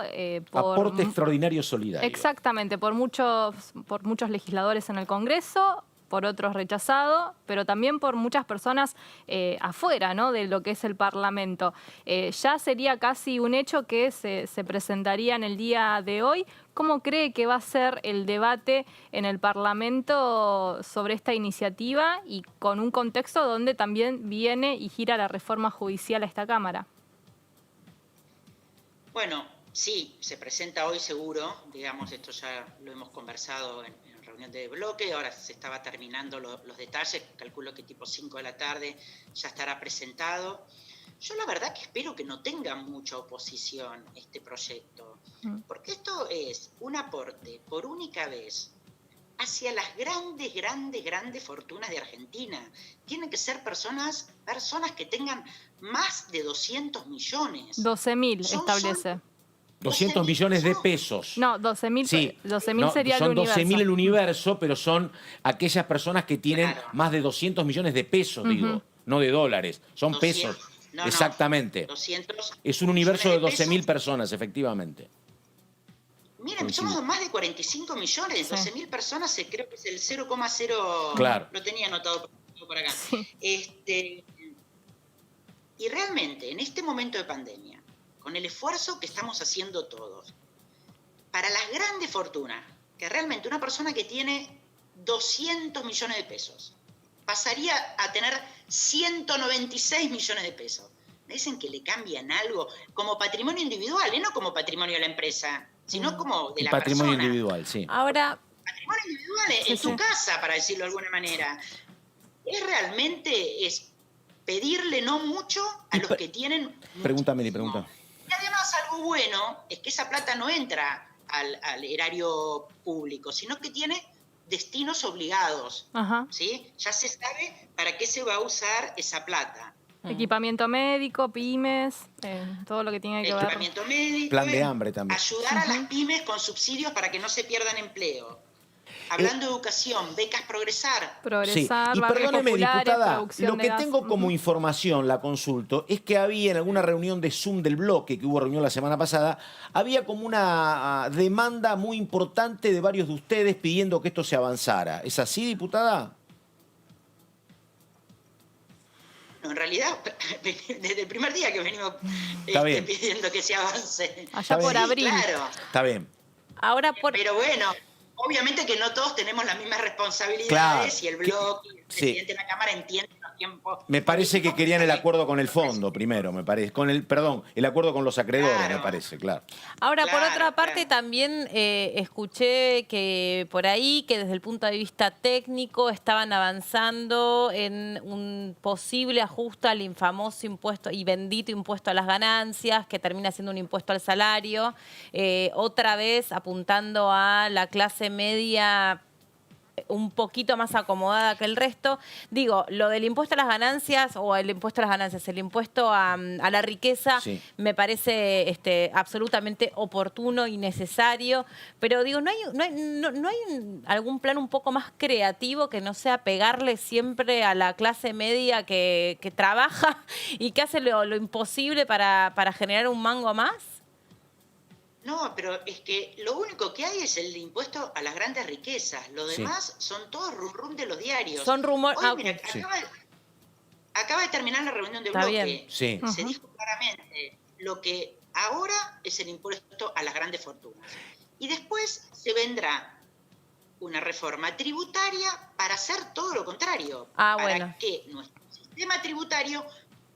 Aporte extraordinario solidario. Exactamente, por muchos legisladores en el Congreso, por otros rechazado, pero también por muchas personas afuera, ¿no?, de lo que es el Parlamento. Ya sería casi un hecho que se presentaría en el día de hoy. ¿Cómo cree que va a ser el debate en el Parlamento sobre esta iniciativa y con un contexto donde también viene y gira la reforma judicial a esta Cámara? Bueno, sí, se presenta hoy seguro, digamos, esto ya lo hemos conversado en reunión de bloque, ahora se estaba terminando los detalles, calculo que tipo 5 de la tarde ya estará presentado. Yo la verdad que espero que no tenga mucha oposición este proyecto, porque esto es un aporte por única vez hacia las grandes fortunas de Argentina. Tienen que ser personas que tengan más de 200 millones. 12.000 establece. 200 millones de pesos. No, 12.000 sí, 12.000 sería el universo. Son 12.000 el universo, pero son aquellas personas que tienen más de 200 millones de pesos, digo, no de dólares. Son 200, pesos. No, exactamente. 200 es un universo de 12.000 personas, efectivamente. Miren, somos más de 45 millones, 12.000 personas, creo que es el 0,0. Claro. Lo tenía anotado por acá. Sí. Y realmente, en este momento de pandemia, con el esfuerzo que estamos haciendo todos, para las grandes fortunas, que realmente una persona que tiene 200 millones de pesos pasaría a tener 196 millones de pesos. ¿Me dicen que le cambian algo como patrimonio individual, no como patrimonio de la empresa, sino como de la patrimonio persona? Individual, sí. Ahora, patrimonio individual en su casa, para decirlo de alguna manera. Es realmente pedirle no mucho a los que tienen. Pregúntame, pregunta. Y además algo bueno es que esa plata no entra al erario público, sino que tiene destinos obligados. ¿Sí? Ya se sabe para qué se va a usar esa plata. Equipamiento médico, pymes, todo lo que tiene que ver. Equipamiento médico. Plan de hambre también. Ayudar a las pymes con subsidios para que no se pierdan empleo. Hablando de educación, becas Progresar. Progresar, sí. Y perdóneme, diputada, lo que gas. tengo como información, la consulto, es que había en alguna reunión de Zoom del bloque, que hubo reunión la semana pasada, había como una demanda muy importante de varios de ustedes pidiendo que esto se avanzara. ¿Es así, diputada? En realidad, desde el primer día que venimos pidiendo que se avance. Allá por abril. Claro. Está bien. Ahora Pero bueno, obviamente que no todos tenemos las mismas responsabilidades y el bloque y el presidente de la Cámara entiende los tiempos. Me parece que querían el acuerdo con el fondo primero, me parece. El acuerdo con los acreedores, me parece, claro. Ahora, por otra parte, también escuché que por ahí, que desde el punto de vista técnico, estaban avanzando en un posible ajuste al infamoso impuesto y bendito impuesto a las ganancias, que termina siendo un impuesto al salario, otra vez apuntando a la clase media un poquito más acomodada que el resto. Digo, lo del impuesto a las ganancias, el impuesto a la riqueza, Sí. me parece absolutamente oportuno y necesario, pero digo, ¿no hay algún plan un poco más creativo que no sea pegarle siempre a la clase media que trabaja y que hace lo imposible para generar un mango más? No, pero es que lo único que hay es el impuesto a las grandes riquezas. Lo Sí. demás son todos rum de los diarios. Son rumores. Hoy, mira, acaba de terminar la reunión de Está bloque. bien. Sí. Se dijo claramente lo que ahora es el impuesto a las grandes fortunas. Y después se vendrá una reforma tributaria para hacer todo lo contrario. Para que nuestro sistema tributario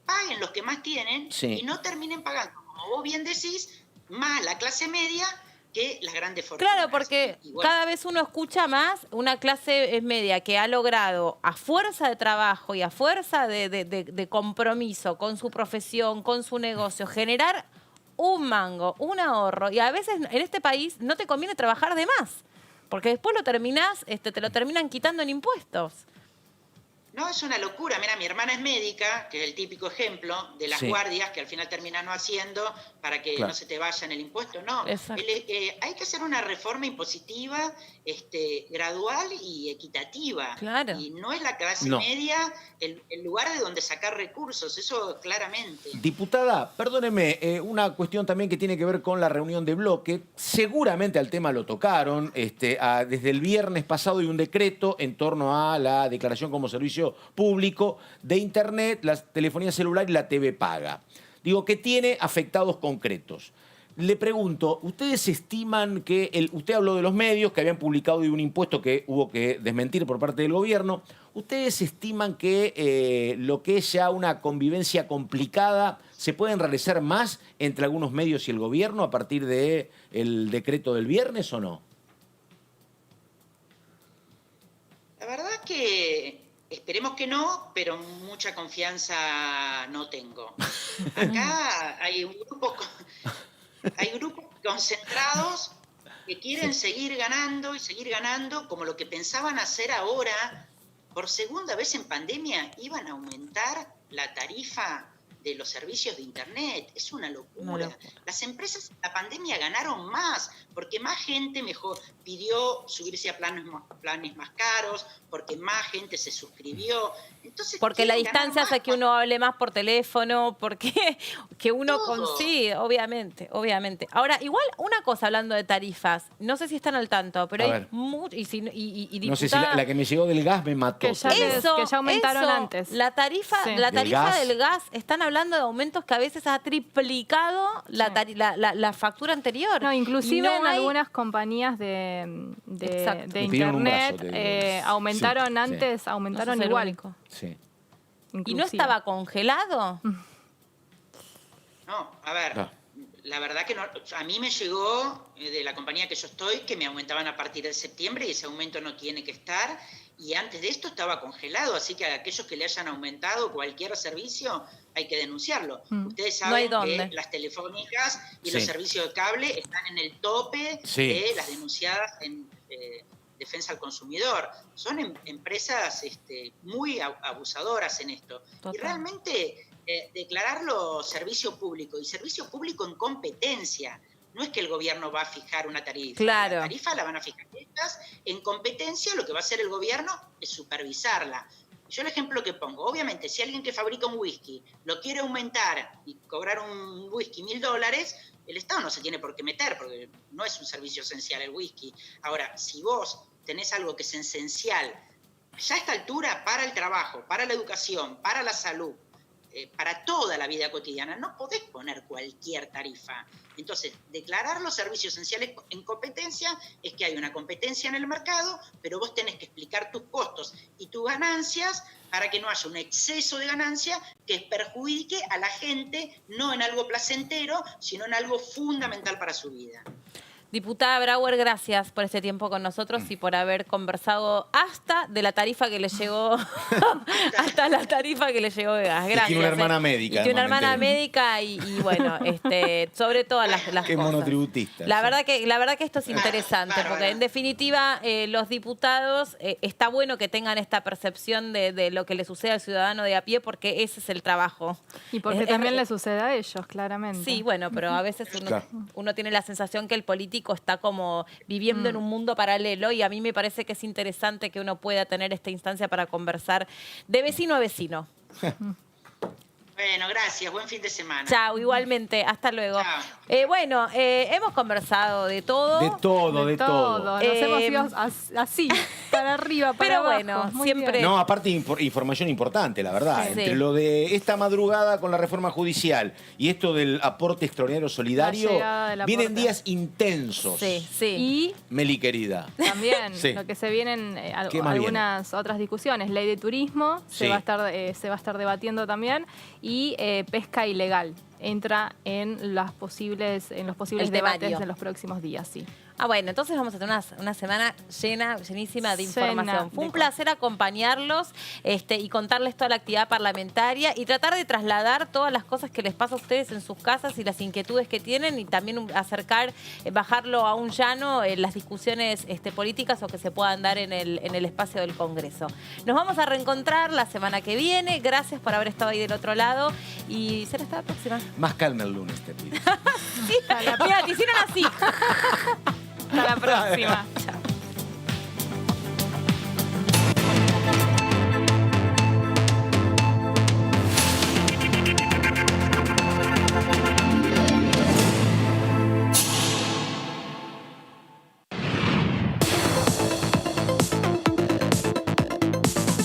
paguen los que más tienen Sí. y no terminen pagando, como vos bien decís, más la clase media que las grandes fortunas. Claro, porque cada vez uno escucha más una clase media que ha logrado, a fuerza de trabajo y a fuerza de compromiso con su profesión, con su negocio, generar un mango, un ahorro. Y a veces en este país no te conviene trabajar de más, porque después lo terminás, te lo terminan quitando en impuestos. No, es una locura. Mira, mi hermana es médica, que es el típico ejemplo de las guardias que al final terminan no haciendo para que no se te vaya en el impuesto. No, hay que hacer una reforma impositiva gradual y equitativa. Claro. Y no es la clase media el lugar de donde sacar recursos, eso claramente. Diputada, perdóneme, una cuestión también que tiene que ver con la reunión de bloque. Seguramente al tema lo tocaron. Desde el viernes pasado hay un decreto en torno a la declaración como servicio público de Internet, la telefonía celular y la TV paga. Digo, que tiene afectados concretos. Le pregunto, ¿ustedes estiman que usted habló de los medios que habían publicado de un impuesto que hubo que desmentir por parte del gobierno? ¿Ustedes estiman que lo que es ya una convivencia complicada se pueden realizar más entre algunos medios y el gobierno a partir del decreto del viernes o no? La verdad que esperemos que no, pero mucha confianza no tengo. Acá hay grupos concentrados que quieren seguir ganando y seguir ganando, como lo que pensaban hacer ahora. Por segunda vez en pandemia iban a aumentar la tarifa de los servicios de Internet. Es una locura. Las empresas en la pandemia ganaron más, porque más gente pidió subirse a planes más caros, porque más gente se suscribió. Entonces, porque la distancia hace que uno hable más por teléfono, porque que uno consigue, obviamente. Ahora, igual una cosa hablando de tarifas, no sé si están al tanto, pero hay mucho... No sé si la que me llegó del gas me mató. Que ya aumentaron antes. La tarifa del gas, están hablando de aumentos que a veces ha triplicado la factura anterior. No, inclusive en algunas compañías de Internet aumentaron antes, aumentaron no igual. Sí. ¿Y no estaba congelado? No, a ver, la verdad que no, a mí me llegó de la compañía que yo estoy que me aumentaban a partir de septiembre y ese aumento no tiene que estar. Y antes de esto estaba congelado, así que a aquellos que le hayan aumentado cualquier servicio hay que denunciarlo. Ustedes saben que las telefónicas y los servicios de cable están en el tope de las denunciadas en defensa al consumidor. Son empresas muy abusadoras en esto. Total. Y realmente declararlo servicio público y servicio público en competencia. No es que el gobierno va a fijar una tarifa. Claro. La tarifa la van a fijar estas en competencia. Lo que va a hacer el gobierno es supervisarla. Yo el ejemplo que pongo, obviamente, si alguien que fabrica un whisky lo quiere aumentar y cobrar un whisky $1.000, el Estado no se tiene por qué meter, porque no es un servicio esencial el whisky. Ahora, si vos tenés algo que es esencial, ya a esta altura, para el trabajo, para la educación, para la salud, para toda la vida cotidiana, no podés poner cualquier tarifa. Entonces, declarar los servicios esenciales en competencia es que hay una competencia en el mercado, pero vos tenés que explicar tus costos y tus ganancias para que no haya un exceso de ganancia que perjudique a la gente, no en algo placentero, sino en algo fundamental para su vida. Diputada Brauer, gracias por este tiempo con nosotros y por haber conversado hasta de la tarifa que le llegó, hasta la tarifa que le llegó de gas. Gracias. Y tiene una hermana médica. Y tiene una hermana médica y bueno, sobre todas las Qué cosas. monotributista. La verdad que esto es interesante, porque en definitiva los diputados, está bueno que tengan esta percepción de lo que le sucede al ciudadano de a pie, porque ese es el trabajo. Y porque también le sucede a ellos, claramente. Sí, bueno, pero a veces uno tiene la sensación que el político está como viviendo en un mundo paralelo, y a mí me parece que es interesante que uno pueda tener esta instancia para conversar de vecino a vecino. Bueno, gracias. Buen fin de semana. Chao, igualmente. Hasta luego. Bueno, hemos conversado de todo. De todo. Nos hemos ido así, para arriba, para abajo. Pero bueno, muy siempre... bien. No, aparte información importante, la verdad. Sí. Entre lo de esta madrugada con la reforma judicial y esto del aporte extraordinario solidario, vienen días intensos. Sí. Y Meli, querida. también lo que se vienen algunas otras discusiones. Ley de turismo se va a estar debatiendo también, y pesca ilegal entra en los posibles debates de los próximos días, sí. Bueno, entonces vamos a tener una semana llenísima de información. Fue un placer acompañarlos y contarles toda la actividad parlamentaria y tratar de trasladar todas las cosas que les pasa a ustedes en sus casas y las inquietudes que tienen, y también bajarlo a un llano en las discusiones políticas o que se puedan dar en el espacio del Congreso. Nos vamos a reencontrar la semana que viene. Gracias por haber estado ahí del otro lado y será hasta la próxima. Más calma el lunes, te pido. Sí, mira, te hicieron así. Hasta la próxima. Chao.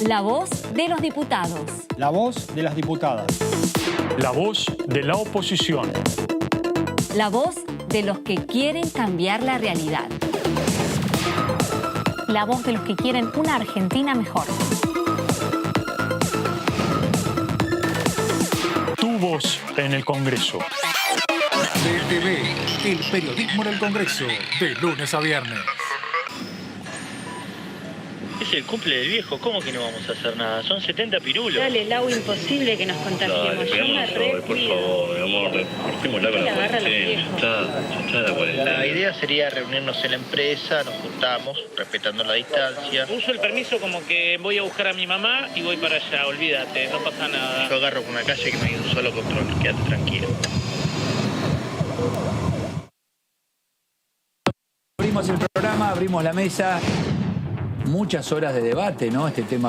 La voz de los diputados. La voz de las diputadas. La voz de la oposición. La voz de los que quieren cambiar la realidad. La voz de los que quieren una Argentina mejor. Tu voz en el Congreso. DTV, el periodismo en el Congreso, de lunes a viernes. Es el cumple del viejo, ¿cómo que no vamos a hacer nada? Son 70 pirulos. Dale, Lau, imposible que nos contagiemos. Dale, Yo me re por favor, mi amor, cortémosla con la cuarentena. Ya la cuarentena. La idea sería reunirnos en la empresa, nos juntamos, respetando la distancia. Uso el permiso como que voy a buscar a mi mamá y voy para allá, olvídate, no pasa nada. Yo agarro por una calle que no hay un solo control, quédate tranquilo. Abrimos el programa, abrimos la mesa. Muchas horas de debate, ¿no? Este tema